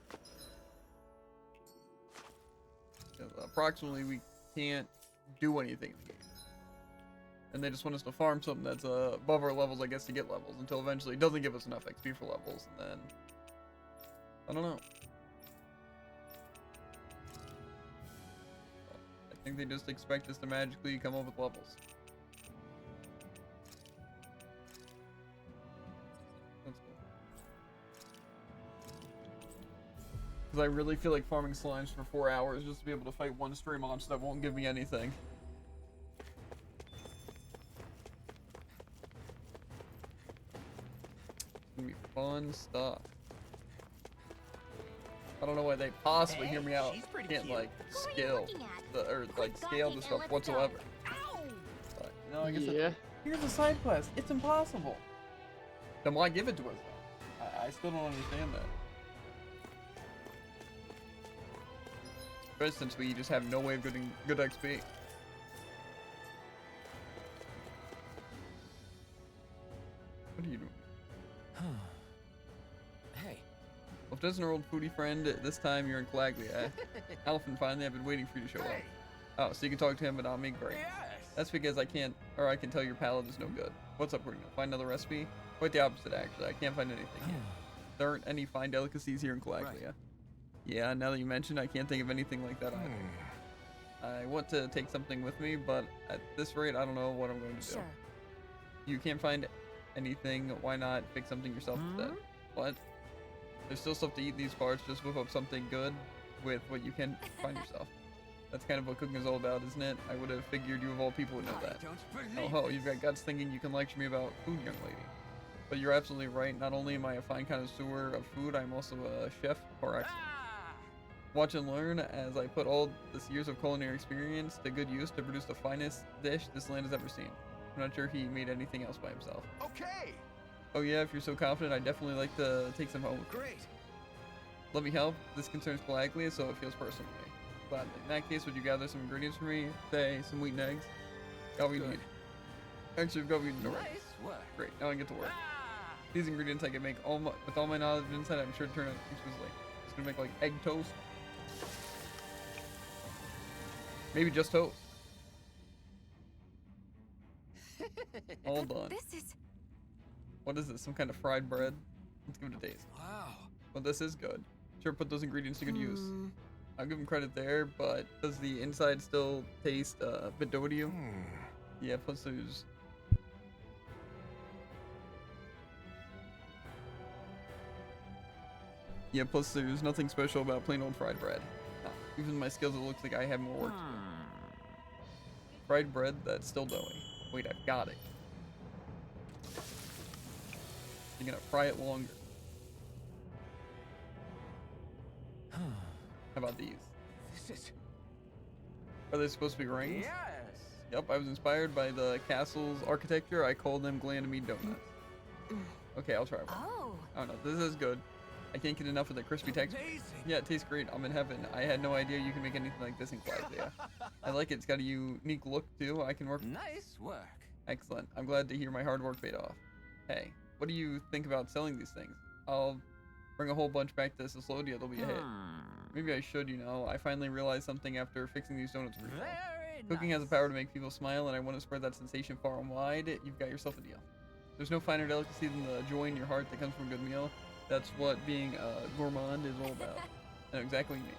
A: 'Cause approximately, we can't do anything in the game. And they just want us to farm something that's above our levels, I guess, to get levels. Until eventually it doesn't give us enough XP for levels. And then... I don't know. I think they just expect us to magically come up with levels. That's cool. Because I really feel like farming slimes for 4 hours just to be able to fight one stray monster that won't give me anything. It's gonna be fun stuff. I don't know why they possibly hear me out.
H: she's pretty
A: Can't
H: cute.
A: like
G: Who are you
A: skill
G: looking at?
A: the or like scale the
G: talking
A: stuff
G: and let's
A: whatsoever.
G: go.
A: But, no, I guess
B: Yeah.
A: here's a side quest. It's impossible. Then why give it to us? Though? I still don't understand that. For instance, we just have no way of getting good XP. What are you doing?
F: Hey,
A: Just an old foodie friend. This time you're in Calaglia. Alphen, finally, I've been waiting for you to show up. Oh, so you can talk to him, but not me? Great. That's because I can't, or I can tell your palate is no good. What's up, we're gonna find another recipe? Quite the opposite, actually. I can't find anything. There aren't any fine delicacies here in Calaglia. Yeah, now that you mention, I can't think of anything like that either. I want to take something with me, but at this rate, I don't know what I'm going to do. You can't find anything, why not pick something yourself instead? What? There's still stuff to eat in these parts, just whip up something good with what you can find yourself. That's kind of what cooking is all about, isn't it? I would have figured you of all people would know that. Oh ho, you've got guts thinking you can lecture me about food, young lady. But you're absolutely right, not only am I a fine connoisseur of food, I'm also a chef par excellence. Watch and learn as I put all this years of culinary experience to good use to produce the finest dish this land has ever seen. I'm not sure he made anything else by himself.
F: Okay.
A: Oh yeah, if you're so confident, I'd definitely like to take some home.
F: Great.
A: Let me help. This concerns Calaglia, so it feels personal to me. But in that case, would you gather some ingredients for me? Say, some wheat and eggs? Got what we need. Actually, we've got what we need already.
F: Nice work.
A: Great, now I can get to work. These ingredients I can make with all my knowledge inside, I'm sure to turn out exquisitely. Just gonna make like egg toast. Maybe just toast. All done.
C: This is...
A: What is this? Some kind of fried bread? Let's give it a taste.
F: Wow.
A: Well, this is good. Sure, put those ingredients to good use. I'll give him credit there, but does the inside still taste a bit doughy to you? Yeah, plus there's... Yeah, plus there's nothing special about plain old fried bread. No, even my skills, it looks like I have more work to do. Fried bread that's still doughy. Wait, I've got it. You're gonna fry it longer. How about these?
F: This is...
A: Are they supposed to be rings?
F: Yes.
A: Yep, I was inspired by the castle's architecture. I called them Glanamede donuts. Okay, I'll try one. Oh no, this is good. I can't get enough of the crispy texture. Yeah, it tastes great. I'm in heaven. I had no idea you can make anything like this in Calaglia. I like it. It's got a unique look too. I can work.
F: Nice work.
A: Excellent. I'm glad to hear my hard work paid off. Hey, what do you think about selling these things? I'll bring a whole bunch back to Cyslodia. They'll be a hit. Maybe I should, you know. I finally realized something after fixing these donuts for you. Cooking has the power to make people smile, and I want to spread that sensation far and wide. You've got yourself a deal. There's no finer delicacy than the joy in your heart that comes from a good meal. That's what being a gourmand is all about. I know exactly what you mean.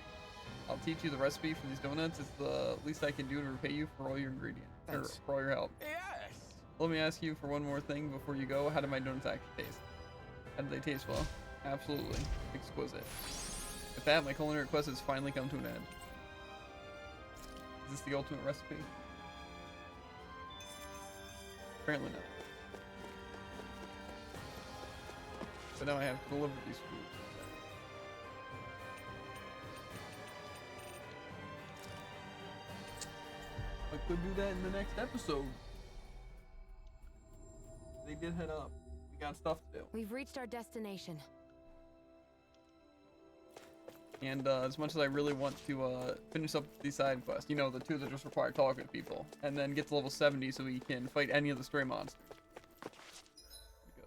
A: I'll teach you the recipe for these donuts. It's the least I can do to repay you for all your ingredients. Or for all your help.
F: Yes.
A: Let me ask you for one more thing before you go. How do my donuts actually taste? How do they taste? Well, absolutely exquisite. With that, my culinary quest has finally come to an end. Is this the ultimate recipe? Apparently not. But now I have to deliver these foods. I could do that in the next episode. They did head up. We got stuff to do.
J: We've reached our destination.
A: And as much as I really want to finish up these side quests, you know, the two that just require talking to people, and then get to level 70 so we can fight any of the stray monsters. Good.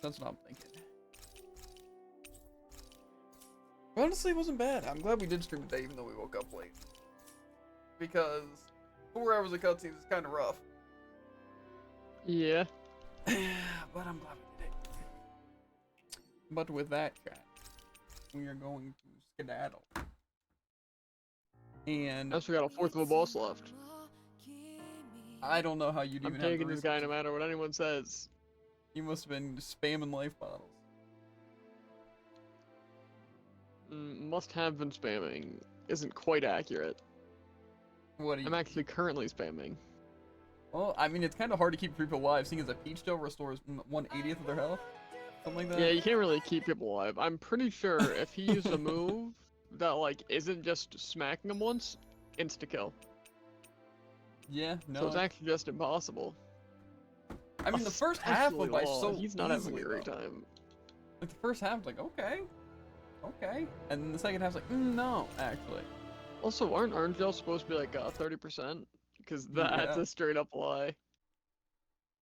A: That's what I'm thinking. Honestly, it wasn't bad. I'm glad we did stream today, even though we woke up late. Because 4 hours of cutscenes is kind of rough.
B: Yeah.
A: But I'm glad we did it. But with that, chat, we are going to skedaddle. And
B: I also got a fourth of a boss left.
A: I don't know how you'd even
B: I'm
A: have
B: taking
A: the
B: this guy no matter what anyone says.
A: You must have been spamming life bottles.
B: Must have been spamming isn't quite accurate.
A: What do you...
B: I'm actually currently spamming.
A: Well, I mean, it's kind of hard to keep people alive, seeing as a Peach Dough restores 1/80th of their health. Something like that.
B: Yeah, you can't really keep people alive. I'm pretty sure if he used a move that, like, isn't just smacking him once, insta-kill.
A: Yeah, no.
B: So it's actually just impossible.
A: I mean, the first half went by so
B: he's not having
A: easily,
B: a great
A: though.
B: time.
A: Like, the first half was like, okay. Okay. And then the second half's like, no, actually.
B: Also, aren't orange gels supposed to be like 30%? Because that's
A: Yeah.
B: a straight up lie.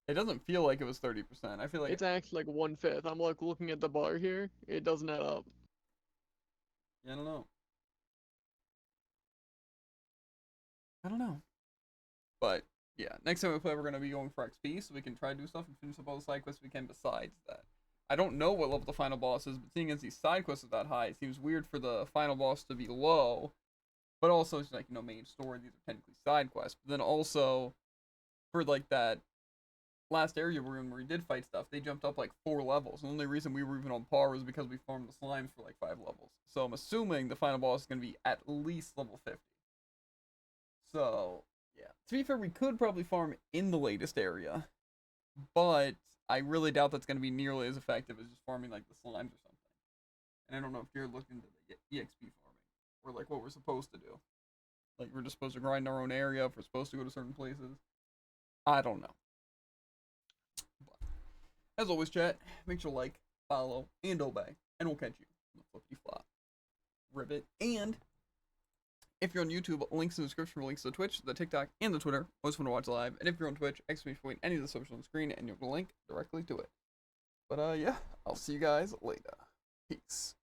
A: It doesn't feel like it was 30%. I feel like
B: It's actually like 1/5. I'm like looking at the bar here. It doesn't add up.
A: Yeah, I don't know. I don't know. But yeah, next time we play, we're gonna be going for XP, so we can try to do stuff and finish up all the side quests we can besides that. I don't know what level the final boss is, but seeing as these side quests are that high, it seems weird for the final boss to be low. But also, it's like, you know, main story, these are technically side quests. But then also, for like that last area we're in where we did fight stuff, they jumped up like 4 levels. The only reason we were even on par was because we farmed the slimes for like 5 levels. So I'm assuming the final boss is going to be at least level 50. So, yeah. To be fair, we could probably farm in the latest area, but I really doubt that's going to be nearly as effective as just farming like the slimes or something. And I don't know if you're looking to the EXP farming, or like what we're supposed to do. Like we're just supposed to grind our own area, if we're supposed to go to certain places. I don't know. But, as always, chat, make sure to like, follow, and obey, and we'll catch you on the flippity flop. Ribbit. And if you're on YouTube, links in the description for links to the Twitch, the TikTok, and the Twitter. Always fun to watch live. And if you're on Twitch, exclamation any of the socials on the screen, and you'll get a link directly to it. But yeah, I'll see you guys later. Peace.